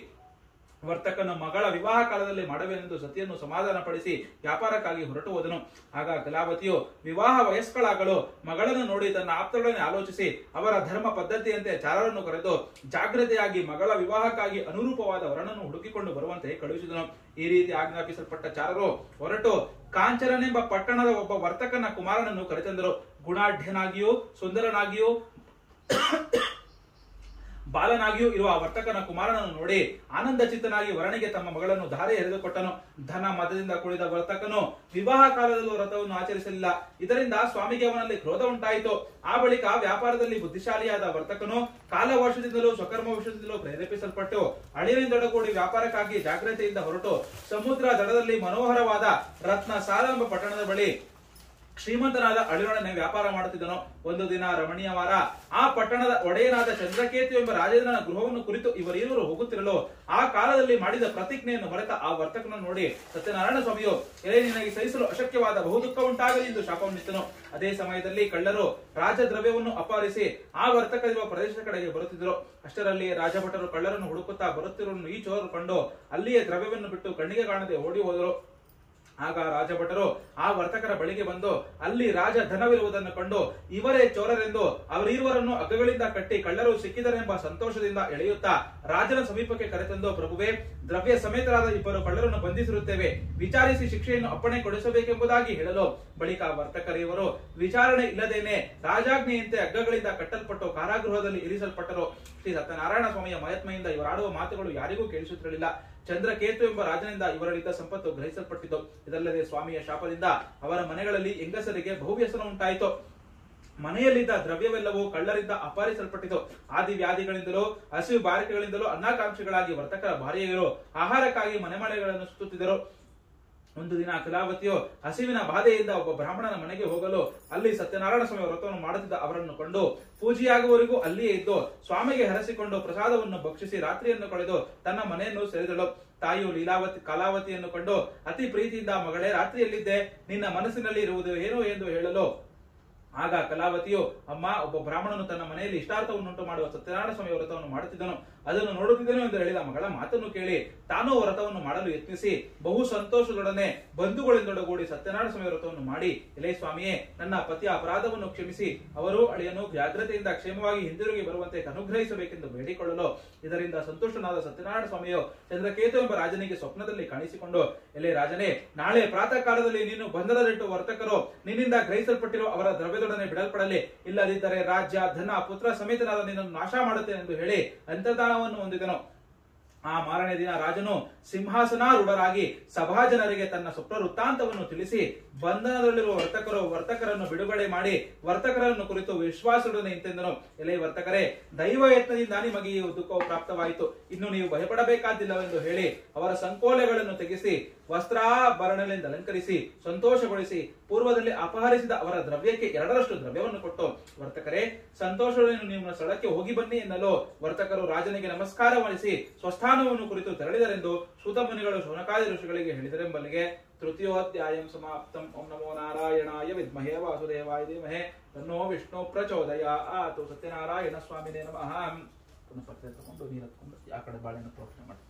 ವರ್ತಕನು ಮಗಳ ವಿವಾಹ ಕಾಲದಲ್ಲಿ ಮಾಡಬೇನೆಂದು ಸತಿಯನ್ನು ಸಮಾಧಾನಪಡಿಸಿ ವ್ಯಾಪಾರಕ್ಕಾಗಿ ಹೊರಟು ಹೋದನು. ಆಗ ಕಲಾವತಿಯು ವಿವಾಹ ವಯಸ್ಕಳಾಗಲು ಮಗಳನ್ನು ನೋಡಿ ತನ್ನ ಆಪ್ತರೊಡನೆ ಆಲೋಚಿಸಿ ಅವರ ಧರ್ಮ ಪದ್ಧತಿಯಂತೆ ಚಾರರನ್ನು ಕರೆದು ಜಾಗ್ರತೆಯಾಗಿ ಮಗಳ ವಿವಾಹಕ್ಕಾಗಿ ಅನುರೂಪವಾದ ವರನನ್ನು ಹುಡುಕಿಕೊಂಡು ಬರುವಂತೆ ಕಳುಹಿಸಿದನು. ಈ ರೀತಿ ಆಜ್ಞಾಪಿಸಲ್ಪಟ್ಟ ಚಾರರು ಹೊರಟು ಕಾಂಚನನೆಂಬ ಪಟ್ಟಣದ ಒಬ್ಬ ವರ್ತಕನ ಕುಮಾರನನ್ನು ಕರೆತಂದರು. ಗುಣಾಢ್ಯನಾಗಿಯೂ ಸುಂದರನಾಗಿಯೂ ಬಾಲನಾಗಿಯೂ ಇರುವ ವರ್ತಕನ ಕುಮಾರನನ್ನು ನೋಡಿ ಆನಂದ ಚಿತ್ತನಾಗಿ ವರನಿಗೆ ತಮ್ಮ ಮಗಳನ್ನು ಧಾರೆ ಎರೆದುಕೊಟ್ಟನು. ಧನ ಮತದಿಂದ ಕುಳಿದ ವರ್ತಕನು ವಿವಾಹ ಕಾಲದಲ್ಲೂ ವ್ರತವನ್ನು ಆಚರಿಸಲಿಲ್ಲ. ಇದರಿಂದ ಸ್ವಾಮಿಗೆ ಅವನಲ್ಲಿ ಕ್ರೋಧ ಉಂಟಾಯಿತು. ಆ ಬಳಿಕ ವ್ಯಾಪಾರದಲ್ಲಿ ಬುದ್ಧಿಶಾಲಿಯಾದ ವರ್ತಕನು ಕಾಲವರ್ಷದಿಂದಲೂ ಸ್ವಕರ್ಮ ವರ್ಷದಿಂದಲೂ ಪ್ರೇರೇಪಿಸಲ್ಪಟ್ಟು ಅಳಿಯನಿಂದೊಡಗೂಡಿ ವ್ಯಾಪಾರಕ್ಕಾಗಿ ಜಾಗ್ರತೆಯಿಂದ ಹೊರಟು ಸಮುದ್ರ ದಡದಲ್ಲಿ ಮನೋಹರವಾದ ರತ್ನ ಸಾಲ ಎಂಬ ಪಟ್ಟಣದ ಬಳಿ ಶ್ರೀಮಂತನಾದ ಅಳಿಯೊಡನೆ ವ್ಯಾಪಾರ ಮಾಡುತ್ತಿದ್ದನು. ಒಂದು ದಿನ ರಮಣೀಯವಾರ ಆ ಪಟ್ಟಣದ ಒಡೆಯನಾದ ಚಂದ್ರಕೇತು ಎಂಬ ರಾಜೇಂದ್ರನ ಗೃಹವನ್ನು ಕುರಿತು ಇವರಿರುವರು ಹೋಗುತ್ತಿರಲು ಆ ಕಾಲದಲ್ಲಿ ಮಾಡಿದ ಪ್ರತಿಜ್ಞೆಯನ್ನು ಮರೆತ ಆ ವರ್ತಕನನ್ನು ನೋಡಿ ಸತ್ಯನಾರಾಯಣ ಸ್ವಾಮಿಯು ಎಲೆ ನಿನಗೆ ಸಹಿಸಲು ಅಶಕ್ಯವಾದ ಬಹುದುಃಖ ಉಂಟಾಗಲಿ ಎಂದು ಶಾಪವನ್ನಿತ್ತನು. ಅದೇ ಸಮಯದಲ್ಲಿ ಕಳ್ಳರು ರಾಜದ್ರವ್ಯವನ್ನು ಅಪಹರಿಸಿ ಆ ವರ್ತಕರಿರುವ ಪ್ರದೇಶದ ಕಡೆಗೆ ಬರುತ್ತಿದ್ದರು. ಅಷ್ಟರಲ್ಲಿ ರಾಜಭಟರು ಕಳ್ಳರನ್ನು ಹುಡುಕುತ್ತಾ ಬರುತ್ತಿರುವುದನ್ನು ಈ ಚೋರರು ಕಂಡು ಅಲ್ಲಿಯೇ ದ್ರವ್ಯವನ್ನು ಬಿಟ್ಟು ಕಣ್ಣಿಗೆ ಕಾಣದೆ ಓಡಿ ಹೋದರು. ಆಗ ರಾಜಭಟರು ಆ ವರ್ತಕರ ಬಳಿಗೆ ಬಂದು ಅಲ್ಲಿ ರಾಜ ಧನವಿರುವುದನ್ನು ಕಂಡು ಇವರೇ ಚೋರರೆಂದು ಅವರಿರುವರನ್ನು ಹಗ್ಗಗಳಿಂದ ಕಟ್ಟಿ ಕಳ್ಳರು ಸಿಕ್ಕಿದರೆಂಬ ಸಂತೋಷದಿಂದ ಎಳೆಯುತ್ತಾ ರಾಜನ ಸಮೀಪಕ್ಕೆ ಕರೆತಂದು, ಪ್ರಭುವೇ, ದ್ರವ್ಯ ಸಮೇತರಾದ ಇಬ್ಬರು ಕಳ್ಳರನ್ನು ಬಂಧಿಸಿರುತ್ತೇವೆ, ವಿಚಾರಿಸಿ ಶಿಕ್ಷೆಯನ್ನು ಅಪ್ಪಣೆ ಕೊಡಿಸಬೇಕೆಂಬುದಾಗಿ ಹೇಳಲು ಬಳಿಕ ವರ್ತಕರಿವರು ವಿಚಾರಣೆ ಇಲ್ಲದೇನೆ ರಾಜಾಜ್ಞೆಯಂತೆ ಹಗ್ಗಗಳಿಂದ ಕಟ್ಟಲ್ಪಟ್ಟು ಕಾರಾಗೃಹದಲ್ಲಿ ಇರಿಸಲ್ಪಟ್ಟರು. ಶ್ರೀ ಸತ್ಯನಾರಾಯಣ ಸ್ವಾಮಿಯ ಮಹಾತ್ಮೆಯಿಂದ ಇವರಾಡುವ ಮಾತುಗಳು ಯಾರಿಗೂ ಕೇಳಿಸುತ್ತಿರಲಿಲ್ಲ. ಚಂದ್ರಕೇತು ಎಂಬ ರಾಜನಿಂದ ಇವರಲ್ಲಿದ್ದ ಸಂಪತ್ತು ಗ್ರಹಿಸಲ್ಪಟ್ಟಿತು. ಇದಲ್ಲದೆ ಸ್ವಾಮಿಯ ಶಾಪದಿಂದ ಅವರ ಮನೆಗಳಲ್ಲಿ ಹೆಂಗಸರಿಗೆ ಬಹುವ್ಯಸನ ಉಂಟಾಯಿತು. ಮನೆಯಲ್ಲಿದ್ದ ದ್ರವ್ಯವೆಲ್ಲವೂ ಕಳ್ಳರಿಂದ ಅಪಹರಿಸಲ್ಪಟ್ಟಿತು. ಆದಿ ವ್ಯಾಧಿಗಳಿಂದಲೂ ಹಸಿವು ಬಾರಿಕೆಗಳಿಂದಲೂ ಅನ್ನಾಕಾಂಕ್ಷಿಗಳಾಗಿ ವರ್ತಕರ ಭಾರ್ಯೆಯರು ಆಹಾರಕ್ಕಾಗಿ ಮನೆಗಳನ್ನು ಸುತ್ತುತ್ತಿದ್ದರು. ಒಂದು ದಿನ ಕಲಾವತಿಯು ಹಸಿವಿನ ಬಾಧೆಯಿಂದ ಒಬ್ಬ ಬ್ರಾಹ್ಮಣನ ಮನೆಗೆ ಹೋಗಲು ಅಲ್ಲಿ ಸತ್ಯನಾರಾಯಣ ಸ್ವಾಮಿ ವ್ರತವನ್ನು ಮಾಡುತ್ತಿದ್ದ ಅವರನ್ನು ಕಂಡು ಪೂಜೆಯಾಗುವವರೆಗೂ ಅಲ್ಲಿಯೇ ಇದ್ದು ಸ್ವಾಮಿಗೆ ಹರಸಿಕೊಂಡು ಪ್ರಸಾದವನ್ನು ಭಕ್ಷಿಸಿ ರಾತ್ರಿಯನ್ನು ಕಳೆದು ತನ್ನ ಮನೆಯನ್ನು ಸೇರಿದಳು. ತಾಯಿಯು ಕಲಾವತಿಯನ್ನು ಕಂಡು ಅತಿ ಪ್ರೀತಿಯಿಂದ, ಮಗಳೇ, ರಾತ್ರಿಯಲ್ಲಿದ್ದೆ, ನಿನ್ನ ಮನಸ್ಸಿನಲ್ಲಿ ಇರುವುದು ಏನು ಎಂದು ಹೇಳಲು ಆಗ ಕಲಾವತಿಯು, ಅಮ್ಮ, ಒಬ್ಬ ಬ್ರಾಹ್ಮಣನು ತನ್ನ ಮನೆಯಲ್ಲಿ ಇಷ್ಟಾರ್ಥವನ್ನುಂಟು ಮಾಡುವ ಸತ್ಯನಾರಾಯಣ ಸ್ವಾಮಿ ವ್ರತವನ್ನು ಮಾಡುತ್ತಿದ್ದನು, ಅದನ್ನು ನೋಡುತ್ತಿದ್ದನು ಎಂದು ಹೇಳಿದ ಮಗಳ ಮಾತನ್ನು ಕೇಳಿ ತಾನೂ ವ್ರತವನ್ನು ಮಾಡಲು ಯತ್ನಿಸಿ ಬಹು ಸಂತೋಷದೊಡನೆ ಬಂಧುಗಳಿಂದೊಡಗೂಡಿ ಸತ್ಯನಾರಾಯಣ ಸ್ವಾಮಿ ವ್ರತವನ್ನು ಮಾಡಿ, ಎಲೆ ಸ್ವಾಮಿಯೇ, ನನ್ನ ಪತಿಯ ಅಪರಾಧವನ್ನು ಕ್ಷಮಿಸಿ ಅವರು ಅಳಿಯನು ಜಾಗ್ರತೆಯಿಂದ ಕ್ಷೇಮವಾಗಿ ಹಿಂದಿರುಗಿ ಬರುವಂತೆ ಅನುಗ್ರಹಿಸಬೇಕೆಂದು ಬೇಡಿಕೊಳ್ಳಲು ಇದರಿಂದ ಸಂತುಷ್ಟನಾದ ಸತ್ಯನಾರಾಯಣ ಸ್ವಾಮಿಯು ಚಂದ್ರಕೇತು ಎಂಬ ರಾಜನಿಗೆ ಸ್ವಪ್ನದಲ್ಲಿ ಕಾಣಿಸಿಕೊಂಡು, ಎಲೆ ರಾಜನೇ, ನಾಳೆ ಪ್ರಾತಃ ಕಾಲದಲ್ಲಿ ನೀನು ಬಂಧನದಲ್ಲಿಟ್ಟು ವರ್ತಕರು ನಿನ್ನಿಂದ ಗ್ರಹಿಸಲ್ಪಟ್ಟಿರುವ ಅವರ ದ್ರವ್ಯದೊಡನೆ ಬಿಡಲ್ಪಡಲಿ, ಇಲ್ಲದಿದ್ದರೆ ರಾಜ್ಯ, ಧನ, ಪುತ್ರ ಸಮೇತನಾದ ನಿನ್ನನ್ನು ನಾಶ ಮಾಡುತ್ತೇನೆ ಎಂದು ಹೇಳಿ ಅಂತರ್ಧಾನವನ್ನು ಹೊಂದಿದನು. ಆ ಮಾರನೇ ದಿನ ರಾಜನು ಸಿಂಹಾಸನಾರೂಢರಾಗಿ ಸಭಾಜನರಿಗೆ ತನ್ನ ಸ್ವಪ್ನ ವೃತ್ತಾಂತವನ್ನು ತಿಳಿಸಿ ಬಂಧನದಲ್ಲಿರುವ ವರ್ತಕರನ್ನು ಬಿಡುಗಡೆ ಮಾಡಿ ವರ್ತಕರನ್ನು ಕುರಿತು ವಿಶ್ವಾಸದೊಡನೆ ಇಂತೆಂದನು, ಎಲೆ ವರ್ತಕರೇ, ದೈವ ಯತ್ನದಿಂದ ನಿಮಗೆ ಈ ದುಃಖವು ಪ್ರಾಪ್ತವಾಯಿತು, ಇನ್ನು ನೀವು ಭಯಪಡಬೇಕಾದಿಲ್ಲವೆಂದು ಹೇಳಿ ಅವರ ಸಂಕೋಲೆಗಳನ್ನು ತೆಗೆಸಿ ವಸ್ತ್ರಾಭರಣಗಳಿಂದ ಅಲಂಕರಿಸಿ ಸಂತೋಷಗೊಳಿಸಿ ಪೂರ್ವದಲ್ಲಿ ಅಪಹರಿಸಿದ ಅವರ ದ್ರವ್ಯಕ್ಕೆ 2ರಷ್ಟು ದ್ರವ್ಯವನ್ನು ಕೊಟ್ಟು, ವರ್ತಕರೇ, ಸಂತೋಷವನ್ನು ನಿಮ್ಮ ಸ್ಥಳಕ್ಕೆ ಹೋಗಿ ಬನ್ನಿ ಎನ್ನಲು ವರ್ತಕರು ರಾಜನಿಗೆ ನಮಸ್ಕಾರ ಮಾಡಿಸಿ ಸ್ವಸ್ಥಾನವನ್ನು ಕುರಿತು ತೆರಳಿದರೆಂದು ಸೂತ ಮುನಿಗಳು ಶೌನಕಾದಿ ಋಷಿಗಳಿಗೆ ಹೇಳಿದರೆಂಬಲ್ಲಿಗೆ ತೃತೀಯೋಧ್ಯಾಯಂ ಸಮಾಪ್ತಂ. ಓಂ ನಮೋ ನಾರಾಯಣಾಯ ವಿದ್ಮಹೇ ವಾಸುದೇವಾಯ ಧೀಮಹಿ ತನ್ನೋ ವಿಷ್ಣು ಪ್ರಚೋದಯಾತ್. ಸತ್ಯನಾರಾಯಣ ಸ್ವಾಮಿನೇ ನಮಃ. ಪುನಃ ಪತ್ತೆ ತಗೊಂಡು ನೀರು ಹತ್ಕೊಂಡು ಆ ಕಡೆ ಬಾಳೆನ ಪ್ರೋಕ್ಷಣೆ ಮಾಡಿ.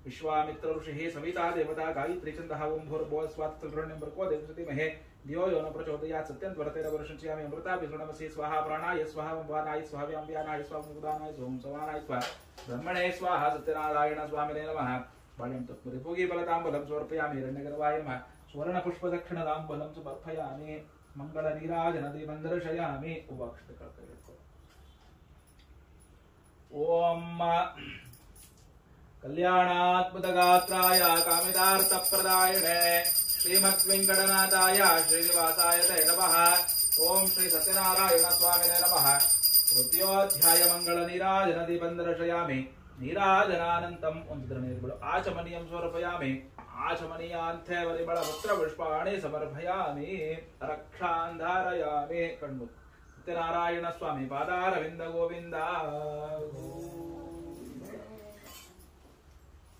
ವಿಶ್ವಾಮಿತ್ರ ಋಷಿ ಸವಿತಾ ದೇವತಾ ಗಾಯತ್ರಿ ಚಂದಃ ಓಂ ಭೂರ್ಭುವಃ ಸ್ವಃ ತತ್ಪುರುಷೇಣ ದೇವಸತಿಮಹೇ ಧಿಯೋ ಯೋ ನ ಪ್ರಚೋದಯಾತ್. ಸತ್ಯಂ ತ್ವರತೇನ ವರ್ಷಂಚ್ಯಾಮಿ ಅಮೃತಾಭಿ ನಮಸಿ ಸ್ವಾಹ. ಪ್ರಾಣಾಯ ಸ್ವಾಹ, ವಾನಾಯ ಸ್ವಾಹ, ವ್ಯಾಮ್ಯಾನಾಯ ಸ್ವಾಹ, ಮುದಾನಾಯ ಸ್ವಂ ಸವಾನಾಯ ಸ್ವಾಹ, ಬ್ರಹ್ಮಣೇ ಸ್ವಾಹ. ಸತ್ಯನಾರಾಯಣ ಸ್ವಾಮಿನೇ ನಮಃ. ಬಾಳೆಂ ತತ್ಪುರಿ ಭೋಗಿ ಬಲತಾಂಬಲಂ ಸಮರ್ಪಯಾಮಿ. ಹಿರಣ್ಯಗರ್ವಾಯಮ ಸುವರ್ಣ ಪುಷ್ಪ ದಕ್ಷಿಣದಾಂಬಲಂ ಸಮರ್ಪಯಾಮಿ. ಮಂಗಳ ನೀರಾಜನ ದೀಪಂದರ್ಶಯಾಮಿ. ಉಪಾಕ್ಷತೆ ಕಳ್ತಾ ಇಟ್ಕೊ. ಓಂ ಕಲ್ಯಾಣಾತ್ಮದ ಗಾತ್ರಾಯ ಕಾಮಿತಾರ್ಥ ಪ್ರದಾಯಣೆ ಶ್ರೀಮತ್ ವೆಂಕಟನಾಥಾಯ ಶ್ರೀನಿವಾಸಾಯ ತೇ ನಮಃ. ಓಂ ಶ್ರೀ ಸತ್ಯನಾರಾಯಣ ಸ್ವಾಮಿನೇ ನಮಃ. ತೃತೀಯೋಧ್ಯಾಯ ಮಂಗಳ ನೀರಾಜನ ದೀಪಂದರ್ಶಯಾಮಿ. ನೀರಾಜನಾನಂತಂ. ಒಂದಿದ್ರ ನೀರುಗಳು ಆಚಮನೀಯಂ ಸಮರ್ಪಯಾಮಿ. ಆಚಮನೀಯಾಂಥೇ ಪರಿಮಳ ಪುತ್ರ ಪುಷ್ಪಾಣಿ ಸಮರ್ಪಯಾಮಿ. ರಕ್ಷಾಂಧಾರಯಾಮಿ. ಕಣ್ಣು ಸತ್ಯನಾರಾಯಣ ಸ್ವಾಮಿ ಪಾದಾರವಿಂದ ಗೋವಿಂದ.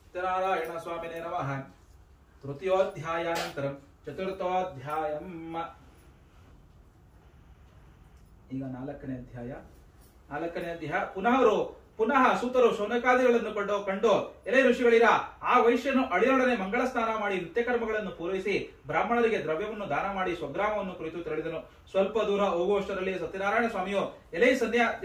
ಸತ್ಯನಾರಾಯಣ ಸ್ವಾಮಿನೇ ನಮಃ. ತೃತೀಯೋಧ್ಯಾಯಾನಂತರಂ ಚತುರ್ಥೋಧ್ಯಾಯಂ. ಈಗ 4ನೇ ಅಧ್ಯಾಯ. ಪುನಃ ಸೂತರು ಶೌನಕಾದಿಗಳನ್ನು ಕಂಡು, ಎಲೆ ಋಷಿಗಳಿರ, ಆ ವೈಶ್ಯನು ಅಳಿಯೊಡನೆ ಮಂಗಳ ಸ್ನಾನ ಮಾಡಿ ನಿತ್ಯ ಕರ್ಮಗಳನ್ನು ಪೂರೈಸಿ ಬ್ರಾಹ್ಮಣರಿಗೆ ದ್ರವ್ಯವನ್ನು ದಾನ ಮಾಡಿ ಸ್ವಗ್ರಾಮವನ್ನು ಕುರಿತು ತೆರಳಿದನು. ಸ್ವಲ್ಪ ದೂರ ಹೋಗುವಷ್ಟರಲ್ಲಿ ಸತ್ಯನಾರಾಯಣ ಸ್ವಾಮಿಯು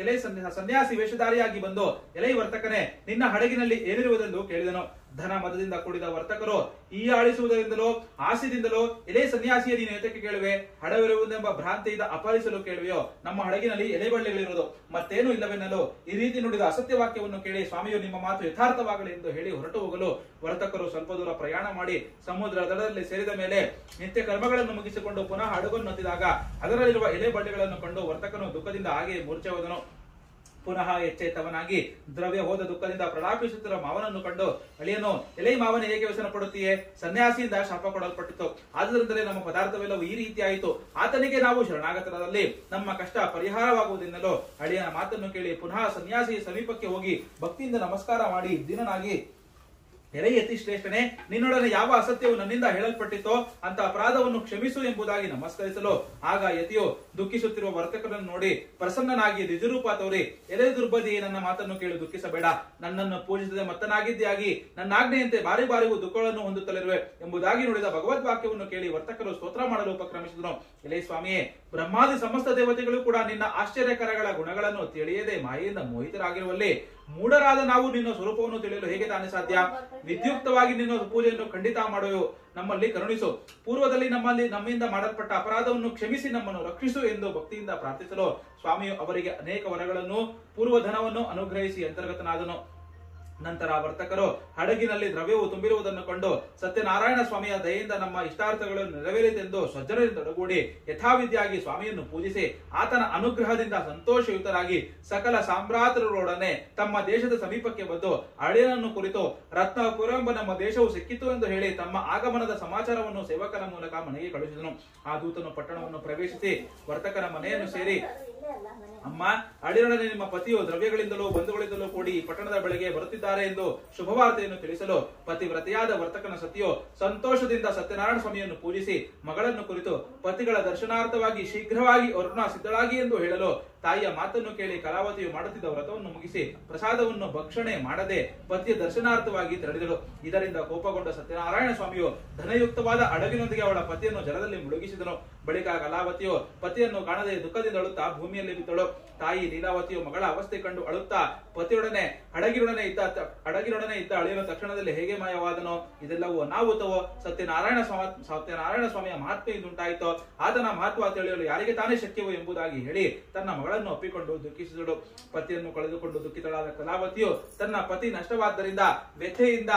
ಎಲೆ ಸನ್ಯಾಸಿ ವೇಷಧಾರಿಯಾಗಿ ಬಂದು, ಎಲೆ ವರ್ತಕನೇ, ನಿನ್ನ ಹಡಗಿನಲ್ಲಿ ಏನಿರುವುದೆಂದು ಕೇಳಿದನು. ಧನ ಮದದಿಂದ ಕೂಡಿದ ವರ್ತಕರು ಈ ಆಳಿಸುವುದರಿಂದಲೋ ಆಸೆದಿಂದಲೋ, ಎಲೆ ಸನ್ಯಾಸಿಯ ನೀನು ಏತಕ್ಕೆ ಕೇಳುವೆ? ಹಡವಿರುವುದೆಂಬ ಭ್ರಾಂತಿಯಿಂದ ಅಪಹರಿಸಲು ಕೇಳುವೆಯೋ? ನಮ್ಮ ಹಡಗಿನಲ್ಲಿ ಎಲೆ ಬಳ್ಳಿಗಳಿರುವುದು, ಮತ್ತೇನೂ ಇಲ್ಲವೆನ್ನಲು ಈ ರೀತಿ ನುಡಿದ ಅಸತ್ಯ ವಾಕ್ಯವನ್ನು ಕೇಳಿ ಸ್ವಾಮಿಯು ನಿಮ್ಮ ಮಾತು ಯಥಾರ್ಥವಾಗಲಿ ಎಂದು ಹೇಳಿ ಹೊರಟು ಹೋಗಲು ವರ್ತಕರು ಸ್ವಲ್ಪ ದೂರ ಪ್ರಯಾಣ ಮಾಡಿ ಸಮುದ್ರ ದಡದಲ್ಲಿ ಸೇರಿದ ಮೇಲೆ ನಿತ್ಯ ಕರ್ಮಗಳನ್ನು ಮುಗಿಸಿಕೊಂಡು ಪುನಃ ಹಡಗನ್ನು ಹತ್ತಿದಾಗ ಅದರಲ್ಲಿರುವ ಎಲೆ ಬಳ್ಳಿಗಳನ್ನು ಕಂಡು ವರ್ತಕನು ದುಃಖದಿಂದ ಹಾಗೆ ಮೂರ್ಛೆ ಹೋದನು. ಪುನಃ ಎಚ್ಚೆತ್ತವನಾಗಿ ದ್ರವ್ಯ ಹೋದ ದುಃಖದಿಂದ ಪ್ರಲಾಪಿಸುತ್ತಿರುವ ಮಾವನನ್ನು ಕಂಡು ಅಳಿಯನು, ಎಲೆ ಮಾವನ ಏಕೆ ವ್ಯಸನ ಪಡುತ್ತೀಯೇ? ಸನ್ಯಾಸಿಯಿಂದ ಶಾಪ ಕೊಡಲ್ಪಟ್ಟಿತು, ಆದ್ದರಿಂದಲೇ ನಮ್ಮ ಪದಾರ್ಥವೆಲ್ಲವೂ ಈ ರೀತಿಯಾಯಿತು. ಆತನಿಗೆ ನಾವು ಶರಣಾಗತರಾದಲ್ಲಿ ನಮ್ಮ ಕಷ್ಟ ಪರಿಹಾರವಾಗುವುದೆನ್ನಲು ಅಳಿಯನ ಮಾತನ್ನು ಕೇಳಿ ಪುನಃ ಸನ್ಯಾಸಿ ಸಮೀಪಕ್ಕೆ ಹೋಗಿ ಭಕ್ತಿಯಿಂದ ನಮಸ್ಕಾರ ಮಾಡಿ ದಿನನಾಗಿ, ಎಲೆ ಯತಿ ಶ್ರೇಷ್ಠನೇ, ನಿನ್ನೊಡನೆ ಯಾವ ಅಸತ್ಯವು ನನ್ನಿಂದ ಹೇಳಲ್ಪಟ್ಟಿತೋ ಅಂತ ಅಪರಾಧವನ್ನು ಕ್ಷಮಿಸು ಎಂಬುದಾಗಿ ನಮಸ್ಕರಿಸಲು, ಆಗ ಯತಿಯು ದುಃಖಿಸುತ್ತಿರುವ ವರ್ತಕರನ್ನು ನೋಡಿ ಪ್ರಸನ್ನನಾಗಿ ನಿಜರೂಪ ತೋರಿ, ಎಲೆ ದುರ್ಬದಿ, ನನ್ನ ಮಾತನ್ನು ಕೇಳಿ ದುಃಖಿಸಬೇಡ. ನನ್ನನ್ನು ಪೂಜಿಸದೆ ಮತ್ತನಾಗಿದ್ದಾಗಿ ನನ್ನ ಆಜ್ಞೆಯಂತೆ ಬಾರಿ ಬಾರಿಗೂ ದುಃಖಗಳನ್ನು ಹೊಂದುತ್ತಲಿರುವೆ ಎಂಬುದಾಗಿ ನುಡಿದ ಭಗವದ್ವಾಕ್ಯವನ್ನು ಕೇಳಿ ವರ್ತಕರು ಸ್ತೋತ್ರ ಮಾಡಲು ಉಪಕ್ರಮಿಸಿದನು. ಎಲೆ ಸ್ವಾಮಿಯೇ, ಬ್ರಹ್ಮಾದಿ ಸಮಸ್ತ ದೇವತೆಗಳು ಕೂಡ ನಿನ್ನ ಆಶ್ಚರ್ಯಕರಗಳ ಗುಣಗಳನ್ನು ತಿಳಿಯದೆ ಮಾಯೆಯಿಂದ ಮೋಹಿತರಾಗಿರುವಲ್ಲಿ ಮೂಢರಾದ ನಾವು ನಿನ್ನ ಸ್ವರೂಪವನ್ನು ತಿಳಿಯಲು ಹೇಗೆ ತಾನೇ ಸಾಧ್ಯ? ವಿದ್ಯುಕ್ತವಾಗಿ ನಿನ್ನ ಪೂಜೆಯನ್ನು ಖಂಡಿತ ಮಾಡುವೆವು, ನಮ್ಮಲ್ಲಿ ಕರುಣಿಸು. ಪೂರ್ವದಲ್ಲಿ ನಮ್ಮಿಂದ ಮಾಡಲ್ಪಟ್ಟ ಅಪರಾಧವನ್ನು ಕ್ಷಮಿಸಿ ನಮ್ಮನ್ನು ರಕ್ಷಿಸು ಎಂದು ಭಕ್ತಿಯಿಂದ ಪ್ರಾರ್ಥಿಸಲು ಸ್ವಾಮಿಯು ಅವರಿಗೆ ಅನೇಕ ವರಗಳನ್ನು ಪೂರ್ವಧನವನ್ನು ಅನುಗ್ರಹಿಸಿ ಅಂತರ್ಗತನಾದನು. ನಂತರ ವರ್ತಕರು ಹಡಗಿನಲ್ಲಿ ದ್ರವ್ಯವು ತುಂಬಿರುವುದನ್ನು ಕಂಡು ಸತ್ಯನಾರಾಯಣ ಸ್ವಾಮಿಯ ದಯೆಯಿಂದ ನಮ್ಮ ಇಷ್ಟಾರ್ಥಗಳು ನೆರವೇರಿತೆಂದು ಸಜ್ಜನರಿಂದ ಒಡಗೂಡಿ ಯಥಾವಿಧಿಯಾಗಿ ಸ್ವಾಮಿಯನ್ನು ಪೂಜಿಸಿ ಆತನ ಅನುಗ್ರಹದಿಂದ ಸಂತೋಷಯುತರಾಗಿ ಸಕಲ ಸಾಮ್ರಾಟರೊಡನೆ ತಮ್ಮ ದೇಶದ ಸಮೀಪಕ್ಕೆ ಬಂದು ಅಳಿಯನನ್ನು ಕುರಿತು ರತ್ನಪುರಂಬ ನಮ್ಮ ದೇಶವು ಸಿಕ್ಕಿತು ಎಂದು ಹೇಳಿ ತಮ್ಮ ಆಗಮನದ ಸಮಾಚಾರವನ್ನು ಸೇವಕನ ಮೂಲಕ ಮನೆಗೆ ಕಳುಹಿಸಿದನು. ಆ ದೂತನು ಪಟ್ಟಣವನ್ನು ಪ್ರವೇಶಿಸಿ ವರ್ತಕನ ಮನೆಯನ್ನು ಸೇರಿ, ಅಮ್ಮ, ಅಳಿಯನೊಡನೆ ನಿಮ್ಮ ಪತಿಯು ದ್ರವ್ಯಗಳಿಂದಲೂ ಬಂಧುಗಳಿಂದಲೂ ಕೂಡಿ ಪಟ್ಟಣದ ಬಳಿಗೆ ಬರುತ್ತಿದ್ದಾರೆ ಎಂದು ಶುಭವಾರ್ತೆಯನ್ನು ತಿಳಿಸಲು ಪತಿವ್ರತೆಯಾದ ವರ್ತಕನ ಸತಿಯು ಸಂತೋಷದಿಂದ ಸತ್ಯನಾರಾಯಣ ಸ್ವಾಮಿಯನ್ನು ಪೂಜಿಸಿ ಮಗಳನ್ನು ಕುರಿತು ಪತಿಗಳ ದರ್ಶನಾರ್ಥವಾಗಿ ಶೀಘ್ರವಾಗಿ ಅರುಣ ಸಿದ್ಧಳಾಗಿ ಎಂದು ಹೇಳಲು ತಾಯಿಯ ಮಾತನ್ನು ಕೇಳಿ ಕಲಾವತಿಯು ಮಾಡುತ್ತಿದ್ದ ವ್ರತವನ್ನು ಮುಗಿಸಿ ಪ್ರಸಾದವನ್ನು ಭಕ್ಷಣೆ ಮಾಡದೆ ಪತಿಯ ದರ್ಶನಾರ್ಥವಾಗಿ ತೆರಳಿದಳು. ಇದರಿಂದ ಕೋಪಗೊಂಡ ಸತ್ಯನಾರಾಯಣ ಸ್ವಾಮಿಯು ಧನಯುಕ್ತವಾದ ಹಡಗಿನೊಂದಿಗೆ ಅವಳ ಪತಿಯನ್ನು ಜಲದಲ್ಲಿ ಮುಳುಗಿಸಿದನು. ಬಳಿಕ ಕಲಾವತಿಯು ಪತಿಯನ್ನು ಕಾಣದೆ ದುಃಖದಿಂದ ಅಳುತ್ತಾ ಭೂಮಿಯಲ್ಲಿ ಬಿದ್ದಳು. ತಾಯಿ ಲೀಲಾವತಿಯು ಮಗಳ ಅವಸ್ಥೆ ಕಂಡು ಅಳುತ್ತಾ ಪತಿಯೊಡನೆ ಹಡಗಿನೊಡನೆ ಇದ್ದ ಅಳಿಯನ ತಕ್ಷಣದಲ್ಲಿ ಹೇಗೆ ಮಾಯವಾದನೋ, ಇದೆಲ್ಲವೂ ಅನಾಹುತವೋ, ಸತ್ಯನಾರಾಯಣ ಸ್ವಾಮಿಯ ಮಹಾತ್ಮೆಯಿಂದುಂಟಾಯಿತೋ, ಆತನ ಮಹತ್ವ ತಿಳಿಯಲು ಯಾರಿಗೆ ತಾನೇ ಶಕ್ಯವೋ ಎಂಬುದಾಗಿ ಹೇಳಿ ತನ್ನ ಮಗಳನ್ನು ಅಪ್ಪಿಕೊಂಡು ದುಃಖಿಸಿದಳು. ಪತಿಯನ್ನು ಕಳೆದುಕೊಂಡು ದುಃಖಿತಳಾದ ಕಲಾವತಿಯು ತನ್ನ ಪತಿ ನಷ್ಟವಾದ್ದರಿಂದ ವ್ಯಥೆಯಿಂದ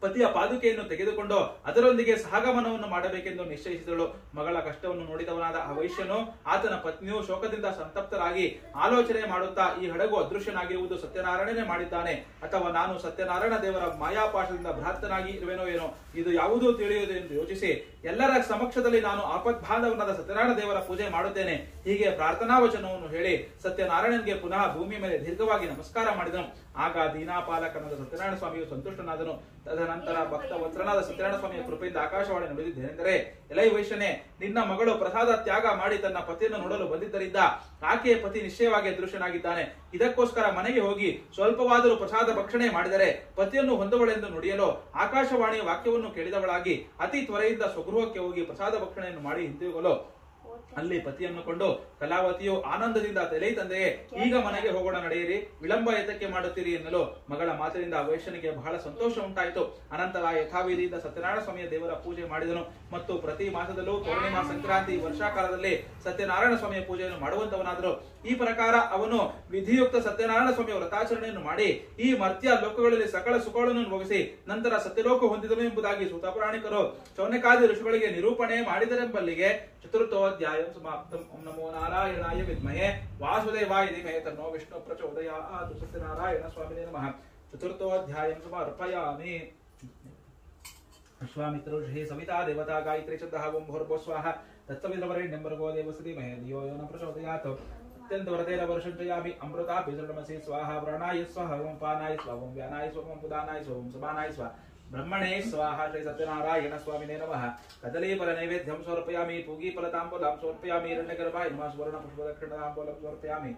ಪತಿಯ ಪಾದುಕೆಯನ್ನು ತೆಗೆದುಕೊಂಡು ಅದರೊಂದಿಗೆ ಸಹಗಮನವನ್ನು ಮಾಡಬೇಕೆಂದು ನಿಶ್ಚಯಿಸಿದಳು. ಮಗಳ ಕಷ್ಟವನ್ನು ನೋಡಿದವನಾದ ಆ ವೈಶ್ಯನು ಆತನ ಪತ್ನಿಯು ಶೋಕದಿಂದ ಸಂತಪ್ತರಾಗಿ ಆಲೋಚನೆ ಮಾಡುತ್ತಾ, ಈ ಹಡಗು ಅದೃಶ್ಯನಾಗಿರುವುದು ಸತ್ಯನಾರಾಯಣನೇ ಮಾಡಿದ್ದಾನೆ, ಅಥವಾ ನಾನು ಸತ್ಯನಾರಾಯಣ ದೇವರ ಮಾಯಾಪಾಶದಿಂದ ಭ್ರಾಂತನಾಗಿ ಇರುವೆನೋ ಏನೋ, ಇದು ಯಾವುದೂ ತಿಳಿಯುವುದು ಎಂದು ಯೋಚಿಸಿ ಎಲ್ಲರ ಸಮಕ್ಷದಲ್ಲಿ ನಾನು ಆಪದ್ಬಾಂಧವನಾದ ಸತ್ಯನಾರಾಯಣ ದೇವರ ಪೂಜೆ ಮಾಡುತ್ತೇನೆ, ಹೀಗೆ ಪ್ರಾರ್ಥನಾ ವಚನವನ್ನು ಹೇಳಿ ಸತ್ಯನಾರಾಯಣನಿಗೆ ಪುನಃ ಭೂಮಿ ಮೇಲೆ ದೀರ್ಘವಾಗಿ ನಮಸ್ಕಾರ ಮಾಡಿದನು. ಆಗ ದೀನಾಪಾಲಕನಾದ ಸತ್ಯನಾರಾಯಣ ಸ್ವಾಮಿಯು ಸಂತುಷ್ಟನಾದನು. ತದನಂತರ ಭಕ್ತ ವತ್ಸನಾದ ಸತ್ಯನಾರಾಯಣ ಸ್ವಾಮಿಯ ಕೃಪೆಯಿಂದ ಆಕಾಶವಾಣಿ ನುಡಿದಿದ್ದೇನೆಂದರೆ, ಎಲೈ ವೈಶ್ಯನೇ, ನಿನ್ನ ಮಗಳು ಪ್ರಸಾದ ತ್ಯಾಗ ಮಾಡಿ ತನ್ನ ಪತಿಯನ್ನು ನೋಡಲು ಬಂದಿದ್ದರಿಂದ ಆಕೆಯ ಪತಿ ನಿಶ್ಚಯವಾಗಿ ಅದೃಶ್ಯನಾಗಿದ್ದಾನೆ. ಇದಕ್ಕೋಸ್ಕರ ಮನೆಗೆ ಹೋಗಿ ಸ್ವಲ್ಪವಾದರೂ ಪ್ರಸಾದ ಭಕ್ಷಣೆ ಮಾಡಿದರೆ ಪತಿಯನ್ನು ಹೊಂದುವಳೆಂದು ನುಡಿಯಲು ಆಕಾಶವಾಣಿಯ ವಾಕ್ಯವನ್ನು ಕೇಳಿದವಳಾಗಿ ಅತಿ ತ್ವರೆಯಿಂದ ಸ್ವಗೃಹಕ್ಕೆ ಹೋಗಿ ಪ್ರಸಾದ ಭಕ್ಷಣೆಯನ್ನು ಮಾಡಿ ಹಿಂದಿರುಗಲು ಅಲ್ಲಿ ಪತಿಯನ್ನು ಕೊಂಡು ಕಲಾವತಿಯು ಆನಂದದಿಂದ, ತಲೆ ತಂದೆಯೇ, ಈಗ ಮನೆಗೆ ಹೋಗೋಣ, ನಡೆಯಿರಿ, ವಿಳಂಬ ಏತಕ್ಕೆ ಮಾಡುತ್ತೀರಿ ಎನ್ನಲು ಮಗಳ ಮಾತಿನಿಂದ ವೈಶ್ಯನಿಗೆ ಬಹಳ ಸಂತೋಷ ಉಂಟಾಯಿತು. ಅನಂತರ ಯಥಾವಿಧಿಯಿಂದ ಸತ್ಯನಾರಾಯಣ ಸ್ವಾಮಿಯ ದೇವರ ಪೂಜೆ ಮಾಡಿದನು ಮತ್ತು ಪ್ರತಿ ಮಾಸದಲ್ಲೂ ಪೌರ್ಣಿಮಾ, ಸಂಕ್ರಾಂತಿ, ವರ್ಷಾಕಾಲದಲ್ಲಿ ಸತ್ಯನಾರಾಯಣ ಸ್ವಾಮಿಯ ಪೂಜೆಯನ್ನು ಮಾಡುವಂತವನಾದರು. ಈ ಪ್ರಕಾರ ಅವನು ವಿಧಿಯುಕ್ತ ಸತ್ಯನಾರಾಯಣ ಸ್ವಾಮಿಯ ವ್ರತಾಚರಣೆಯನ್ನು ಮಾಡಿ ಈ ಮರ್ತ್ಯ ಲೋಕಗಳಲ್ಲಿ ಸಕಲ ಸುಖಗಳನ್ನು ಅನುಭವಿಸಿ ನಂತರ ಸತ್ಯಲೋಕ ಹೊಂದಿದನು ಎಂಬುದಾಗಿ ಸೂತ ಪುರಾಣಿಕರು ಶೌನಕಾದಿ ಋಷಿಗಳಿಗೆ ನಿರೂಪಣೆ ಮಾಡಿದರೆಂಬಲ್ಲಿಗೆ ಚತುರ್ಥೋಧ್ಯಾಯ ಸಮಾಪ್ತಂ. ಓಂ ನಮೋ ನಾರಾಯಣಾಯ ವಿದ್ಮಹೇ ವಾಸುದೇವಾಯ ಧೀಮಹಿ ತನ್ನೋ ವಿಷ್ಣು ಪ್ರಚೋದಯಾತ್. ಸತ್ಯನಾರಾಯಣ ಸ್ವಾಮಿನೇ ನಮಃ. ಚತುರ್ಥೋಧ್ಯಾಯಂ ಸಮರ್ಪಯಾಮಿ. ವಿಶ್ವಾಮಿತ್ರ ಋಷಿ ಸವಿತಾ ದೇವತಾ ಗಾಯತ್ರಿ ಛಂದಃ ಓಂ ಭೂರ್ಭುವಃ ಸ್ವಃ ತತ್ಸವಿತುರ್ವರೆಣ್ಯಂ ಭರ್ಗೋ ದೇವಸ್ಯ ಧೀಮಹಿ ಧಿಯೋ ಯೋ ನ ಪ್ರಚೋದಯಾತ್. ಅತ್ಯಂತ ವರದೇನ ವರ್ಷಂಚಯಾಮಿ ಅಮೃತಾಪಿ ಸರ್ವಮಸಿ ಸ್ವಾಹ. ಪ್ರಾಣಾಯ ಸ್ವಹ ಓಂ ಪಾನಾಯ ಸ್ವಹ ಓಂ ವ್ಯಾನಾಯ ಸ್ವಹ ಓಂ ಉದಾನಾಯ ಸ್ವಹ ಓಂ ಸಮಾನಾಯ ಸ್ವಹ ಬ್ರಹ್ಮಣೇ ಸ್ವಾಹ. ಶ್ರೀ ಸತ್ಯನಾರಾಯಣ ಸ್ವಾಮಿನೇ ನಮಃ. ಕದಲೀಫಲ ನೈವೇದ್ಯಂ ಸಮರ್ಪಯಾಮಿ. ಪೂಗೀಫಲ ತಾಂಬೂಲಂ ಸಮರ್ಪಯಾಮಿ. ಹಿರಣ್ಯಗರ್ಭಾಯ ನಮಃ. ಸುವರ್ಣ ಪುಷ್ಪದಕ್ಷಿಣ ತಾಂಬೂಲಂ ಸಮರ್ಪಯಾಮಿ.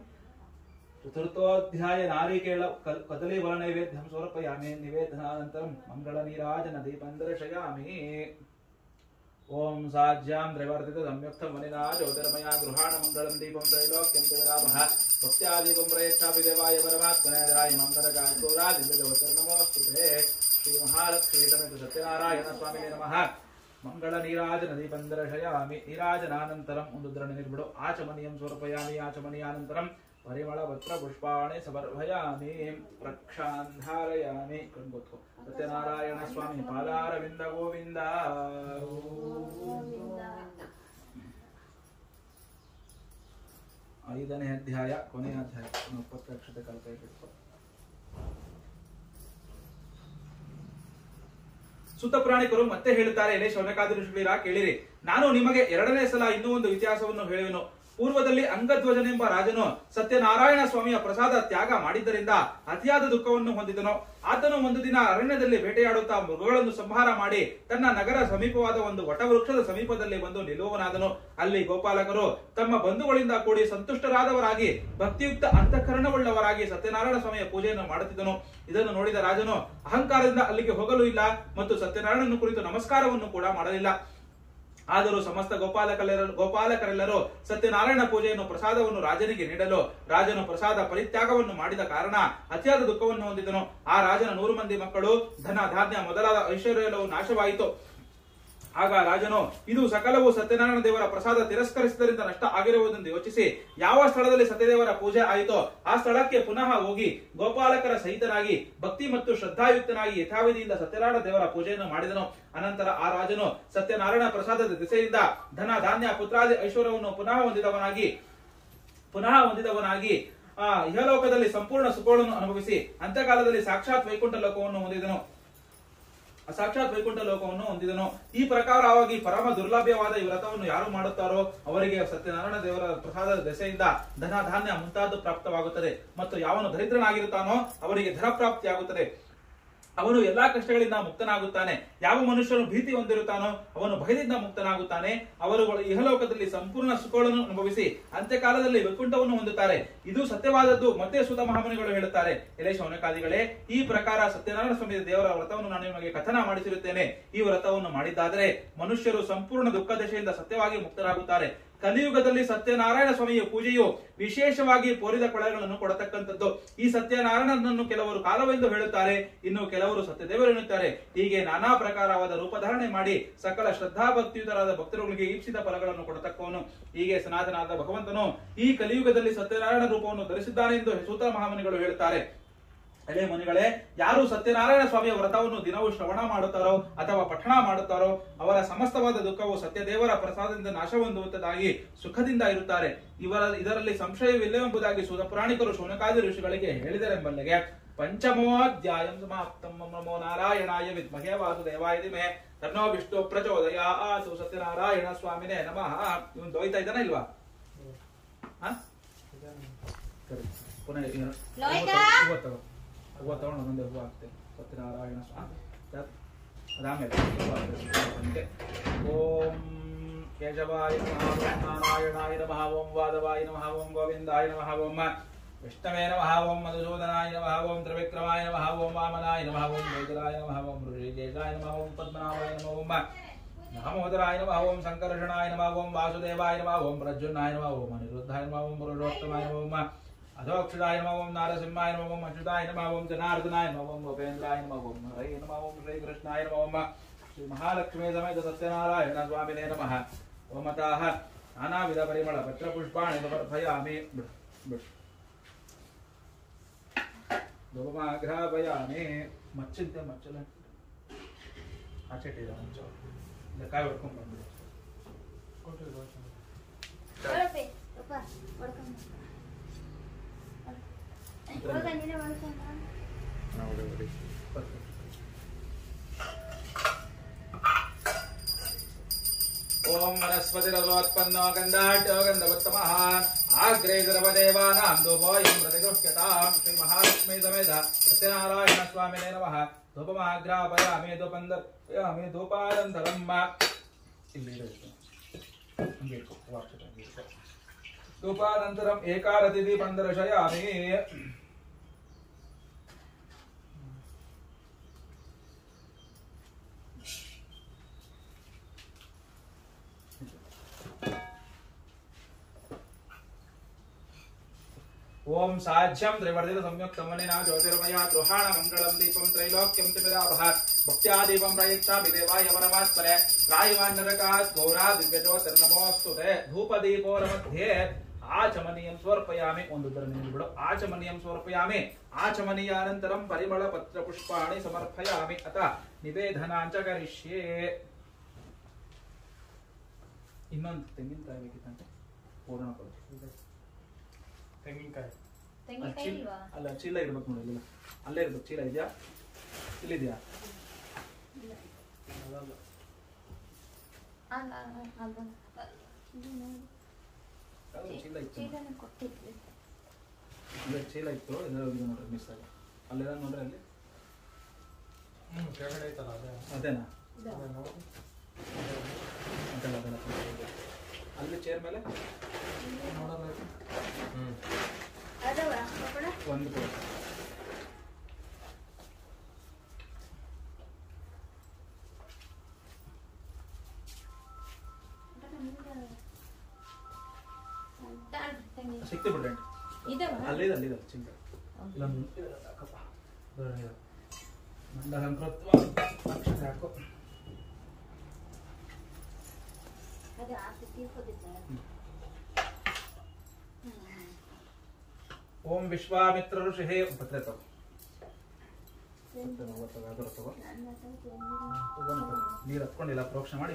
ಚತುರ್ಥೋಧ್ಯಾಯ ನಾರಿಕೇಳ ಕದಲೀಫಲ ನೈವೇದ್ಯಂ ಸಮರ್ಪಯಾಮಿ. ನಿವೇದನಾನಂತರಂ ಮಂಗಳ ನೀರಾಜನ ದೀಪಂ ದರ್ಶಯಾಮಿ. ಓಂ ಸಾಜ್ಯಾಂ ದ್ರೈವರ್ತಿತ ಸಂಯುಕ್ತಂ ವನಿನಾ ಜ್ಯೋತಿರ್ಮಯಾ ಗೃಹಾಣ ಮಂಗಳಂ ದೀಪಂ ತ್ರೈಲೋಕ್ಯಂ ದೇವರಾಮಃ. ಭಕ್ತ್ಯಾ ದೀಪಂ ಪ್ರಯಚ್ಛಾಪಿ ದೇವಾಯ ಪರಮಾತ್ಮನೇ ಧರಾಯ ಮಂಗಲಕಾಂತೋರಾ ದಿವ್ಯ ಜ್ಯೋತಿರ್ನಮೋಸ್ತುತೇ. ಶ್ರೀ ಮಹಾಲಕ್ಷ್ಮೀ ಸಮೇತ ಸತ್ಯನಾರಾಯಣ ಸ್ವಾಮಿನೇ ನಮಃ. ಮಂಗಳ ನೀರಾಜನ ದೀಪಂ ದರ್ಶಯಾಮಿ. ನೀರಾಜನಾನಂತರಂ ಒಂದು ದ್ರಣ ನಿರ್ಬಿಡು ಆಚಮನಿಯಂ ಸಮರ್ಪಯಾಮಿ. ಆಚಮನಿಯಾನಂತರಂ ಪರಿಮಳ ಪತ್ರ ಪುಷ್ಪಾಣಿ ಸಮರ್ಪಯಾಮಿ. ಪ್ರಕ್ಷಾಂಧಾರಯಾಮಿ. ಕಣ್ಗೊತ್ತು. ಸತ್ಯನಾರಾಯಣ ಸ್ವಾಮಿ ಪಾದಾರವಿಂದ ಗೋವಿಂದ. 5ನೇ ಅಧ್ಯಾಯ ಕೊನೆಯ ಅಧ್ಯಾಯ 20 ಅಕ್ಷತೆ ಕಾಲ ಕೈ ಬಿಟ್ಟು ಸುತ್ತ ಪುರಾಣಿಕರು ಮತ್ತೆ ಹೇಳುತ್ತಾರೆ, ಎಲೆ ಶೌನಕಾದಿ ಋಷಿಗಳೀರ ಕೇಳಿರಿ, ನಾನು ನಿಮಗೆ 2ನೇ ಸಲ ಇನ್ನೂ ಒಂದು ಇತಿಹಾಸವನ್ನು ಹೇಳುವೆನು. ಪೂರ್ವದಲ್ಲಿ ಅಂಗಧ್ವಜನೆಂಬ ರಾಜನು ಸತ್ಯನಾರಾಯಣ ಸ್ವಾಮಿಯ ಪ್ರಸಾದ ತ್ಯಾಗ ಮಾಡಿದ್ದರಿಂದ ಅತಿಯಾದ ದುಃಖವನ್ನು ಹೊಂದಿದನು. ಆತನು ಒಂದು ದಿನ ಅರಣ್ಯದಲ್ಲಿ ಬೇಟೆಯಾಡುತ್ತಾ ಮೃಗಗಳನ್ನು ಸಂಹಾರ ಮಾಡಿ ತನ್ನ ನಗರ ಸಮೀಪವಾದ ಒಂದು ವಟವೃಕ್ಷದ ಸಮೀಪದಲ್ಲಿ ಬಂದು ನಿಲ್ಲುವನಾದನು. ಅಲ್ಲಿ ಗೋಪಾಲಕರು ತಮ್ಮ ಬಂಧುಗಳಿಂದ ಕೂಡಿ ಸಂತುಷ್ಟರಾದವರಾಗಿ ಭಕ್ತಿಯುಕ್ತ ಅಂತಃಕರಣವುಳ್ಳವರಾಗಿ ಸತ್ಯನಾರಾಯಣ ಸ್ವಾಮಿಯ ಪೂಜೆಯನ್ನು ಮಾಡುತ್ತಿದ್ದನು. ಇದನ್ನು ನೋಡಿದ ರಾಜನು ಅಹಂಕಾರದಿಂದ ಅಲ್ಲಿಗೆ ಹೋಗಲು ಇಲ್ಲ ಮತ್ತು ಸತ್ಯನಾರಾಯಣನ ಕುರಿತು ನಮಸ್ಕಾರವನ್ನು ಕೂಡ ಮಾಡಲಿಲ್ಲ. ಆದರೂ ಸಮಸ್ತ ಗೋಪಾಲಕರೆಲ್ಲರೂ ಸತ್ಯನಾರಾಯಣ ಪೂಜೆಯನ್ನು ಪ್ರಸಾದವನ್ನು ರಾಜನಿಗೆ ನೀಡಲು ರಾಜನು ಪ್ರಸಾದ ಪರಿತ್ಯಾಗವನ್ನು ಮಾಡಿದ ಕಾರಣ ಅತಿಯಾದ ದುಃಖವನ್ನು ಹೊಂದಿದನು. ಆ ರಾಜನ 100 ಮಂದಿ ಮಕ್ಕಳು, ಧನ ಧಾನ್ಯ ಮೊದಲಾದ ಐಶ್ವರ್ಯವು ನಾಶವಾಯಿತು. ಆಗ ರಾಜನು ಇದು ಸಕಲವು ಸತ್ಯನಾರಾಯಣ ದೇವರ ಪ್ರಸಾದ ತಿರಸ್ಕರಿಸಿದರಿಂದ ನಷ್ಟ ಆಗಿರುವುದೆಂದು ಯೋಚಿಸಿ ಯಾವ ಸ್ಥಳದಲ್ಲಿ ಸತ್ಯದೇವರ ಪೂಜೆ ಆಯಿತೋ ಆ ಸ್ಥಳಕ್ಕೆ ಪುನಃ ಹೋಗಿ ಗೋಪಾಲಕರ ಸಹಿತನಾಗಿ ಭಕ್ತಿ ಮತ್ತು ಶ್ರದ್ಧಾಯುಕ್ತನಾಗಿ ಯಥಾವಿಧಿಯಿಂದ ಸತ್ಯನಾರಾಯಣ ದೇವರ ಪೂಜೆಯನ್ನು ಮಾಡಿದನು. ಅನಂತರ ಆ ರಾಜನು ಸತ್ಯನಾರಾಯಣ ಪ್ರಸಾದದ ದಿಸೆಯಿಂದ ಧನ ಧಾನ್ಯ ಪುತ್ರಾದಿ ಐಶ್ವರ್ಯವನ್ನು ಪುನಃ ಹೊಂದಿದವನಾಗಿ ಇಹಲೋಕದಲ್ಲಿ ಸಂಪೂರ್ಣ ಸುಖಗಳನ್ನು ಅನುಭವಿಸಿ ಅಂತ್ಯಕಾಲದಲ್ಲಿ ಸಾಕ್ಷಾತ್ ವೈಕುಂಠ ಲೋಕವನ್ನು ಹೊಂದಿದನು. ಈ ಪ್ರಕಾರವಾಗಿ ಪರಮ ದುರ್ಲಭ್ಯವಾದ ಈ ವ್ರತವನ್ನು ಯಾರು ಮಾಡುತ್ತಾರೋ ಅವರಿಗೆ ಸತ್ಯನಾರಾಯಣ ದೇವರ ಪ್ರಸಾದದ ದೆಸೆಯಿಂದ ಧನ ಧಾನ್ಯ ಮುಂತಾದ ಪ್ರಾಪ್ತವಾಗುತ್ತದೆ. ಮತ್ತು ಯಾವನು ದರಿದ್ರನಾಗಿರುತ್ತಾನೋ ಅವರಿಗೆ ಧನ ಪ್ರಾಪ್ತಿಯಾಗುತ್ತದೆ. ಅವನು ಎಲ್ಲಾ ಕಷ್ಟಗಳಿಂದ ಮುಕ್ತನಾಗುತ್ತಾನೆ. ಯಾವ ಮನುಷ್ಯನು ಭೀತಿ ಹೊಂದಿರುತ್ತಾನೋ ಅವನು ಭಯದಿಂದ ಮುಕ್ತನಾಗುತ್ತಾನೆ. ಅವರುಗಳು ಇಹಲೋಕದಲ್ಲಿ ಸಂಪೂರ್ಣ ಸುಖಗಳನ್ನು ಅನುಭವಿಸಿ ಅಂತ್ಯಕಾಲದಲ್ಲಿ ವೈಕುಂಠವನ್ನು ಹೊಂದುತ್ತಾರೆ. ಇದು ಸತ್ಯವಾದದ್ದು. ಮತ್ತೆ ಸುತ ಮಹಾಮುನಿಗಳು ಹೇಳುತ್ತಾರೆ, ಎಲೆ ಶೌನಕಾದಿಗಳೇ, ಈ ಪ್ರಕಾರ ಸತ್ಯನಾರಾಯಣ ಸ್ವಾಮಿ ದೇವರ ವ್ರತವನ್ನು ನಾನು ನಿಮಗೆ ಕಥನ ಮಾಡಿಸಿರುತ್ತೇನೆ. ಈ ವ್ರತವನ್ನು ಮಾಡಿದ್ದಾದರೆ ಮನುಷ್ಯರು ಸಂಪೂರ್ಣ ದುಃಖ ದಶೆಯಿಂದ ಸತ್ಯವಾಗಿ ಮುಕ್ತರಾಗುತ್ತಾರೆ. ಕಲಿಯುಗದಲ್ಲಿ ಸತ್ಯನಾರಾಯಣ ಸ್ವಾಮಿಯ ಪೂಜೆಯು ವಿಶೇಷವಾಗಿ ಪೋರಿದ ಫಲಗಳನ್ನು ಕೊಡತಕ್ಕಂಥದ್ದು. ಈ ಸತ್ಯನಾರಾಯಣನನ್ನು ಕೆಲವರು ಕಾಲವೆಂದು ಹೇಳುತ್ತಾರೆ, ಇನ್ನು ಕೆಲವರು ಸತ್ಯದೇವರು ಎನ್ನುತ್ತಾರೆ. ಹೀಗೆ ನಾನಾ ಪ್ರಕಾರವಾದ ರೂಪಧಾರಣೆ ಮಾಡಿ ಸಕಲ ಶ್ರದ್ಧಾ ಭಕ್ತಿಯುತರಾದ ಭಕ್ತರುಗಳಿಗೆ ಈಪ್ಸಿದ ಫಲಗಳನ್ನು ಕೊಡತಕ್ಕವನು. ಹೀಗೆ ಸನಾತನಾದ ಭಗವಂತನು ಈ ಕಲಿಯುಗದಲ್ಲಿ ಸತ್ಯನಾರಾಯಣ ರೂಪವನ್ನು ಧರಿಸಿದ್ದಾನೆ ಎಂದು ಸೂತ ಮಹಾಮುನಿಗಳು ಹೇಳುತ್ತಾರೆ. ಎಲೆ ಮುನಿಗಳೇ, ಯಾರು ಸತ್ಯನಾರಾಯಣ ಸ್ವಾಮಿಯ ವ್ರತವನ್ನು ದಿನವೂ ಶ್ರವಣ ಮಾಡುತ್ತಾರೋ ಅಥವಾ ಪಠಣ ಮಾಡುತ್ತಾರೋ ಅವರ ಸಮಸ್ತವಾದ ದುಃಖವು ಸತ್ಯದೇವರ ಪ್ರಸಾದದಿಂದ ನಾಶ ಹೊಂದುವುದಾಗಿ ಸುಖದಿಂದ ಇರುತ್ತಾರೆ. ಇದರಲ್ಲಿ ಸಂಶಯವಿಲ್ಲವೆಂಬುದಾಗಿ ಸೂತ ಪುರಾಣಿಕರು ಶೌನಕಾದಿ ಋಷಿಗಳಿಗೆ ಹೇಳಿದರೆಂಬಲ್ಲಿಗೆ ಪಂಚಮೋಧ್ಯಾಯಂ ಸಮಾಪ್ತಂ. ನಮೋ ನಾರಾಯಣಾಯ ವಿದ್ಮಹೇ ವಾಸುದೇವಾಯ ಧೀಮಹಿ ತನ್ನೋ ವಿಷ್ಣು ಪ್ರಚೋದಯಾತ್. ಸತ್ಯನಾರಾಯಣ ಸ್ವಾಮಿನೇ ನಮಃ. ಇವನು ದೊಯ್ತಾ ಇದ್ದಾನ ಇಲ್ವಾ? ಪುನಃ ಹೂವು ತಗೊಂಡು ಒಂದೊಂದೇ ಹೂವು ಹಾಕ್ತೇವೆ. ಸತ್ಯನಾರಾಯಣ ಸ್ವಾಮಿ ಅದಾದ್ಮೇಲೆ ಓಂ ಕೇಶವಾಯ ನಮಃ, ಓಂ ನಾರಾಯಣಾಯ ನಮಃ, ಓಂ ವಾದವಾಯ ನಮಃ, ಓಂ ಗೋವಿಂದಾಯ ನಮಃ, ಓಂ ವಿಷ್ಣವೇ ನಮಃ, ಓಂ ಮಧುಸೂದನಾಯ ನಮಃ, ಓಂ ತ್ರಿವಿಕ್ರಮಾಯ ನಮಃ, ಓಂ ವಾಮನಾಯ ನಮಃ, ಓಂ ವೈದ್ಯರಾಯ ನಮಃ, ಓಂ ಋಷಿಕೇಶಾಯ ನಮಃ, ಓಂ ಪದ್ಮನಾಭಾಯ ನಮಃ, ಓಂ ಮಹಾಮೋದರಾಯ ನಮಃ, ಓಂ ಸಂಕರ್ಷಣಾಯ ನಮಃ, ಓಂ ವಾಸುದೇವಾಯ ನಮಃ, ಓಂ ಪ್ರಜ್ಯುಮ್ನಾಯ ನಮಃ, ಓಂ ಅನಿರುದ್ಧಾಯ ನಮಃ, ಓಂ ಪುರುಷೋತ್ತಮಾಯ ನಮಃ, ಓಂ ಅಧೋಕ್ಷರಾಯ ನಮಃ, ಓಂ ನಾರಸಿಂಹಾಯ ನಮಃ, ಓಂ ಅಚ್ಯುತಾಯ ನಮಃ, ಓಂ ಜನಾರ್ದನಾಯ ನಮಃ, ಓಂ ಗೋಪೇಂದ್ರಾಯ ನಮಃ, ಓಂ ಹರೇ ನಮಃ, ಓಂ ಶ್ರೀಕೃಷ್ಣಾಯ ನಮಃ, ಓಂ ಶ್ರೀ ಮಹಾಲಕ್ಷ್ಮೀ ಸಮೇತ ಸತ್ಯನಾರಾಯಣ ಸ್ವಾಮಿನೇ ನಮಃ. ಓಮತಃ ನಾನಾ ವಿಧ ಪರಿಮಳ ಪತ್ರ ಪುಷ್ಪಾಣಿ ಸಮರ್ಪಯಾಮಿ. ಧೂಪಮಾಘ್ರಾಪಯಾಮಿ. ಮಚ್ಚಿಂತೆ ಮಚ್ಚಲ ಆಚೆ ಮಂಚ ಕಾಯಿ ಹೊಡ್ಕೊಂಡ್ ಬಂದ್ಬಿಡಿ. ಓಂ ವನಸ್ಪತಿರಸೋತ್ಪನ್ನೋ ಗಂಧಾಢ್ಯೋ ಗಂಧವತ್ತಮಃ ಆಗ್ರೇ ಸರ್ವದೇವಾನಾಂ ಧೂಪೋಯಂ ಪ್ರತಿಗೃಹ್ಯತಾಂ. ಶ್ರೀ ಮಹಾಲಕ್ಷ್ಮೀ ಸಮೇತ ಸತ್ಯನಾರಾಯಣ ಸ್ವಾಮಿನೇ ನಮಃ. ಧೂಪಮಾಘ್ರಾಪಯಾಮಿ. ಧೂಪಾನಂತರಂ ಧೂಪಾನಂತರಂ ಏಕಾರತಿ ದೀಪಂ ದರ್ಶಯಾಮಿ. ಓಂ ಸಾಜ್ಯಂ ತ್ರಿವರ್ಧಿತ ಸಂಯುಕ್ತಮನಿನಾ ಜ್ಯೋತಿರ್ಮಯಾ ಗೃಹಾಣ ಮಂಗಳಂ ದೀಪಂ ತ್ರೈಲೋಕ್ಯಂ ತ್ರಿವಿಧಾಭ ಭಕ್ತ್ಯಾದೀಪಂ ಪ್ರಯುಕ್ತಾಮಿ ದೇವಾಯ ಪರಮಾತ್ಮನೆ ರಾಯವಾನ್ ನರಕಾತ್ ಗೌರಾ ದಿವ್ಯಜ್ಯೋತಿರ್ನಮೋಸ್ತುತೆ. ಧೂಪದೀಪೋರ ಮಧ್ಯೆ ಆಚಮನೀಯಂ ಸಮರ್ಪಯಾಮಿ. ಒಂದು ತರ ನಿಂತುಬಿಡು. ಆಚಮನೀಯಂ ಸಮರ್ಪಯಾಮಿ. ಆಚಮನೀಯಾನಂತರಂ ಪರಿಮಳ ಪತ್ರ ಪುಷ್ಪಾಣಿ ಸಮರ್ಪಯಾಮಿ. ಅತ ನಿವೇದನಾಂಚ ಕರಿಷ್ಯೆ. ಇನ್ನೊಂದು ತೆಂಗಿನಕಾಯಿ ಬೇಕಿತ್ತಂತೆ ಪೂರ್ಣ ಕೊಡು. ತೆಂಗಿನಕಾಯಿ. ತೆಂಗಿನಕಾಯಿ ಇಲ್ವಾ? ಅಲ್ಲ ಚೀಲ ಇರ್ಬೇಕು ನೋಡಿ, ಇಲ್ಲ ಅಲ್ಲೇ ಇರ್ಬೇಕು. ಚೀಲ ಇದೆಯಾ? ಇಲ್ಲಿದೆಯಾ? ಅದಲ್ಲ. ಅಲ್ಲ ಅದು ಚೀಲ ಇತ್ತು, ಚೀಲನ ಕೊಟ್ಟಿದ್ವಿ. ಇಲ್ಲೇ ಚೀಲ ಇತ್ತು, ಇದೆಲ್ಲ ನೋಡ್ರಿ ಮಿಸ್ ಆಗಿ. ಅಲ್ಲೆಲ್ಲ ನೋಡ್ರಿ ಅಲ್ಲಿ ಕೆಳಗಡೆ ಐತಲ್ಲ ಅದೇ. ಅದೇನಾ? ಅದೇ ನೋಡು. ಅದೆಲ್ಲ ಅದೆಲ್ಲ ಅಲ್ಲಿ ಚೇರ್ ಮೇಲೆ ನೋಡೋದಾಯ್ತು. ಅದವ ಪಪ್ಪಣ ಒಂದು ಕೊಡು. ಸಿಕ್ತು ಬಿಡ್ರಿ ಇದಾವ? ಅಲ್ಲಿದೆ ಅಲ್ಲಿದೆ ಚಿಂತ ಹೌದು. ಹಾಕಪ್ಪ. ಮಂಡಲಂಕೃತ್ವ ಅಕ್ಷತೆ ಹಾಕು. ಅದು ಆಸ್ತಿ ತೀರ್ಪೋದಿಲ್ಲ. ಓಂ ವಿಶ್ವಾಮಿತ್ರ ಋಷಿ ಪತ್ರೆ ತಗೋ. ನೀರು ಹತ್ಕೊಂಡಿಲ್ಲ, ಪ್ರೋಕ್ಷಣೆ ಮಾಡಿ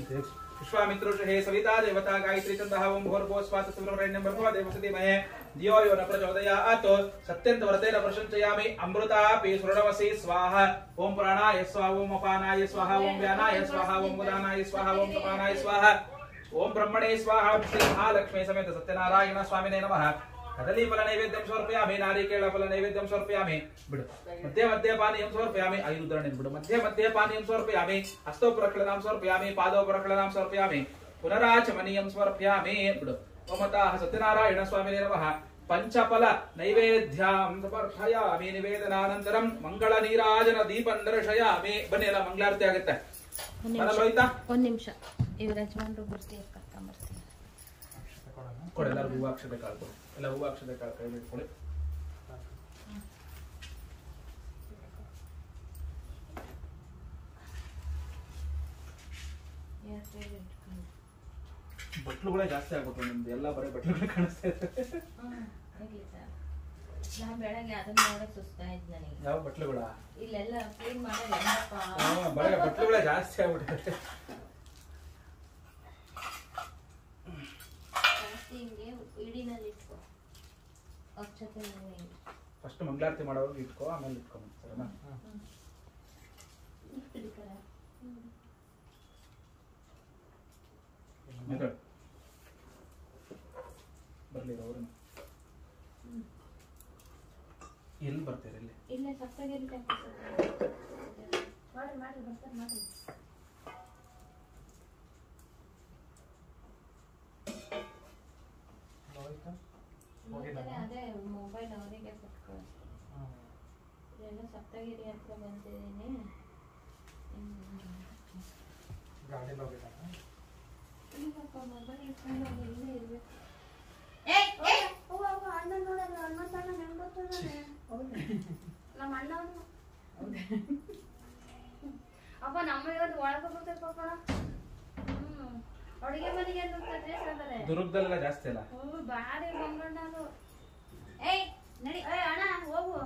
ವಿಶ್ವಾಮಿತ್ರ ಋಷಿ ಸವಿತಾ ದೇವತಾ ಗಾಯತ್ರಿ ಚಂದ ಓಂ ಭೋರ್ಭೋ ಸ್ವಾತ ಸುಬ್ರಹ್ಮಣ್ಯಂ ಭರ್ಗೋ ದೇವಸತಿ ಮಹೇ ಧಿಯೋ ಯೋ ನ ಪ್ರಚೋದಯಾತ್ ಸತ್ಯಂತ ವರತೇನ ಪ್ರಶಂಸಯಾಮಿ ಅಮೃತಾಪಿ ಸುರಣವಸಿ ಸ್ವಾಹ. ಓಂ ಪ್ರಾಣಾಯ ಸ್ವಾಹ, ಓಂ ಅಪಾನಾಯ ಸ್ವಾಹ, ಓಂ ವ್ಯಾನಾಯ ಸ್ವಾಹ, ಓಂ ಉದಾನಾಯ ಸ್ವಾಹ, ಓಂ ತಪಾನಾಯ ಸ್ವಾಹ, ಓಂ ಬ್ರಹ್ಮಣೇ ಸ್ವಾಹ. ಶ್ರೀ ಮಹಾಲಕ್ಷ್ಮೀ ಸಮೇತ ಸತ್ಯನಾರಾಯಣ ಸ್ವಾಮಿನೇ ನಮಃ. ಕದಲಿ ಫಲ ನೈವೇದ್ಯಂ ಸಮರ್ಪಯಾಮಿ, ನಾರಿಕೇಳ ಫಲ ನೈವೇದ್ಯಂ ಸಮರ್ಪಯಾಮಿ. ಬಿಡು. ಮಧ್ಯೆ ಮಧ್ಯೆ ಪಾನೀಯಂ ಸಮರ್ಪಯಾಮಿ. 5 ಉದಾಹರಣೆ ಬಿಡು. ಮಧ್ಯೆ ಮಧ್ಯೆ ಪಾನೀಯಂ ಸಮರ್ಪಯಾಮಿ. ಹಸ್ತೋ ಪ್ರಕ್ಷಾಳನಾಂ ಸಮರ್ಪಯಾಮಿ, ಪಾದೋ ಪ್ರಕ್ಷಾಳನಾಂ ಸಮರ್ಪಯಾಮಿ, ಪುನರಾಚಮನೀಯಂ ಸಮರ್ಪಯಾಮಿ. ಬಿಡು. ಓಮತಃ ಸತ್ಯನಾರಾಯಣ ಸ್ವಾಮಿನೇ ನಮಃ. ಪಂಚಫಲ ನೈವೇದ್ಯಂ ಸಮರ್ಪಯಾಮಿ. ನಿವೇದನಾನಂತರಂ ಮಂಗಳ ನೀರಾಜನ ದೀಪಂ ದರ್ಶಯಾಮಿ. ಬನ್ನಿ ಎಲ್ಲ ಮಂಗಳಾರತಿ ಆಗುತ್ತೆ. ಒಂದ್ ನಿಮಿಷ ಇವ್ರ ಯಜಮಾನ್ರು ಬರ್ತೀವಿ ಕರ್ಕೊಂಬರ್ತೀನಿ. ಕೊಡಿ ಎಲ್ಲರೂ ಹೂವು ಅಕ್ಷತೆ ಕಾಳು ಕೊಡಿ. ಎಲ್ಲ ಹೂವು ಅಕ್ಷತೆ ಕಾಳು ಕೈ ಬಿಟ್ಕೊಳ್ಳಿ. ಬಟ್ಲುಗಳೇ ಜಾಸ್ತಿ ಆಗ್ಬೇಕು ನಿಮ್ದು. ಎಲ್ಲ ಬರೀ ಬಟ್ಲುಗಳೇ ಕಾಣಿಸ್ತಾ ಇದೆ. ನಾ ಬೆಳಗ್ಗೆ ಅದನ್ನ ನೋಡಕ್ ಸುಸ್ತಾಯ್ತು ನನಗೆ. ಯಾವ ಬಟ್ಲುಗಳ? ಇಲ್ಲೆಲ್ಲ ಕ್ಲೀನ್ ಮಾಡೋದು ಬರೀ ಬಟ್ಲುಗಳೇ ಜಾಸ್ತಿ ಆಗ್ಬಿಟ್ಟಿದೆ. ಜಾಸ್ತಿ ಹಿಂಗೆ ಇಡಿನಲ್ಲಿ ಇಟ್ಕೊ. ಅಕ್ಷತೆ ಫಸ್ಟ್ ಮಂಗಳಾರತಿ ಮಾಡೋವಾಗ ಇಟ್ಕೋ, ಆಮೇಲೆ ಇಟ್ಕೊಂಡ್ ಸರಿನಾ? ಬರ್ಲಿ ಅವ್ರನ್ನ ಎಲ್ಲಿ ಬರ್ತೀರ? ಇಲ್ಲಿ ಇಲ್ಲೇ ಸಪ್ತಗಿರಿ ಮಾಡಿ ಮಾಡಿ ಬರ್ತಾರೆ ಮಾಡಿ. ಅದೇ ಮೊಬೈಲ್ ಅವರಿಗೆ ಕೊಟ್ಟು ಎಲ್ಲ ಸಪ್ತಗಿರಿ ಹತ್ರ ಬಂದಿದ್ದೀನಿ. ಗಾಡಿ ಹೋಗಿದ್ದ ಇಲ್ಲಪ್ಪ ಮೊಬೈಲ್ ಇಟ್ಕೊಂಡು ಇಲ್ಲೇ ಇರ್ಬೇಕು. ಅಣ್ಣ ನೋಡಲ್ಲ, ಅಣ್ಣ ಸಣ್ಣ ಹೆಂಗ್ ಗೊತ್ತಾನೆ ನಮ್ಮ ಅಣ್ಣ ಅಪ್ಪ. ನಮ್ಮ ಇವತ್ತು ಒಳಗೆ ಬರ್ತೈತೆ ಪಪ್ಪಣ. ಅಡುಗೆ ಮನೆಗೆ ಏನು ಹೋಗ್ತಾರೆ ದುರ್ಗದಲ್ಲೆಲ್ಲ ಜಾಸ್ತಿ ಅಲ್ಲ? ಬಾರಿ ಬಂಗಣ್ಣದು. ಏಯ್ ನಡಿ. ಅಣ್ಣ ಹೋಗು.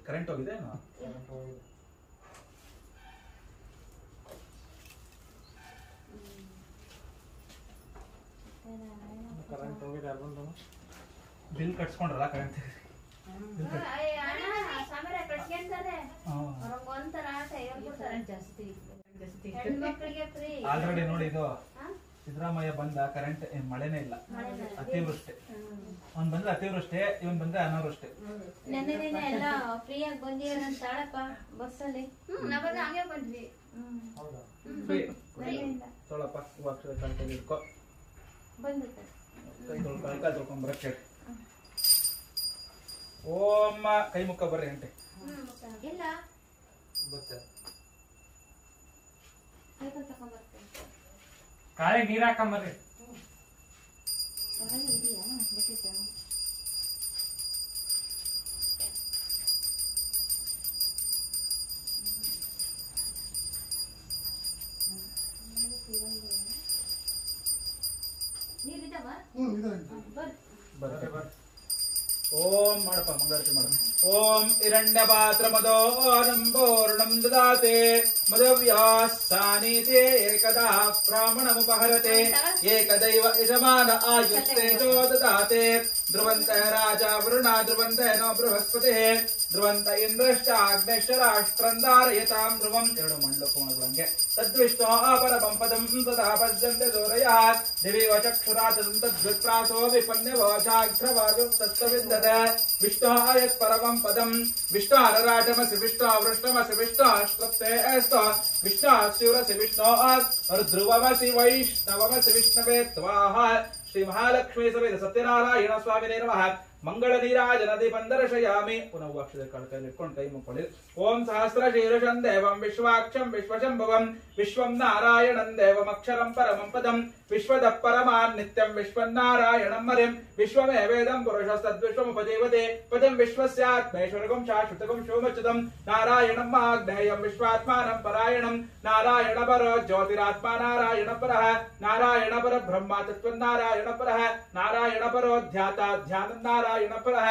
ಕರೆಂಟ್ ಹೋಗಿದೆ. ಕರೆಂಟ್ ಹೋಗಿದೆ. ಅಲ್ಲೊಂದು ಬಿಲ್ ಕಟ್ಸ್ಕೊಂಡ್ರಲ್ಲ ಕರೆಂಟ್? ಹೆಣ್ಮಕ್ಳಿಗೆ ಫ್ರೀ. ಆಲ್ರೆಡಿ ನೋಡಿ, ಇದು ಸಿದ್ದರಾಮಯ್ಯ ಬಂದ ಕರೆಂಟ್ ಮಳೆನೇ ಇಲ್ಲ, ಅತಿವೃಷ್ಟಿ. ಅವ್ನ್ ಬಂದ್ರೆ ಅತಿವೃಷ್ಟಿ, ಇವನ್ ಬಂದ್ರೆ ಅನಾವೃಷ್ಟಿ. ನೆನ್ನೆ ಎಲ್ಲ ಫ್ರೀಯಾಗಿ ಬಂದಿರೋದಂತ ತಾಳಪ್ಪ ಬಸ್ಸಲ್ಲಿ. ನಾವೆಲ್ಲ ಹಂಗೆ ಬಂದ್ವಿ. ಹೌದಾ? ತೊಳಪ್ಪ ಹೂವು ಅಕ್ಷರ ಕೈ ಹಿಡ್ಕೊ. ಬಂದಿತ್ತು ಕೈ ತೊಳ್ಕೊಂಡ್ ಬರಕ್ಕೆ ಹೇಳಿ. ಓಂ ಕೈ ಮುಖ ಬರ್ರಿ ಗಂಟೆ. ಇಲ್ಲ ಗೊತ್ತೆ. ತಗೊಂಡ್ಬರ್ತೇನೆ. ಕಾಳೆ ನೀರ್ ಹಾಕೊಂಬರ್ರಿ. ಇದೆಯಾ ಗೊತ್ತಿತ್ತು. ನೀರಿದ್ದಾವ? ಬರ್ರಿ ಬರ್ರಿ. ಓಂ ಮಾಡಪ್ಪ ಮಂಗಳಾರತಿ ಮಾಡ. ಓಂ ಹಿರಣ್ಯಪಾತ್ರ ಮದೋರ್ಣಂ ದದಾತೆ ಮದವ್ಯಾಸಾನೀತೆ ಏಕದಾ ಬ್ರಾಹ್ಮಣಮುಪಹರತೆ ಏಕದೈವ ಯಜಮಾನ ಆಯುಸ್ತೇಜೋ ದದಾತೆ ಧ್ರುವಂತ ರಾಜ ವರುಣ ಧ್ರುವಂತ ನೋ ಬೃಹಸ್ಪತಿ ಧ್ರುವಂತ ಇಂದ್ರಶ್ಚ ಅಗ್ನೇಶ್ಚ ರಾಷ್ಟ್ರಂ ಧಾರಯತಾಂ ಧ್ರುವಂ. ಎರಡು ಮಂಡಲಕ್ಕೆ ತದ್ವಿಷ್ಣೋ ಅಪರಮಂ ಪದಂ ತದಾ ಪಶ್ಯಂತೆ ದೂರಯಾತ್ ದಿವ್ಯೋ ಚಕ್ಷುರಾತ್ ತದ್ವಿಪ್ರಾಸೋ ವಿಪನ್ಯವೋ ಜಾಗ್ರವಾಯು ತತ್ವವಿದ್ಯತೆ ವಿಷ್ಣೋ ಯತ್ ಪರಮಂ ಪದಂ ವಿಷ್ಣು ಅರರಾಟಮಸಿ ವಿಷ್ಣು ವೃಷ್ಟಮಸಿ ವಿಷ್ಣು ಅಶ್ವತ್ಥೇ ಅಸ್ತು ವಿಷ್ಣು ಶಿವರಸಿ ವಿಷ್ಣು ಧ್ರುವಮಸಿ ವೈಷ್ಣವಮಸಿ ವಿಷ್ಣವೇ ತ್ವಾಹ. ಶ್ರೀ ಮಹಾಲಕ್ಷ್ಮೀ ಸಮೇತ ಸತ್ಯನಾರಾಯಣ ಸ್ವಾಮಿನೇ ನಮಃ. ಮಂಗಳ ನೀರಾಜನ ದೀಪಂದರ್ಶಯಾಮಿ. ಪುನಃ ಅಕ್ಷರ ಕೈಲಿ ಇಟ್ಕೊಂಡು ಕೈ ಮುಕ್ಕೊಳ್ಳಿ. ಓಂ ಸಹಸ್ರ ಶೀರ್ಷಂ ದೇವಂ ವಿಶ್ವಾಕ್ಷಂ ವಿಶ್ವಶಂಭವಂ ವಿಶ್ವಂ ನಾರಾಯಣಂ ದೇವಂ ಅಕ್ಷರಂ ಪರಮಂ ಪದಂ ವಿಶ್ವದ ಪರಮಾನ್ ನಿತ್ಯಂ ವಿಶ್ವನಾರಾಯಣಂ ಹರಿಂ ವಿಶ್ವಮೇವೇದಂ ಪುರುಷಸ್ತದ್ವಿಶ್ವಮುಪಜೀವತೆ ಪದಂ ವಿಶ್ವಸ್ಯಾತ್ಮೇಶ್ವರಗಂ ಶಾಶ್ವತಗಂ ಶಿವಮಚ್ಯುತಂ ನಾರಾಯಣಂ ಆಗ್ನೇಯಂ ವಿಶ್ವಾತ್ಮಾನಂ ಪರಾಯಣಂ ನಾರಾಯಣ ಪರೋ ಜ್ಯೋತಿರಾತ್ಮ ನಾರಾಯಣ ಪರಃ ನಾರಾಯಣ ಪರ ಬ್ರಹ್ಮ ತತ್ವನಾರಾಯಣ ಪರಃ ನಾರಾಯಣ ಪರೋ ಧ್ಯಾತ ಧ್ಯಾನ ನಾರಾಯಣ ಪರಃ.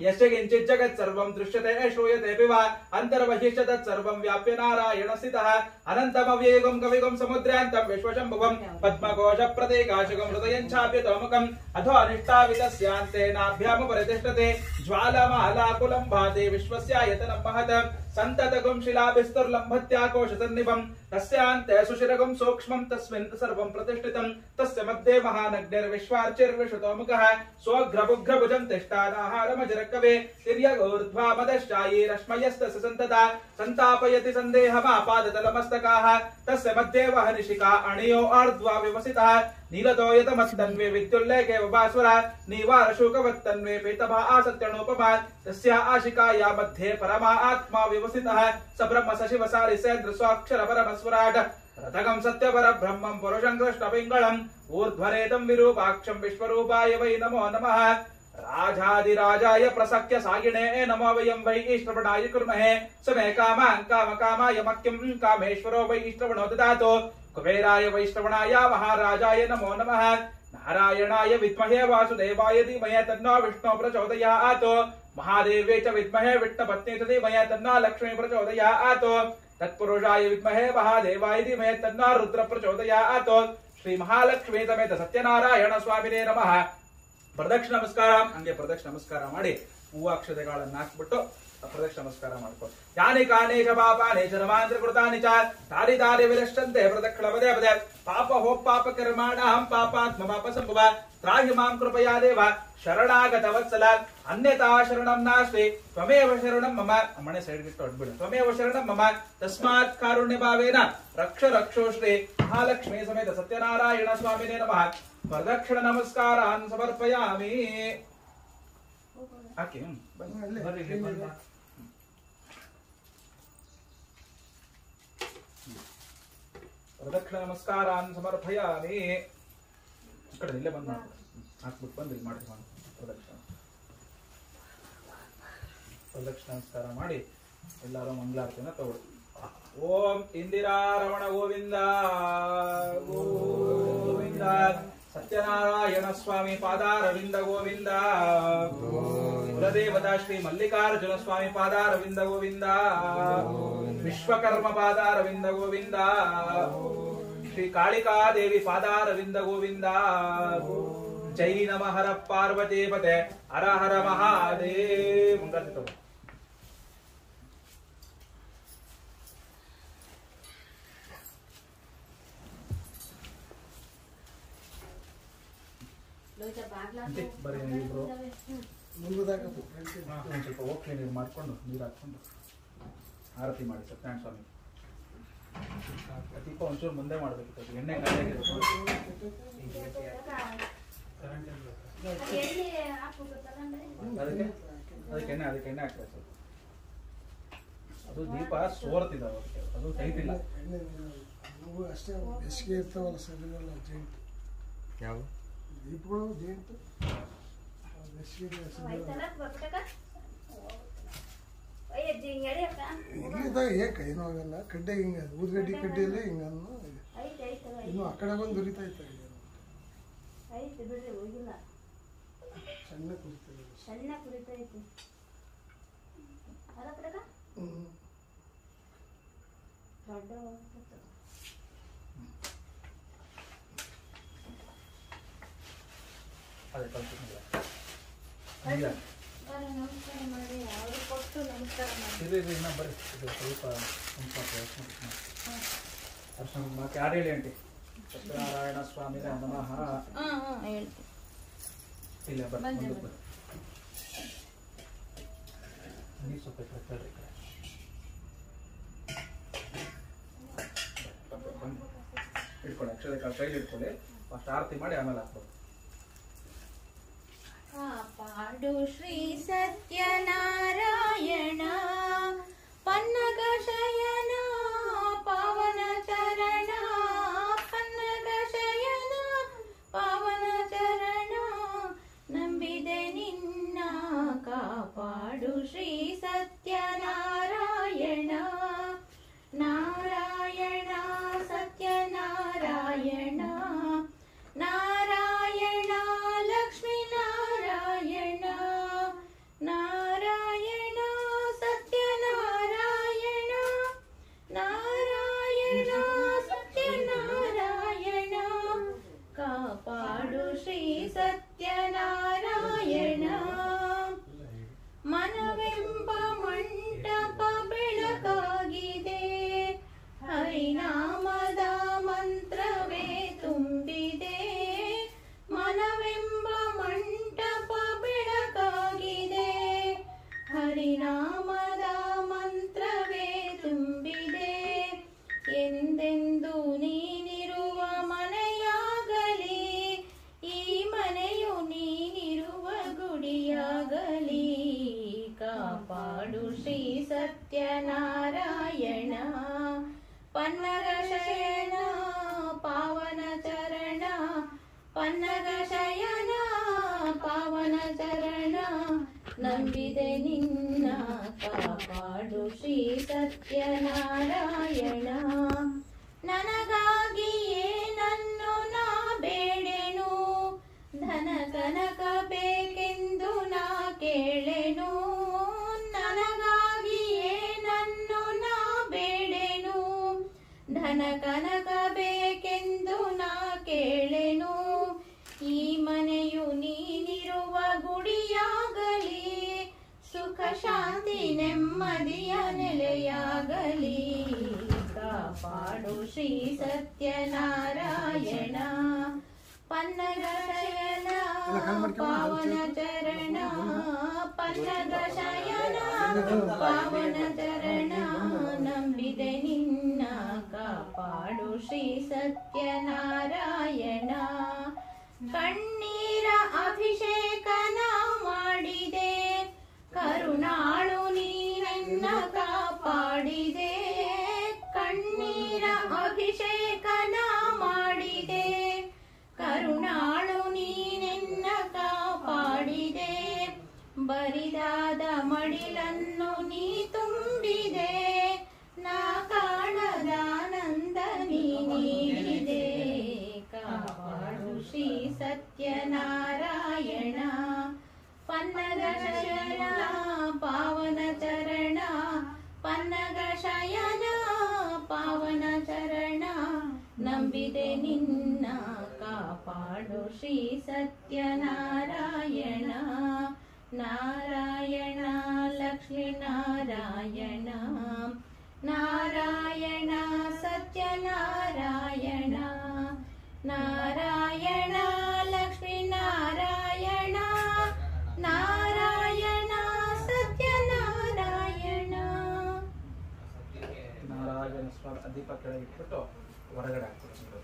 ಯಶ್ಚ ಕಿಂಚಿತ್ ಜಗತ್ ಸರ್ವಂ ದೃಶ್ಯತೆ ಶ್ರೂಯತೆ ಪಿವ ಅಂತರ್ಬಹಿಷ್ಯ ತತ್ ಸರ್ವಂ ವ್ಯಾಪ್ಯ ನಾರಾಯಣ ಸ್ಥಿತಃ ಅನಂತಮವ್ಯಯಂ ಕವಿಗಂ ಸಮುದ್ರಾಂತಂ ವಿಶ್ವಶಂಭುವಂ ಪದ್ಮಕೋಶ ಪ್ರತೀಕಾಶಕಂ ಹೃದಯಂ ಚಾಪ್ಯತೋಮುಖಂ ಅಥೋ ಅನಿಷ್ಟಾವಿತಸ್ಯಾಂತೆ ನಾಭ್ಯಾಮುಪರಿತಿಷ್ಠತೆ ಜ್ವಾಲಮಾಲಾಕುಲಂ ಭಾತಿ ವಿಶ್ವಸ್ಯಾಯತನಂ ಮಹತ್ ಸಂತತಗುಂ ಶಿಲಾಭಿಸ್ತುರ್ಲಂಭತ್ಯಾಕೋಶಸನ್ನಿಭಂ ತಸ್ಯಾಂತೆ ಸುಶಿರಗುಂ ಸೂಕ್ಷ್ಮಂ ತಸ್ಮಿನ್ ಸರ್ವಂ ಪ್ರತಿಷ್ಠಿತಂ ತಸ್ಯ ಮಧ್ಯೆ ಮಹಾನಗ್ನಿರ್ವಿಶ್ವಾರ್ಚಿರ್ವಿಶ್ವತೋಮುಖಃ ಸ್ವಘ್ರಭುಘ್ರಭುಜಂ ತಿಷ್ಠಾನಾಹಾರಮಜರಕವೇ ತಿರ್ಯಗೋರ್ಧ್ವಾಮದಶ್ಚಾಯೇ ರಶ್ಮಯಸ್ತಸ ಸಂತತಾ ಸಂತಾಪಯತಿ ಸಂದೇಹಮಾಪಾದತಲಮಸ್ತಕಾಃ ತಸ್ಯ ಮಧ್ಯೆ ವಹನಿಶಿಖಾ ಅಣಿಯೋ ಅರ್ಧ್ವಾ ವಿವಸಿತಃ ನೀಲತೋಯತಮಸ್ತನ್ವೇ ವಿದ್ಯುಲ್ಲೇಖೇ ವಭಾಸ್ವರ ನೀವಾರ ಶೂಕವತ್ತನ್ವೇ ಪೀತಭಾ ಆಸತ್ಯಣೋಪಮಾ ತಸ್ಯಾ ಆಶಿಕಾಯಾ ಮಧ್ಯೆ ಪರಮಾ ಆತ್ಮಾ ವಿವಸಿತಃ ಸ ಬ್ರಹ್ಮ ಸ ಶಿವ ಸಾರಿಸೇಂದ್ರ ಸ್ವಾಕ್ಷರ ಪರಮಸ್ವರಾಟ್ ರಥಗಂ ಸತ್ಯಪರ ಬ್ರಹ್ಮಂ ಪುರುಷಂ ಕೃಷ್ಣ ಪಿಂಗಳಂ ಊರ್ಧ್ವರೇತಂ ವಿರೂಪಾಕ್ಷಂ ವಿಶ್ವರೂಪಾಯ ವೈ ನಮೋ ನಮಃ. ರಾಜಾದಿರಾಜಾಯ ಪ್ರಸಖ್ಯ ಸಾಗಿಣೇ ನಮೋ ವಯಂ ವೈ ಶ್ರವಣಾಯ ಕುರ್ಮಹೇ ಸಮೇ ಕಾಮಾನ್ ಕಾಮಕಾಮಾಯ ಮಕ್ಯಂ ಕಾಮೇಶ್ವರೋ ವೈ ಶ್ರವಣೋ ದದಾತು ಕುಬೇರಾಯ ವೈಶ್ರವಣಾಯ ಮಹಾರಾಜಾಯ ನಮೋ ನಮಃ. ನಾರಾಯಣಾಯ ವಿದ್ಮಹೇ ವಾಸುದೇವಾಯ ಧೀಮಹಿ ತನ್ನೋ ವಿಷ್ಣು ಪ್ರಚೋದಯಾತ್ ಮಹಾದೇವ್ಯೈ ಚ ವಿದ್ಮಹೇ ವಿಷ್ಣುಪತ್ನಿ ಧೀಮಹಿ ತನ್ನೋ ಲಕ್ಷ್ಮೀ ಪ್ರಚೋದಯಾತ್ ತತ್ಪುರುಷಾಯ ವಿದ್ಮಹೇ ಮಹಾದೇವಾಯ ಧೀಮಹಿ ತನ್ನೋ ರುದ್ರ ಪ್ರಚೋದಯಾತ್. ಶ್ರೀ ಮಹಾಲಕ್ಷ್ಮೀ ಸಮೇತ ಸತ್ಯನಾರಾಯಣ ಸ್ವಾಮಿನೇ ನಮಃ. ಪ್ರದಕ್ಷಿಣ ನಮಸ್ಕಾರ. ಹಂಗೆ ಪ್ರದಕ್ಷಿಣ ನಮಸ್ಕಾರ ಮಾಡಿ ಹೂವಾಕ್ಷತೆಗಳನ್ನು ಹಾಕ್ಬಿಟ್ಟು ಪ್ರದಕ್ಷಿಣ ನಮಸ್ಕಾರ ಮಾಡ್ಕೊಂಡು ಯಾನಿ ಕಾನೇಶ ಪಾಪಾನೇಶ ನಮಾಂತರ ಕೃತಾನಿ ಚ ತಾರಿ ತಾರಿ ವಿರಷ್ಟಂತೆ ಪ್ರದಕ್ಷಿಣ ಪದೇ ಪದೇ ಪಾಪ ಹೋ ಪಾಪ ಕರ್ಮಾಣಹಂ ಪಾಪಾತ್ಮ ಪಾಪ ಸಂಭವ ತ್ರಾಹಿ ಮಾಂ ಕೃಪಯಾ ದೇವ ಶರಣಾಗತ ವತ್ಸಲ ಅನ್ಯತಾ ಶರಣಂ ನಾಸ್ತಿ ತ್ವಮೇವ ಶರಣಂ ಮಮ. ಮನೆ ಸೈಡ್ ಬಿಟ್ಟು ಹೊಡ್ಬಿಡು. ತ್ವಮೇವ ಶರಣಂ ಮಮ ತಸ್ಮಾತ್ ಕಾರುಣ್ಯ ಭಾವೇನ ರಕ್ಷ ರಕ್ಷೋ ಶ್ರೀ ಮಹಾಲಕ್ಷ್ಮೀ ಸಮೇತ ಸತ್ಯನಾರಾಯಣ ಸ್ವಾಮಿನೇ ನಮಃ. ಪ್ರದಕ್ಷಿಣ ನಮಸ್ಕಾರಾನ್ ಸಮರ್ಪಯಾಮಿ. ಆಕೆ ಪ್ರದಕ್ಷಿಣ ನಮಸ್ಕಾರಾನ್ ಸಮರ್ಪಯಾಮಿ. ಈ ಕಡೆ ಇಲ್ಲೇ ಬಂದ್ ಮಾಡಿ ಹಾಕ್ಬಿಟ್ಟು ಬಂದು ಇಲ್ಲಿ ಮಾಡಿ ಪ್ರದಕ್ಷಿಣ ನಮಸ್ಕಾರ ಮಾಡಿ ಎಲ್ಲರೂ ಮಂಗಳಾರತಿಯನ್ನ ತಗೊಳ್ಳಿ. ಓಂ ಇಂದಿರಾ ರಮಣ ಗೋವಿಂದ ಗೋವಿಂದ. ಸತ್ಯನಾರಾಯಣ ಸ್ವಾಮಿ ಪಾದಾರವಿಂದ ಗೋವಿಂದ. ಕುಲದೇವತಾ ಶ್ರೀ ಮಲ್ಲಿಕಾರ್ಜುನ ಸ್ವಾಮಿ ಪಾದಾರವಿಂದ ಗೋವಿಂದ. ವಿಶ್ವಕರ್ಮ ಪಾದಾರವಿಂದ ಗೋವಿಂದ. ಶ್ರೀ ಕಾಳಿಕಾದೇವಿ ಪಾದಾರವಿಂದ ಗೋವಿಂದ. ಜೈ ನಮ ಹರ ಪಾರ್ವತಿ ಪತೆ ಹರ ಹರ ಮಹಾದೇವ. ಮಂಗಳಾರತಿ ತಗೋ. ಬರೀ ಇಬ್ರು ಸ್ವಲ್ಪ ಓಕೆ ನೀರು ಮಾಡ್ಕೊಂಡು ನೀರು ಹಾಕೊಂಡು ಆರತಿ ಮಾಡಿ ಸತ್ಯನಾರಾಯಣ ಸ್ವಾಮಿ. ದೀಪ ಒಂಚೂರು ಮುಂದೆ ಮಾಡ್ಬೇಕಿತ್ತು. ಎಣ್ಣೆ ಅದಕ್ಕೆ ಎಣ್ಣೆ ಹಾಕ್ತಾರೆ ಸ್ವಲ್ಪ. ಅದು ದೀಪ ಸೋರ್ತಿದ್ದಾವೆ ಅದು ಟೈಟ್ ಇಲ್ಲ. ಅಷ್ಟೇ ಬೇಸಿಗೆ ಇರ್ತಾವಲ್ಲ ಸರ್ ಯಾವ ದೀಪಗಳು ಜೇಂಟು ಇಲ್ಲಿದ್ದಾಗ ಏಕ ಏನೂ ಆಗಲ್ಲ. ಕಡ್ಡೆ ಹಿಂಗೆ ಊದ್ಗಡ್ಡಿ ಕಡ್ಡಿಯಲ್ಲೇ ಹಿಂಗನ್ನು ಇನ್ನು ಆ ಕಡೆ ಬಂದು ಉರಿತಾ ಇತ್ತು. ಸಣ್ಣ ಕುರಿತದೆ. ಸಣ್ಣ ಕುರಿತೈತಿ ಅದ ಕಡೆಗ ದೊಡ್ಡ ಹೋಗ್ತದೆ. ಅದೇ ಕಳ್ಸಿದ್ನಲ್ಲ. ಬರ್ರಿ ನಮಸ್ಕಾರ ಮಾಡಿ ಅವ್ರು ಕೊಟ್ಟು ನಮಸ್ಕಾರ ಮಾಡಿ. ಇದು ಇನ್ನೂ ಬರ್ರಿ ಇದು ಸ್ವಲ್ಪ ಅರ್ಶನ ಬಾಕಿ ಯಾರು ಹೇಳಿ ಆಂಟಿ. ಸತ್ಯನಾರಾಯಣ ಸ್ವಾಮಿ ನಮಃ. ಹೇಳ್ತೀನಿ. ಇಲ್ಲ ಬರ್ರಿ ಬಂದೆ, ಮುಂದಕ್ಕೆ ಬರ್ರಿ. ನೀರು ಸ್ವಲ್ಪ ಕಳ್ರಿ ಈ ಕಡೆ. ಬನ್ನಿ. ಇಟ್ಕೊಳ್ಳಿ ಅಕ್ಷರ ಕೈಲಿ ಇಟ್ಕೊಳ್ಳಿ. ಫಸ್ಟ್ ಆರತಿ ಮಾಡಿ ಆಮೇಲೆ ಹಾಕ್ಬೋದು. ಕಾಪಾಡು ಶ್ರೀ ಸತ್ಯನಾರಾಯಣ ಪನ್ನಗ ಶಯನ ಪಾವನ ಚರಣ ಪನ್ನಗ ಶಯನ ಪಾವನ ಚರಣ ನಂಬಿದೆ ನಿನ್ನ ಕಾಪಾಡು ಶ್ರೀ ಸತ್ಯನಾರಾಯಣ ನಾರಾಯಣ ಸತ್ಯನಾರಾಯಣ ನಾರಾಯಣ ಲಕ್ಷ್ಮೀ ನಾರಾಯಣ ನಾರಾಯಣ ಸತ್ಯನಾರಾಯಣ ನಾರಾಯಣ ಸತ್ಯನಾರಾಯಣ ಕಾಪಾಡು ಶ್ರೀ ಸತ್ಯನಾರಾಯಣ ಮನವೆಂಬ ಮಂಟಪ ಬೆಳಕಾಗಿದೆ ಹರಿನಾಮದ ಮಂತ್ರವೇ ತುಂಬಿದೆ ಮನವೆಂಬ ಮಂಟಪ ಬೆಳಕಾಗಿದೆ ಹರಿನಾಮದ ಮಂತ್ರವೇ ತುಂಬಿದೆ ಎಂದೆಂದು ನೀನಿರುವ ಮನೆಯಾಗಲಿ ಈ ಮನೆಯು ನೀನಿರುವ ಗುಡಿಯಾಗಲಿ ಕಾಪಾಡು ಶ್ರೀ ಸತ್ಯನಾರಾಯಣ ಪನ್ನಗ ಶಯನ ಪಾವನ ಚರಣ ಪನ್ನಗ ಶಯನ ಪಾವನ ಚರಣ ನಂಬಿದೆ ನಿನ್ನ ಕಾಪಾಡು ಶ್ರೀ ಸತ್ಯನಾರಾಯಣ ನನಗಾಗಿಯೇ ನನ್ನು ನಾ ಬೇಡೆನು ಧನ ಕನಕ ಬೇಕೆಂದು ನಾ ಕೇಳೆನು ನನಗಾಗಿಯೇ ನನ್ನು ನಾ ಬೇಡೆನು ಧನ ಕನಕ ಬೇಕೆಂದು ನಾ ಕೇಳೆನು ಈ ಮನೆಯು ನೀನಿರುವ ಗುಡಿಯಾಗಲಿ ಸುಖ ಶಾಂತಿ ನೆಮ್ಮದಿಯ ನೆಲೆಯಾಗಲಿ ಕಾಪಾಡು ಶ್ರೀ ಸತ್ಯನಾರಾಯಣ ಪನ್ನಗ ಶಯನ ಪಾವನ ಚರಣ ಪನ್ನಗ ಶಯನ ಪಾವನ ಚರಣ ನಂಬಿದೆ ನಿನ್ನ ಕಾಪಾಡು ಶ್ರೀ ಸತ್ಯನಾರಾಯಣ ಕಣ್ಣೀರ ಅಭಿಷೇಕನ ಮಾಡಿದೆ ಕರುಣಾಳು ನೀರನ್ನ ಕಾಪಾಡಿದೆ ಕಣ್ಣೀರ ಅಭಿಷೇಕನ ಮಾಡಿದೆ ಕರುಣಾಳು ನೀನೆನ್ನ ಕಾಪಾಡಿದೆ ಬರಿದಾದ ಮಡಿಲನ್ನು ನೀ ತುಂಬಿದೆ ನಾ ಕಾಣದಾನಂದ ನೀ ನೀಡಿದೆ ಕಾಪಾಡು ಶ್ರೀ ಸತ್ಯನಾರಾಯಣ ಪನ್ನಗ ಶಯನ ಪಾವನ ಚರಣ ಪನ್ನಗ ಶಯನ ಪಾವನ ಚರಣ ನಂಬಿದೆ ನಿನ್ನ ಕಾಪಾಡು ಶ್ರೀ ಸತ್ಯನಾರಾಯಣ ನಾರಾಯಣ ಲಕ್ಷ್ಮೀ ನಾರಾಯಣ ನಾರಾಯಣ ಸತ್ಯನಾರಾಯಣ ನಾರಾಯಣ ಲಕ್ಷ್ಮೀ ನಾರಾಯಣ ನಾರಾಯಣ ಸತ್ಯನಾರಾಯಣ ನಾರಾಯಣ ಸ್ವಾಮಿ ದೀಪ ಕೆಳಗೆ ಇಟ್ಬಿಟ್ಟು ಹೊರಗಡೆ ಹಾಕ್ಬಿಟ್ಟು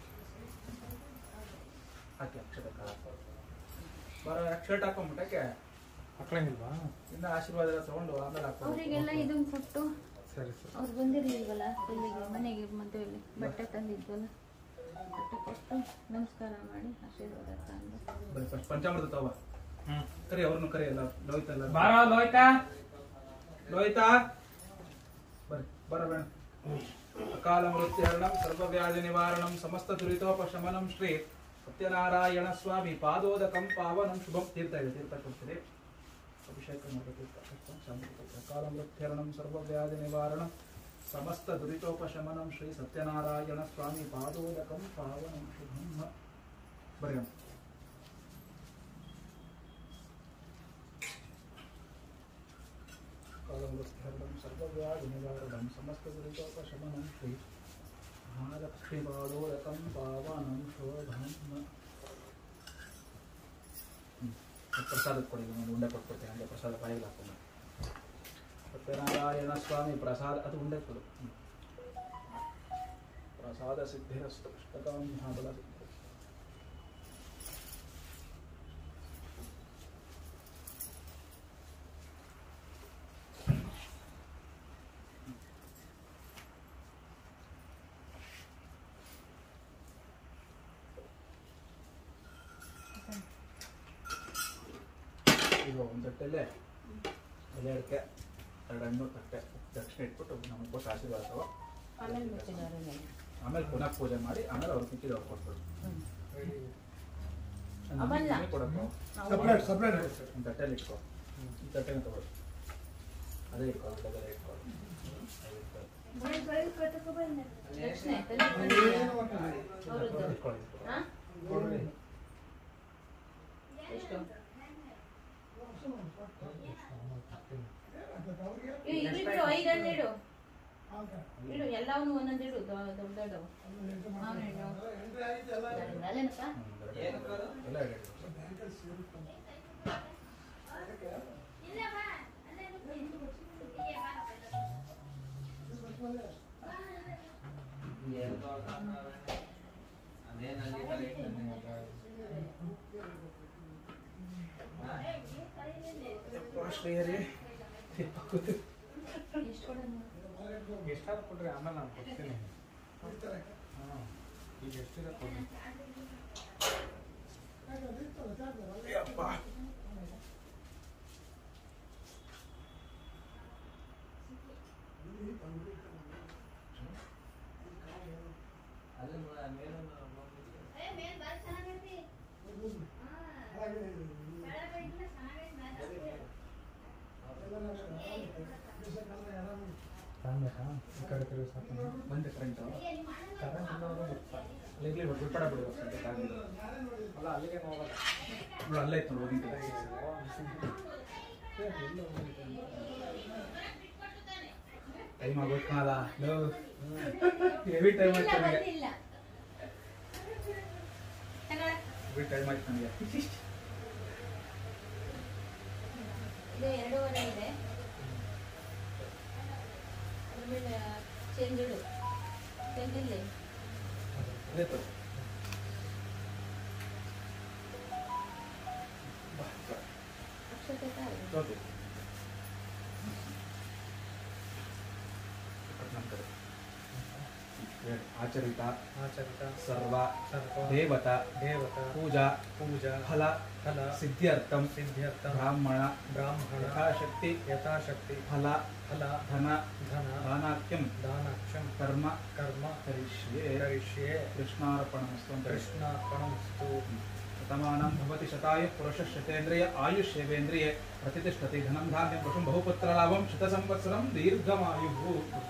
ಹಾಕಿ ಅಕ್ಷರ ಬರೋ ಅಕ್ಷರ ಹಾಕೊಂಡ್ಬಿಟ್ಟಕ್ಕೆ ಮಕ್ಕಳಂಗಿಲ್ವಾ? ಇನ್ನ ಆಶೀರ್ವಾದ ಎಲ್ಲ ತಗೊಂಡು ಆಮೇಲೆ ಹಾಕೊಂಡು ಅವರಿಗೆಲ್ಲ ಇದನ್ನ ಕೊಟ್ಟು ಸರಿ ಸರಿ. ಅವ್ರು ಬಂದಿರ್ಲಿಲ್ವಲ್ಲ ಇಲ್ಲಿಗೆ ಮನೆಗೆ ಮದುವೆಯಲ್ಲಿ ಬಟ್ಟೆ ತಂದಿದ್ವಲ್ಲ ಬಟ್ಟೆ ಕೊಟ್ಟು ನಮಸ್ಕಾರ ಮಾಡಿ ಆಶೀರ್ವಾದ ತಂದು ಬರೀ ಫಸ್ಟ್ ಪಂಚಾಮೃತ ತಗೋ ಕರಿ ಅವ್ರನ್ನು ಕರಿ ಎಲ್ಲ ಲೋಹಿತ ಎಲ್ಲ ಬಾರ ಲೋಯ್ತಾ ಲೋಹಿತ ಬರ್ರಿ ಬರ ಬೇಡ ಅಕಾಲ ಮೃತ್ಯುಹರಣಂ ಸರ್ವವ್ಯಾಧಿ ನಿವಾರಣಂ ಸಮಸ್ತ ದುರಿತೋಪಶಮನಂ ಶ್ರೀ ಸತ್ಯನಾರಾಯಣ ಸ್ವಾಮಿ ಪಾದೋದಕಂ ಪಾವನಂ ಶುಭಂ. ತೀರ್ಥ ಇದೆ, ತೀರ್ಥ ಕೊಡ್ತೀರಿ. ಅಭಿಷೇಕ ಮಾಡಬೇಕು. ಕಾಲಮೃತ್ಯರಣಂ ಸರ್ವವ್ಯಾಧಿ ನಿವಾರಣ ಸಮಸ್ತ ದುರಿತೋಪಶಮನಂ ಶ್ರೀ ಸತ್ಯನಾರಾಯಣ ಸ್ವಾಮಿ ಪಾದೋದಕಂ ಪಾವನಂ ಶುಭಂ. ಬರ್ರಿ ಕಾಲಮೃತ್ಯರಣಂ ಸರ್ವವ್ಯಾಧಿ ನಿವಾರಣಂ ಸಮಸ್ತ ದುರಿತೋಪಶಮನಂ ಶ್ರೀ ಮಹಾಲಕ್ಷ್ಮೀ ಪಾದೋದಕಂ ಪಾವನಂ ಶುಭಂ. ಪ್ರಸಾದ ಕೊಡಿ, ಒಂದು ಉಂಡೆ ಕೊಟ್ಕೊಡ್ತೇನೆ. ಹಂಗೆ ಪ್ರಸಾದ ಬಾಯಿಗೆ ಹಾಕೊಂಡು ಸತ್ಯನಾರಾಯಣ ಸ್ವಾಮಿ ಪ್ರಸಾದ, ಅದು ಉಂಡೆ ಕೊಡು. ಪ್ರಸಾದ ಸಿದ್ಧಿರಸ್ತು ಅಷ್ಟಕಂ ಮಹಾಬಲ ಸಿದ್ಧಿ. ಈಗ ಒಂದು ತಟ್ಟೆಲ್ಲೇ ಎಲೆ ಅಡಿಕೆ, 2 ಹಣ್ಣು, ತಟ್ಟೆ ದಕ್ಷಿಣ ಇಟ್ಬಿಟ್ಟು ನಮಗೆ ಕೊಟ್ಟು ಆಶೀರ್ವಾದ ಅಥವಾ ಆಮೇಲೆ ಪುನಃ ಪೂಜೆ ಮಾಡಿ ಆಮೇಲೆ ಅವ್ರು ಮಿಕ್ಕಿದ ಅವ್ರು ಕೊಟ್ಬಿಡು. ಕೊಡಪ್ಪ ಸಪ್ರೇಟ್ ಸಪ್ರೇಟ್ ಒಂದು ತಟ್ಟೆಯಲ್ಲಿ ಇಟ್ಕೊ. ಈ ತಟ್ಟೆನ ತಗೊಳ್ಳಿ, ಅದೇ ಇಟ್ಕೊ, ಡಬ್ಬೆಲ್ಲ ಇಟ್ಕೊ. ಇಡು, 5 ಹಣ್ಣು ಇಡು. ಇಡು ಎಲ್ಲವನ್ನೂ ಒಂದೊಂದು ಇಡು. ದೊಡ್ಡ ದೊಡ್ಡವು ಅಲ್ಲೇನಪ್ಪ. ಶ್ರೀಹರಿ ಎಷ್ಟು ಕೊಡೋಣ? ಎಷ್ಟಾದ್ರು ಕೊಡ್ರಿ, ಆಮೇಲೆ ನಾನು ಕೊಡ್ತೀನಿ. ಹಾಂ, ಈಗ ಎಷ್ಟಿದೆ ಕೊಡ್ರಿ. ಈ ಕಡೆ ತಿರುಗಿ ಸಾಕು. ಬಂದೆ ಕರೆಂಟು ಕರೆಂಟ್ ಇಲ್ಲವರು ಬರ್ತಾರೆ. ಅಲ್ಲಿಗೆ ಬಿಡ್ಪಡ ಬಿಡುವ ಅಲ್ಲ, ಅಲ್ಲಿಗೆ ಹೋಗಲ್ಲ. ಅಲ್ಲೇ ಇತ್ತು ನೋಡಿ ಹೋಗಿ ಟೈಮ್ ಆಗೋತ್ನಲ್ಲ. ಹೆವಿ ಟೈಮ್ ಆಯ್ತು ನನಗೆ, ಹೆವಿ ಟೈಮ್ ಆಯ್ತು ನನಗೆ. ಇದು 2:15 ಇದೆ. ಆಮೇಲೆ ಚೇಂಜ್ ಇಡು. ಚೇಂಜ್ ಇಲ್ಲಿ ಅದೇ ತರ ಅಕ್ಷತೆ ಕಾಯಿ. ನೋಡಿ ಆಚರಿತ ಆಚರಿತ ಸರ್ವ ಸರ್ವ ದೇವತಾ ದೇವತಾ ಪೂಜಾ ಪೂಜಾ ಫಲ ಫಲ ಸಿದ್ಧ್ಯರ್ಥಂ ಸಿದ್ಧ್ಯರ್ಥ ಬ್ರಾಹ್ಮಣ ಬ್ರಾಹ್ಮಣ ಯಥಾಶಕ್ತಿ ಯಥಾಶಕ್ತಿ ಫಲ ಫಲ ಧನ ಧನ ದಾನಾಕ್ಯಂ ದಾನಾಕ್ಷಂ ಕರ್ಮ ಕರ್ಮ ಕರಿಷ್ಯೆ ಕರಿಷ್ಯೆ. ಕೃಷ್ಣಾರ್ಪಣಮಸ್ತು ಅಂತ ಹೇಳಿ. ಕೃಷ್ಣಾರ್ಪಣಮಸ್ತು. ಶತಮಾನಂ ಭವತಿ ಶತಾಯು ಪುರುಷ ಶತೇಂದ್ರಿಯ ಆಯುಷ್ಯೇವೇಂದ್ರಿಯೇ ಪ್ರತಿಷ್ಠತಿ ಧನಂ ಧಾನ್ಯಂ ಪಶುಂ ಬಹುಪುತ್ರ ಲಾಭಂ ಶತ ಸಂವತ್ಸರಂ ದೀರ್ಘಮಾಯು.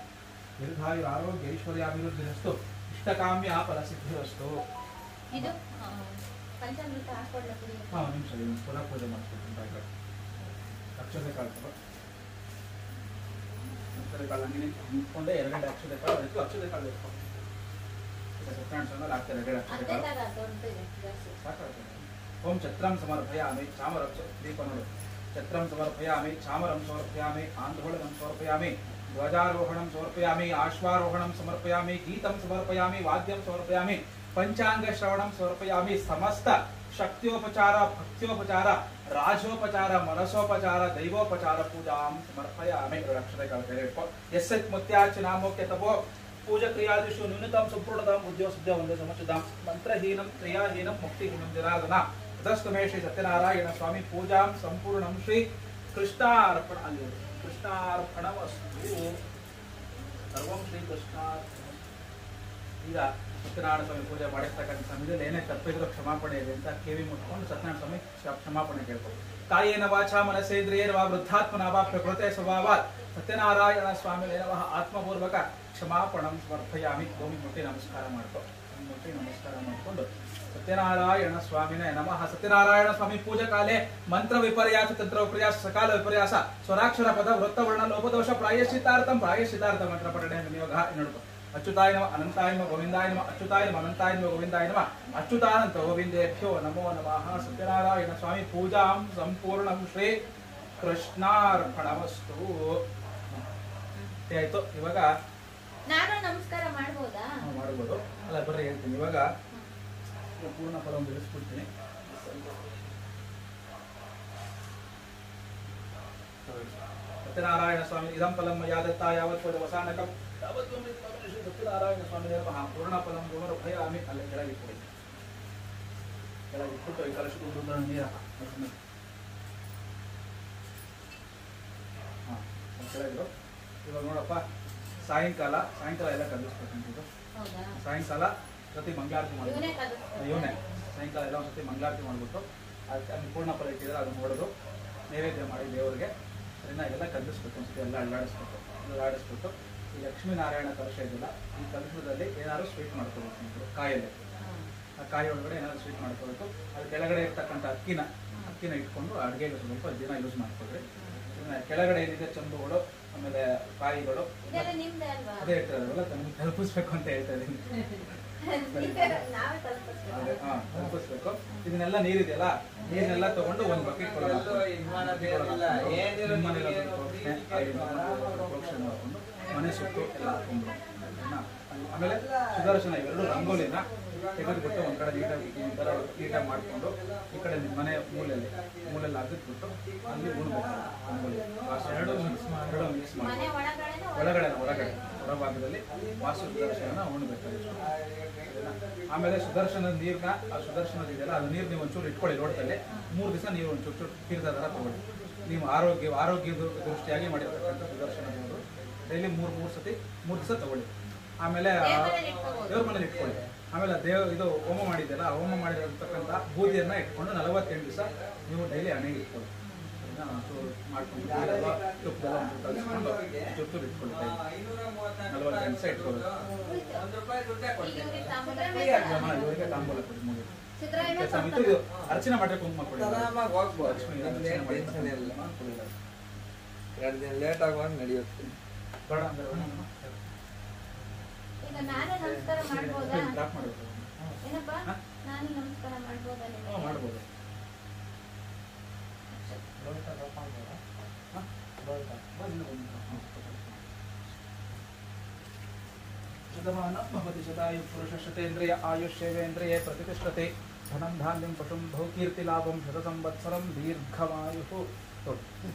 ದೀರ್ಘಾಯು ಆರೋಗ್ಯ ಐಶ್ವರ್ಯಾಭಿವೃದ್ಧಿರಸ್ತು ಇಷ್ಟಕಾಮ್ಯ ಫಲಸಿದ್ಧಿರಸ್ತು. ಇದು ಪಂಚಾಮೃತ ಹಾಕೊಡ್ಲ ಪುಡಿ. ಹಾಂ ನಿಮಿಷ ಪುನಃ ಪೂಜೆ ಮಾಡ್ಕೊಳ್ತೀನಿ. ಅಕ್ಷತೆ ಕಾಳು ತಗೋ. ಅಕ್ಷತೆ ಕಾಳು ಹಂಗೆ ನಿಂತ್ಕೊಂಡೆ 2 ಗಂಟೆ ಅಕ್ಷತೆ ಕಾಳು ಅದಕ್ಕೆ ಅಕ್ಷತೆ ಕಾಳು ಇಟ್ಕೊ. ಸತ್ಯನಾರಾಯಣ ಸ್ವಾಮಿ ಆಗ್ತಾರೆ 2 ಅಕ್ಷತೆ ಅದೇ ಕಾಳು ತರ ದೊಡ್ಡದಿದೆ ಜಾಸ್ತಿ. ಸಾಕಾಗ್ತದೆ. ಓಂ ಛತ್ರಂ ಸಮರ್ಪಯಾಮಿ ಚಾಮರಂ ದೀಪ ನೋಡು. ಛತ್ರಂ ಸಮರ್ಪಯಾಮಿ ಚಾಮರಂ ಸಮರ್ಪಯಾಮಿ ಆಂಧೋಳನಂ ಸಮರ್ಪಯಾಮಿ ಧ್ವಜಾರೋಹಣಂ ಸಮರ್ಪಯಾಮಿ ಆಶ್ವಾರೋಹಣಂ ಸಮರ್ಪಯಾಮಿ ಗೀತಂ ಸಮರ್ಪಯಾಮಿ ವಾದ್ಯಂ ಸಮರ್ಪಯಾಮಿ ಪಂಚಾಂಗ ಶ್ರವಣಂ ಸಮರ್ಪಯಾಮಿ. ಸಮಸ್ತ ಶಕ್ತಿಯೋಪಚಾರ ಭಕ್ತಿಯೋಪಚಾರ ರಾಜೋಪಚಾರ ಮನಸೋಪಚಾರ ದೈವೋಪಚಾರ ಪೂಜಾಂ ಸಮರ್ಪಯಾಮಿ. 2 ಅಕ್ಷರಗಳ ಬೇರೆ ಇಟ್ಕೋ. ಯಸ್ಸತ್ ಮುತ್ಯಾರ್ಚನಾಮೋಕ್ಯ ತಪೋ ಪೂಜಾ ಕ್ರಿಯಾದಿಷು ನ್ಯೂನತಾಂ ಸಂಪೂರ್ಣತಾಂ ಉದ್ಯೋಗ ಒಂದೇ ಸಮಚಿತಾಂ ಮಂತ್ರಹೀನಂ ಕ್ರಿಯಾಹೀನಂ ಮುಕ್ತಿಹೀನಂ ಜನಾರ್ದನ ತದಸ್ತಮೇ ಶ್ರೀ ಸತ್ಯನಾರಾಯಣ ಸ್ವಾಮಿ ಪೂಜಾಂ ಸಂಪೂರ್ಣಂ ಶ್ರೀ ಕೃಷ್ಣಾರ್ಪಣ ಅಲ್ಲಿ ಕೃಷ್ಣಾರ್ಪಣಮಸ್ತು. ಸರ್ವಂ ಶ್ರೀ ಕೃಷ್ಣಾರ್ಪಣ. ಈಗ ಸತ್ಯನಾರಾಯಣ ಸ್ವಾಮಿ ಪೂಜೆ ಮಾಡಿರ್ತಕ್ಕಂಥ ಸಮಯದಲ್ಲಿ ಏನೇ ತಪ್ಪಿದ್ರು ಕ್ಷಮಾಪಣೆ ಇದೆ ಅಂತ ಕಿವಿ ಮುಟ್ಕೊಂಡು ಸತ್ಯನಾರಾಯಣ ಸ್ವಾಮಿ ಕ್ಷಮಾಪಣೆ ಕೇಳ್ಕೊಂಡು ಕಾಯೇನ ವಾಚ ಮನಸೇಂದ್ರಿಯೇನ ವಾ ವೃದ್ಧಾತ್ಮನ ವಾ ಪ್ರಕೃತೆ ಸ್ವಭಾವಾತ್ ಸತ್ಯನಾರಾಯಣ ಸ್ವಾಮಿ ಆತ್ಮಪೂರ್ವಕ ಕ್ಷಮಾಪಣಂ ಸಮರ್ಪಯಾಮಿ. ಭೂಮಿ ಮುಟ್ಟಿ ನಮಸ್ಕಾರ ಮಾಡ್ಕೊ, ಮುಟ್ಟಿ ನಮಸ್ಕಾರ ಮಾಡಿಕೊಂಡು ಸತ್ಯನಾರಾಯಣ ಸ್ವಾಮಿನೇ ನಮಃ. ಸತ್ಯನಾರಾಯಣ ಸ್ವಾಮಿ ಪೂಜಾ ಕಾಲೇ ಮಂತ್ರ ವಿಪರ್ಯಾಸ ತಂತ್ರ ವಿಪರ್ಯಾಸ ಸಕಾಲ ವಿಪರ್ಯಾಸ ಸ್ವರಾಕ್ಷರ ಪದ ವೃತ್ತವರ್ಣ ಲೋಪದೋಷ ಪ್ರಾಯಶ್ಚಿತಾರ್ಥಂ ಮಂತ್ರ ಪಠಣೆ ವಿನಿಯೋಗ ನೋಡ್ಕೊ. ಅಚ್ಯುತಾಯ ನಮ ಅನಂತಾಯ ನಮ ಗೋವಿಂದಾಯ ನಮ ಅಚ್ಯುತಾಯ ನಮ ಅನಂತಾಯ ನಮ ಗೋವಿಂದಾಯ ನಮ ಅಚ್ಯುತಾನಂತ ಗೋವಿಂದೇಭ್ಯೋ ನಮೋ ನಮಃ. ಸತ್ಯನಾರಾಯಣ ಸ್ವಾಮಿ ಪೂಜಾಂ ಸಂಪೂರ್ಣಂ ಶ್ರೀ ಕೃಷ್ಣಾರ್ಪಣಮಸ್ತು. ಆಯ್ತು. ಇವಾಗ ನಾನು ನಮಸ್ಕಾರ ಮಾಡ್ಬೋದಾ? ಮಾಡ್ಬೋದು. ಅಲ್ಲ ಬರ್ರಿ ಹೇಳ್ತೀನಿ. ಇವಾಗ ಪೂರ್ಣ ಫಲವನ್ನು ತಿಳಿಸ್ಬಿಡ್ತೀನಿ. ಸತ್ಯನಾರಾಯಣ ಸ್ವಾಮಿ ಇದಂ ಫಲಂ ಯಾದತ್ತ ಯಾವತ್ ವಸಾನಕಂ ಯಾವತ್ ಸತ್ಯನಾರಾಯಣ ಸ್ವಾಮಿ ಪೂರ್ಣ ಫಲಂ ಗುಣರಭಯಾಮಿ. ಅಲ್ಲಿ ಕೆಳಗಿಟ್ಬಿಡಿ. ಕೆಳಗಿಟ್ಬಿಟ್ಟು ಈ ಕಲಶದ ನೀರ ಕೆಳಗಿಡು. ಇವಾಗ ನೋಡಪ್ಪ, ಸಾಯಂಕಾಲ ಎಲ್ಲ ಕಲಿಸ್ಬೇಕಂತಿದ್ದು. ಸಾಯಂಕಾಲ ಪ್ರತಿ ಮಂಗಳಾರತಿ ಮಾಡ್ಬಿಟ್ಟು ಇವನೇ ಸಾಯಂಕಾಲ ಎಲ್ಲ ಒಂದ್ಸತಿ ಮಂಗಳಾರತಿ ಮಾಡ್ಬಿಟ್ಟು ಅದಕ್ಕೆ ಪೂರ್ಣ ಫಲ ಇಟ್ಟಿದ್ರೆ ಅದನ್ನ ನೋಡೋದು ನೈವೇದ್ಯ ಮಾಡಿ ದೇವರಿಗೆ ಅದನ್ನ ಎಲ್ಲ ಕಲಿಸ್ಬೇಕು. ಒಂದ್ಸತಿ ಎಲ್ಲ ಅಲ್ಲಾಡಿಸ್ಬಿಟ್ಟು ಈ ಲಕ್ಷ್ಮೀನಾರಾಯಣ ಕಲಶ ಇದೆಯಲ್ಲ, ಈ ಕಲಶದಲ್ಲಿ ಏನಾದ್ರು ಸ್ವೀಟ್ ಮಾಡ್ಕೋಬೇಕು ನೀವು. ಕಾಯಲ್ಲಿ ಆ ಕಾಯಿ ಒಳಗಡೆ ಏನಾದ್ರು ಸ್ವೀಟ್ ಮಾಡ್ಕೋಬೇಕು. ಅದ್ರ ಕೆಳಗಡೆ ಇರ್ತಕ್ಕಂಥ ಅಕ್ಕಿನ ಇಟ್ಕೊಂಡು ಅಡುಗೆಗೆ ಸ್ವಲ್ಪ ದಿನ ಯೂಸ್ ಮಾಡ್ಕೊಳ್ರಿ. ಕೆಳಗಡೆ ಏನಿದೆ ಚಂಬುಗಳು, ಆಮೇಲೆ ಕಾಯಿಗಳು ಅದೇ ಹೇಳ್ತಾರಲ್ಲ, ನಮ್ಗೆ ತಲುಪಿಸ್ಬೇಕು ಅಂತ ಹೇಳ್ತಾ ಇದೀನಿ. ತಲುಪಿಸ್ಬೇಕು. ಇದನ್ನೆಲ್ಲ ನೀರಿದೆಯಲ್ಲ, ನೀರನ್ನೆಲ್ಲ ತಗೊಂಡು ಒಂದು ಬಕೆಟ್ ಮಾಡ್ಕೊಂಡು ಮನೆ ಸುತ್ತು ಎಲ್ಲ ಹಾಕೊಂಡು ಆಮೇಲೆ ಸುದರ್ಶನ ಇವೆರಡು ರಂಗೋಲಿನ ತೆಗೆದುಬಿಟ್ಟು ಒಂದ್ ಕಡೆ ನೀಟಾಗಿ ಮಾಡ್ಕೊಂಡು ಈ ಕಡೆ ಮನೆ ಮೂಲೆಯಲ್ಲಿ ಹಾಕಿಟ್ಬಿಟ್ಟು ಅಲ್ಲಿ ಉಣ್ಬೇಕು. ಎರಡು ಮಿಕ್ಸ್ ಮಾಡಿ ಒಳಗಡೆ ಹೊರಭಾಗದಲ್ಲಿ ವಾಸು ಸುದರ್ಶನ ಉಣ್ಬೇಕು. ಆಮೇಲೆ ಸುದರ್ಶನದ ನೀರ್ನ, ಆ ಸುದರ್ಶನದ ಇದೆಯಲ್ಲ ಅದು ನೀರು ನೀವು ಒಂಚೂರು ಇಟ್ಕೊಳ್ಳಿ. ಲೋಟದಲ್ಲಿ 3 ದಿವಸ ನೀವು ಒಂಚೂರು ತೀರ್ಥ ತರ ತಗೊಳ್ಳಿ. ನೀವು ಆರೋಗ್ಯದ ದೃಷ್ಟಿಯಾಗಿ ಮಾಡಿರ್ತಕ್ಕಂಥ ಸುದರ್ಶನ ದೇವರು ಡೈಲಿ 3 ದಿವಸ ತಗೊಳ್ಳಿ. ಆಮೇಲೆ ದೇವ್ರ ಮನೇಲಿ ಇಟ್ಕೊಳ್ಳಿ. ಆಮೇಲೆ ಇದು ಹೋಮ ಮಾಡಿದ್ದೆಲ್ಲ, ಹೋಮ ಮಾಡಿರತಕ್ಕಂಥ ಬೂದಿಯನ್ನ ಇಟ್ಕೊಂಡು 48 ದಿವಸ ನೀವು ಡೈಲಿ ಹಣೆಗೆ ಇಟ್ಕೊಳ್ಳಿ. ಮಾಡ್ಕೊಂಡು ತುಪ್ಪದೆಲ್ಲ ಕಲಿಸ್ಕೊಂಡು ಚುತ್ತೂರು ಇಟ್ಕೊಳ್ಳಿ. 48 ದಿವಸ ಇಟ್ಕೊಳ್ಳಿ. ಇವರಿಗೆ ತಾಂಬೂಲ ಕೊಡಿ. ಮುಗಿದು ಅರ್ಚನೆ ಮಾಡ್ರೆ ಕುಂಕುಮ ಕೊಡಿ. ಲೇಟ್ ಆಗುವಾಗ ನಡೆಯುತ್ತೆ. ಬೇಡ ಅಂದ್ರೆ ಈಗ ನಾನು ನಮಸ್ಕಾರ ಮಾಡ್ಬೋದಾ? ಡ್ರಾಪ್ ಮಾಡಬೇಕು. ಏನಪ್ಪ, ನಾನು ನಮಸ್ಕಾರ ಮಾಡ್ಬೋದಾ? ಮಾಡ್ಬೋದು. ಶತಮಾನ ಭವತಿ ಶತಾಯು ಪುರುಷ ಶತೇಂದ್ರಿಯ ಆಯುಷ್ಯೇಂದ್ರಿಯೇ ಪ್ರತಿಷ್ಠತೆ ಧನಂ ಧಾನ್ಯಂ ಪಶುಂ ಬಹುಕೀರ್ತಿ ಲಾಭಂ ಶತ ಸಂವತ್ಸರಂ ದೀರ್ಘಮಾಯು.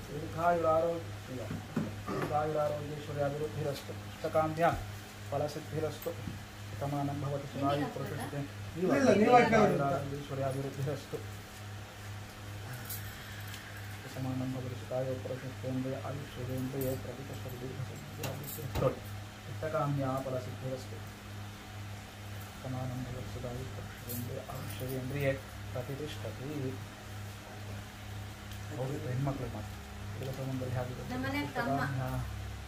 ದೀರ್ಘಾಯುರಾರೋಗ್ಯೇಶ್ವರ್ಯಾಭಿವೃದ್ಧಿರಸ್ತು ಇಷ್ಟಕಾಮ್ಯ ಫಲಸಿದ್ಧಿರಸ್ತು. ಶತಮಾನಂ ಭವತಿ ಶತಾಯು ಪುರುಷ ಶತೇಂದ್ರಿಯೇಶ್ವರ್ಯಾಭಿವೃದ್ಧಿರಸ್ತು. ಶತಮಾನಂ ಭವತಿ ಶತಾಯು ಪುರುಷ ಶತೇಂದ್ರಿಯ ಆಯುಷ್ಯೇಂದ್ರಿಯೇ ಪ್ರತಿಷ್ಠತೆ ದೀರ್ಘ ಇಷ್ಟಕಾಮ್ಯ ಫಲಸಿದ್ಧಿರಸ್ತು. ಶತಮಾನಂ ಭವತಿ ಶತಾಯು ಪುರುಷೇಂದ್ರಿಯ ಆಯುಷ್ಯೇಂದ್ರಿಯೇ ಪ್ರತಿಷ್ಠತೆ. ಹೆಣ್ಮಕ್ಳು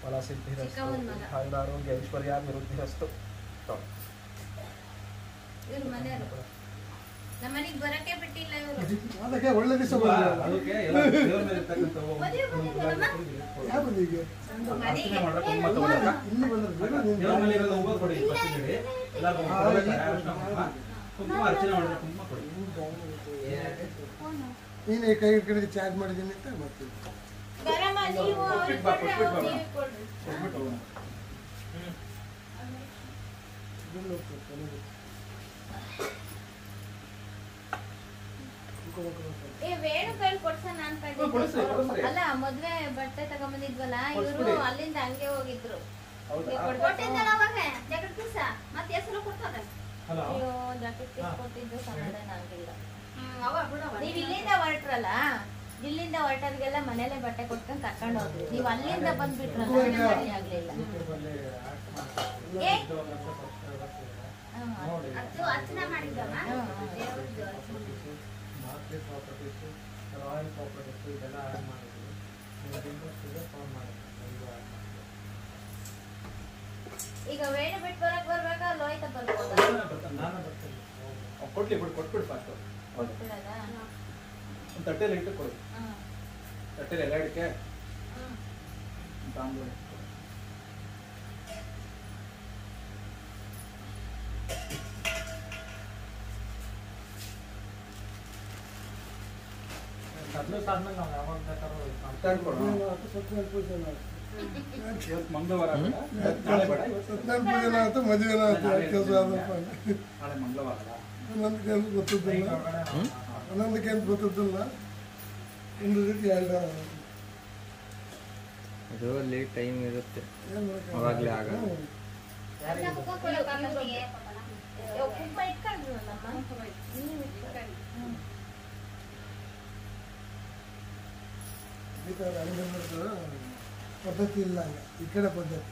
ಫಲಸಿದ್ಧಿರಸ್ತು. ಆಯುರಾರೋಗ್ಯ ಐಶ್ವರ್ಯಾಭಿವೃದ್ಧಿರಸ್ತು. ನಮ್ಮನೆಗೆ ಬರಕ್ಕೆ ಬಿಟ್ಟಿಲ್ಲ ಇವರು. ಅದಕ್ಕೆ ಒಳ್ಳೆ ದಿವಸ ಅದಕ್ಕೆ ಎಲ್ಲ ದೇವರ ಮೇಲೆ ಇರ್ತಕ್ಕಂಥ ಅರ್ಚನೆ ಮಾಡೋ ಕುಂಕುಮ ತಗೊಳ್ಳೋಣ. ದೇವರ ಮೇಲೆ ಇರೋದು ಹೂವು ಕೊಡಿ. ಎಲ್ಲರಿಗೂ ಕುಂಕುಮ ಅರ್ಚನೆ ಮಾಡಿದ್ರೆ ಕುಂಕುಮ ಕೊಡಿ. ನೀನೇ ಕೈ ಹಿಡ್ಕೊಂಡು ಚಾರ್ಜ್ ಮಾಡಿದ್ದೀನಿ ಅಂತ ಬರ್ತೀನಿ. ವೇಣು ಕೈಲಿ ಕೊಡ್ಸೋಣ ಅಲ್ಲ, ಮದ್ವೆ ಬಟ್ಟೆ ತಗೊಂಬಂದಿದ್ವಲ್ಲ ಇವರು, ಅಲ್ಲಿಂದ ಹಂಗೆ ಹೋಗಿದ್ರು. ಅಯ್ಯೋ, ಜಾಕೆಟ್ ಪೀಸ್ ಕೊಟ್ಟಿದ್ದು ಸಮಾಧಾನ ಆಗಿಲ್ಲ. ನೀವ್ ಇಲ್ಲಿಂದ ಹೊರಟ್ರಲ್ಲ, ಇಲ್ಲಿಂದ ಹೊರಟರ್ಗೆಲ್ಲ ಮನೇಲೆ ಬಟ್ಟೆ ಕೊಟ್ಕೊಂಡ್ ಕರ್ಕೊಂಡು ಹೋದ್ರಿ. ನೀವ್ ಅಲ್ಲಿಂದ ಬಂದ್ಬಿಟ್ರಲ್ಲ, ಆಗ್ಲಿಲ್ಲ. ನೋಡಿ ಅದು ಅರ್ಚನೆ ಮಾಡಿದ್ದಮ್ಮ ದೇವ್ರದ್ದು ಮಾರ್ಕೆಟ್ ಪ್ರಾಪರ್ಟೀಸು ರಾಯಲ್ ಪ್ರಾಪರ್ಟೀಸು ಇದೆಲ್ಲ ಆ್ಯಡ್ ಮಾಡಿದ್ವಿ ನಿಮ್ಗೆ ಇಂಟ್ರೆಸ್ಟ್ ಇದೆ ಫೋನ್ ಮಾಡಿ ನಮಗೂ ಆ್ಯಡ್ ಮಾಡ್ತೀವಿ. ಈಗ ವೇಣು ಬಿಟ್ಟು ಬರಕ್ ಬರ್ಬೇಕಾ ಲೋಹಿತ ಬರ್ಬೋದಾ? ನಾನು ಬರ್ತೀನಿ. ಕೊಡ್ಲಿ ಬಿಡು, ಕೊಟ್ಬಿಡು ಫಾಸ್ಟ್. ಕೊಟ್ಬಿಡೋದಾ? ಒಂದು ತಟ್ಟೆಯಲ್ಲಿ ಇಟ್ಟು ಕೊಡು. ಹ್ಮ್. ತಟ್ಟೆಲಿ ಎಲ್ಲ ಇಡಕ್ಕೆ ಹ್ಮ್. ತಾಂಬೂಲ. ಸದ್ಲಸ್ ಆದ್ಮೇಲೆ ನಾವು ಯಾವಾಗ ಬೇಕಾದ್ರೂ ತರ್ಕೊಡು. ಸತ್ಯನಾರಾಯಣ ಪೂಜೆ ಇವತ್ತು ಮಂಗಳವಾರ ಬೇಡ, ನಾಳೆ ಬೇಡ, ಇವತ್ತು ಸತ್ಯನಾರಾಯಣ ಪೂಜೆನ ಆಯ್ತು, ಮದುವೆನ ಆಯ್ತು, ಕೆಲಸ ಆದಪ್ಪ. ನಾಳೆ ಮಂಗಳವಾರ ಅಲ್ಲ. ಹನ್ನೊಂದಕ್ಕೆ ಅಂತ ಗೊತ್ತಿದ್ದಿಲ್ಲ, ಹನ್ನೊಂದಕ್ಕೆ ಅಂತ ಗೊತ್ತಿದ್ದಿಲ್ಲ. ಒಂದು ರೀತಿ ಎರಡು ಅದು ಅಲ್ಲಿ ಟೈಮ್ ಇರುತ್ತೆ, ಏನು ಮಾಡೋಕ್ಕಾಗಲ್ಲ. ಅವಾಗಲೇ ಆಗಲ್ಲ. ಅನ್ನ ಮುಖ ಕೊಡೋಕೆ ಆಗೋದಿಗೆ ಉಪ್ಪ ಇಟ್ಕೊಂಡ್ರಲ್ಲಮ್ಮ ನೀವು ಇಟ್ಕೊಳ್ಳಿ. ಈ ಥರ ಅಡುಗೆ ಪದ್ಧತಿ ಇಲ್ಲ ಅಲ್ಲ, ಈ ಕಡೆ ಪದ್ಧತಿ.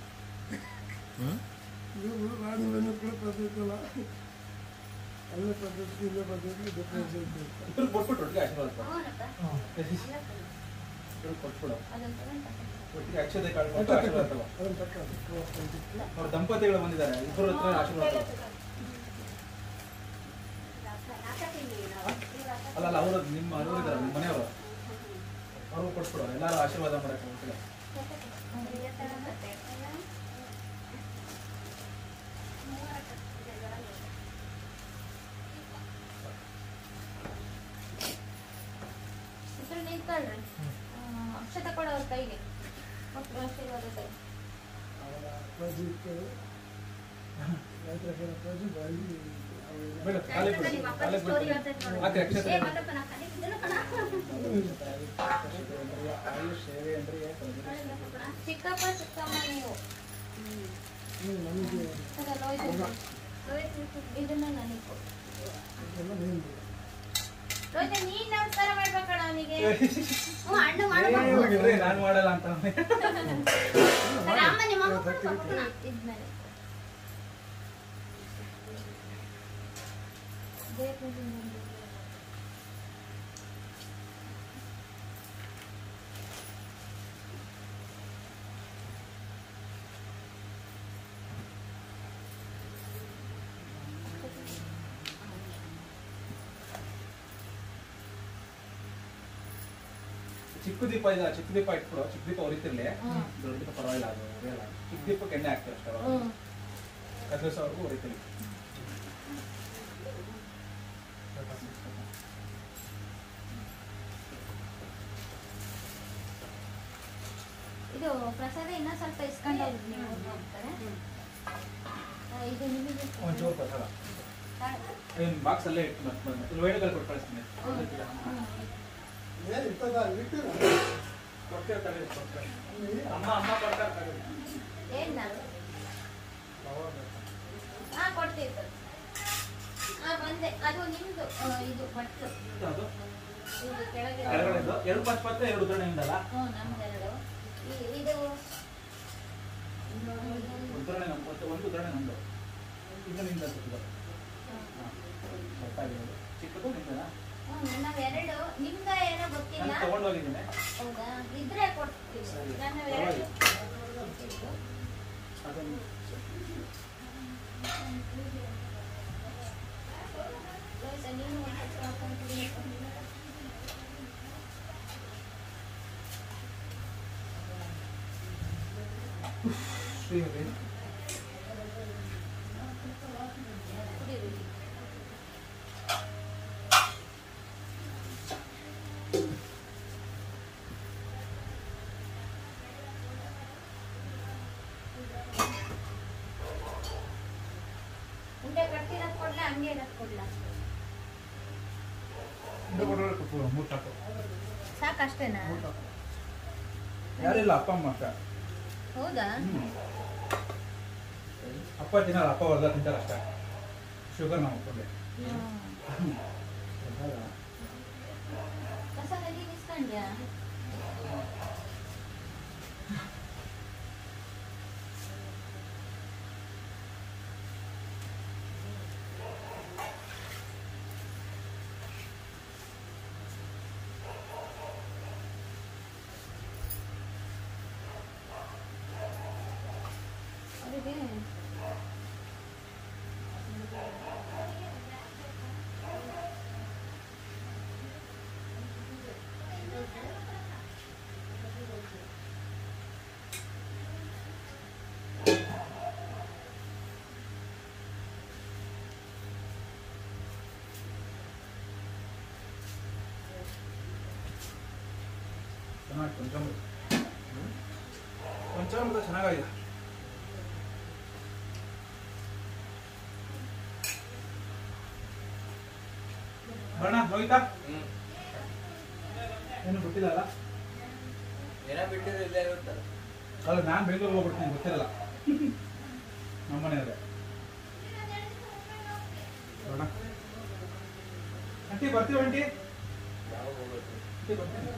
ಇದು ರಾಣಿ ಬೆನ್ನು ಕೂಡ ಪದ್ಧತಿ ಇಲ್ಲ, ಅಲ್ಲೇ ಪದ್ಧತಿ ಇಲ್ಲೇ ಪದ್ಧತಿ ಡಿಫ್ರೆನ್ಸ್ ಇರ್ತದೆ. ಇಬ್ಬರು ಕೊಟ್ಬಿಟ್ಟು ಒಟ್ಟಿಗೆ ಆಶೀರ್ವಾದ ಕೊಡು. ಹೌದಪ್ಪ ಇಬ್ಬರು ಕೊಟ್ಬಿಡು. ಅದನ್ನ ತಗೊಂಡು ಒಟ್ಟಿಗೆ ಅಕ್ಷತೆ ಕಾಳು ಕೊಟ್ಟು ಆಶೀರ್ವಾದ ತಗೋ. ಅದನ್ನು ತಕ್ಕ ಅವ್ರ ದಂಪತಿಗಳು ಬಂದಿದ್ದಾರೆ, ಇಬ್ಬರ ಹತ್ರ ಆಶೀರ್ವಾದ ತಗೋ. ಅಲ್ಲ ಅಲ್ಲ, ಅವರು ನಿಮ್ಮ ಇದ್ದಾರೆ, ನಿಮ್ಮ ಮನೆಯವರು, ಅವ್ರಿಗೂ ಕೊಟ್ಬಿಡು. ಎಲ್ಲರೂ ಆಶೀರ್ವಾದ ಮಾಡಕ್ಕೆ ಹೋಗ್ತಿಲ್ಲ. ಇದ್ರ ನಿಂತ್ಕೊಳ್ರಿ. ಅಕ್ಷತೆ ಕೊಡೋರ ಕೈಗೆ ಮಕ್ಕಳು ಆಶೀರ್ವಾದ ಕೈ. ಅವರ ಅಪ್ಪಾಜಿ ಇತ್ತು, ರೈತರ ಕಡೆ ಅಪ್ಪಾಜಿ ಬಾಯಿ ಬೇಡ, ಕಾಲಿಗೆ ಬಿಡು, ನಿಮ್ಮ ಅಪ್ಪ ಕಾಲಿಗೆ ಸ್ಟೋರಿ ಬಿಡು. ಹೇಳ್ತೈತೆ ನೋಡಿ. ಹಾಕಿ ಅಕ್ಷತೆ. ಏ ಮತ್ತಪ್ಪ ನಾ ಕಲಿತಿದ್ದಲ್ಲ ಕಣ. ಆಯುಷ್ ಸೇವೆ ಅಂದ್ರೆ ಚಿಕ್ಕಪ್ಪ ಚಿಕ್ಕಮ್ಮ ನೀವು ನಮಗೆ ಸರಿ, ಲೋಹಿತ ಇದನ್ನ ನನಗೆ ಕೊಡು. ಎಲ್ಲ ನಿಂದು. ಲೋಹಿತ ನೀನ್ ನಮಸ್ಕಾರ ಮಾಡ್ಬೇಕಣ ಅವನಿಗೆ. ಹ್ಞೂ ಅಣ್ಣ ಮಾಡ್ಬೇಕು. ನಾನು ಮಾಡಲ್ಲ ಅಂತ. ಅಮ್ಮ ನಿಮ್ಮ ಅಮ್ಮ ಕೊಡ್ಬೇಕು. ಇದ್ಮೇಲೆ ಬೇಕು ಚಿಕ್ಕ ದೀಪ ಇಲ್ಲ, ಚಿಕ್ಕ ದೀಪ ಇಟ್ಬಿಡು. ಚಿಕ್ಕ ದೀಪ ಉರಿತಿರ್ಲಿ, ದೊಡ್ಡ ದೀಪ ಪರವಾಗಿಲ್ಲ, ಅದು ಉರಿಯಲ್ಲ. ಚಿಕ್ಕ ದೀಪಕ್ಕೆ ಎಣ್ಣೆ ಹಾಕ್ತೀವಿ ಅಷ್ಟೇ. ಕದ್ರಿಸೋವರೆಗೂ ಉರಿತೀವಿ. ಇದು ಪ್ರಸಾದ ಇನ್ನ ಸ್ವಲ್ಪ ಇಸ್ಕೊಂಡು ಹೋಗ್ರಿ ನೀವು ಹೋಗ್ತಾರೆ. ಇದು ನಿಮಗೆ ಒಂಚೂರು ಪ್ರಸಾದ ಏನು ಬಾಕ್ಸ್ ಅಲ್ಲೇ ಇಟ್ಟು ಇಲ್ಲಿ ವೇಣುಗಳು ಕೊಟ್ಟು ಕಳಿಸ್ತೀನಿ. ಏನು ಇರ್ತದ ಇಟ್ಟಿರ ಕೊಡ್ತೀರ ತಗೊಳ್ಳಿ, ಕೊಡ್ತಾರೆ. ಅಮ್ಮ ಅಮ್ಮ ಕೊಡ್ತಾರೆ ತಗೊಳ್ಳಿ. ಏನ್ ಹಾ ಕೊಡ್ತೀವಿ ಸರ್. ಹಾ ಬಂದೆ. ಅದು ನಿಮ್ದು ಇದು ಬಟ್ಲು ಅದು ಇದು ಕೆಳಗೆ ಕೆಳಗಡೆದು 2 ಪಚ್ಚ 2 ಉದ್ರಣೆ ಇಂದಲ್ಲ. ನಮ್ದೆರಡು. ಇದು ಉದ್ರಣೆ ನಮ್ದು, ಒಂದು ಉದ್ರಣೆ ನಮ್ದು. ಇದು ನಿಂದ ಗೊತ್ತಾಗಿರೋದು. ಚಿಕ್ಕದು ನಿಂದನಾ? ನಾವೆರಡು. ನಿಮ್ದ ಏನೋ ಗೊತ್ತಿಲ್ಲ. ನಾನು ತಗೊಂಡು ಹೋಗಿದ್ದೇನೆ. ಹೌದಾ? ಇದ್ರೆ ಕೊಡ್ತೀವಿ. ಸರಿ. ನಾನು ಎರಡು ಅದನ್ನು ನೀವು ಶ್ರೀಹರಿ ಕುಡೀರಿ. ಉಂಡೆ ಕಟ್ತಿರೋದು ಕೊಡ್ಲಾ ಹಂಗೆ ಇರೋದು ಕೊಡ್ಲಾ? ಮೂರು ಸಾಕು. ಸಾಕಷ್ಟೇನಾ? ಯಾರಿಲ್ಲ, ಅಪ್ಪ ಅಮ್ಮ ಅಷ್ಟೇ. ಹೌದಾ? ಅಪ್ಪ ತಿನ್ನಲ್ಲ, ಅಪ್ಪ ಹೊರದ ತಿಂತಾರೆ ಅಷ್ಟೇ. ಶುಗರ್ ನಾವು ಕೊಡ್ಲಿ. ಪ್ರಸಾದ ನೀನು ಇಸ್ಕೊಂಡ್ಯಾ? ಚೆನ್ನಾಗಿ ಪಂಚಾಮೃತ ಪಂಚಾಮೃತ ಚೆನ್ನಾಗಿದೆ. ಬಣ್ಣ ಹೋಯ್ತಾ ಏನು ಗೊತ್ತಿಲ್ಲ ಅಲ್ಲ? ಏನೋ ಬಿಟ್ಟಿದ್ರೆ ಇಲ್ಲೇ ಇರುತ್ತಲ್ಲ. ಅಲ್ಲ ನಾನು ಬೆಂಗಳೂರಿಗೆ ಹೋಗ್ಬಿಡ್ತೀನಿ ಗೊತ್ತಿರಲ್ಲ ನಮ್ಮ ಮನೆಯಲ್ಲೇ. ಬಣ್ಣ ಆಂಟಿ ಬರ್ತೀವಿ ಆಂಟಿ ಯಾವಾಗ ಹೋಗೋದು? ಆಂಟಿ ಬರ್ತೀನಿ.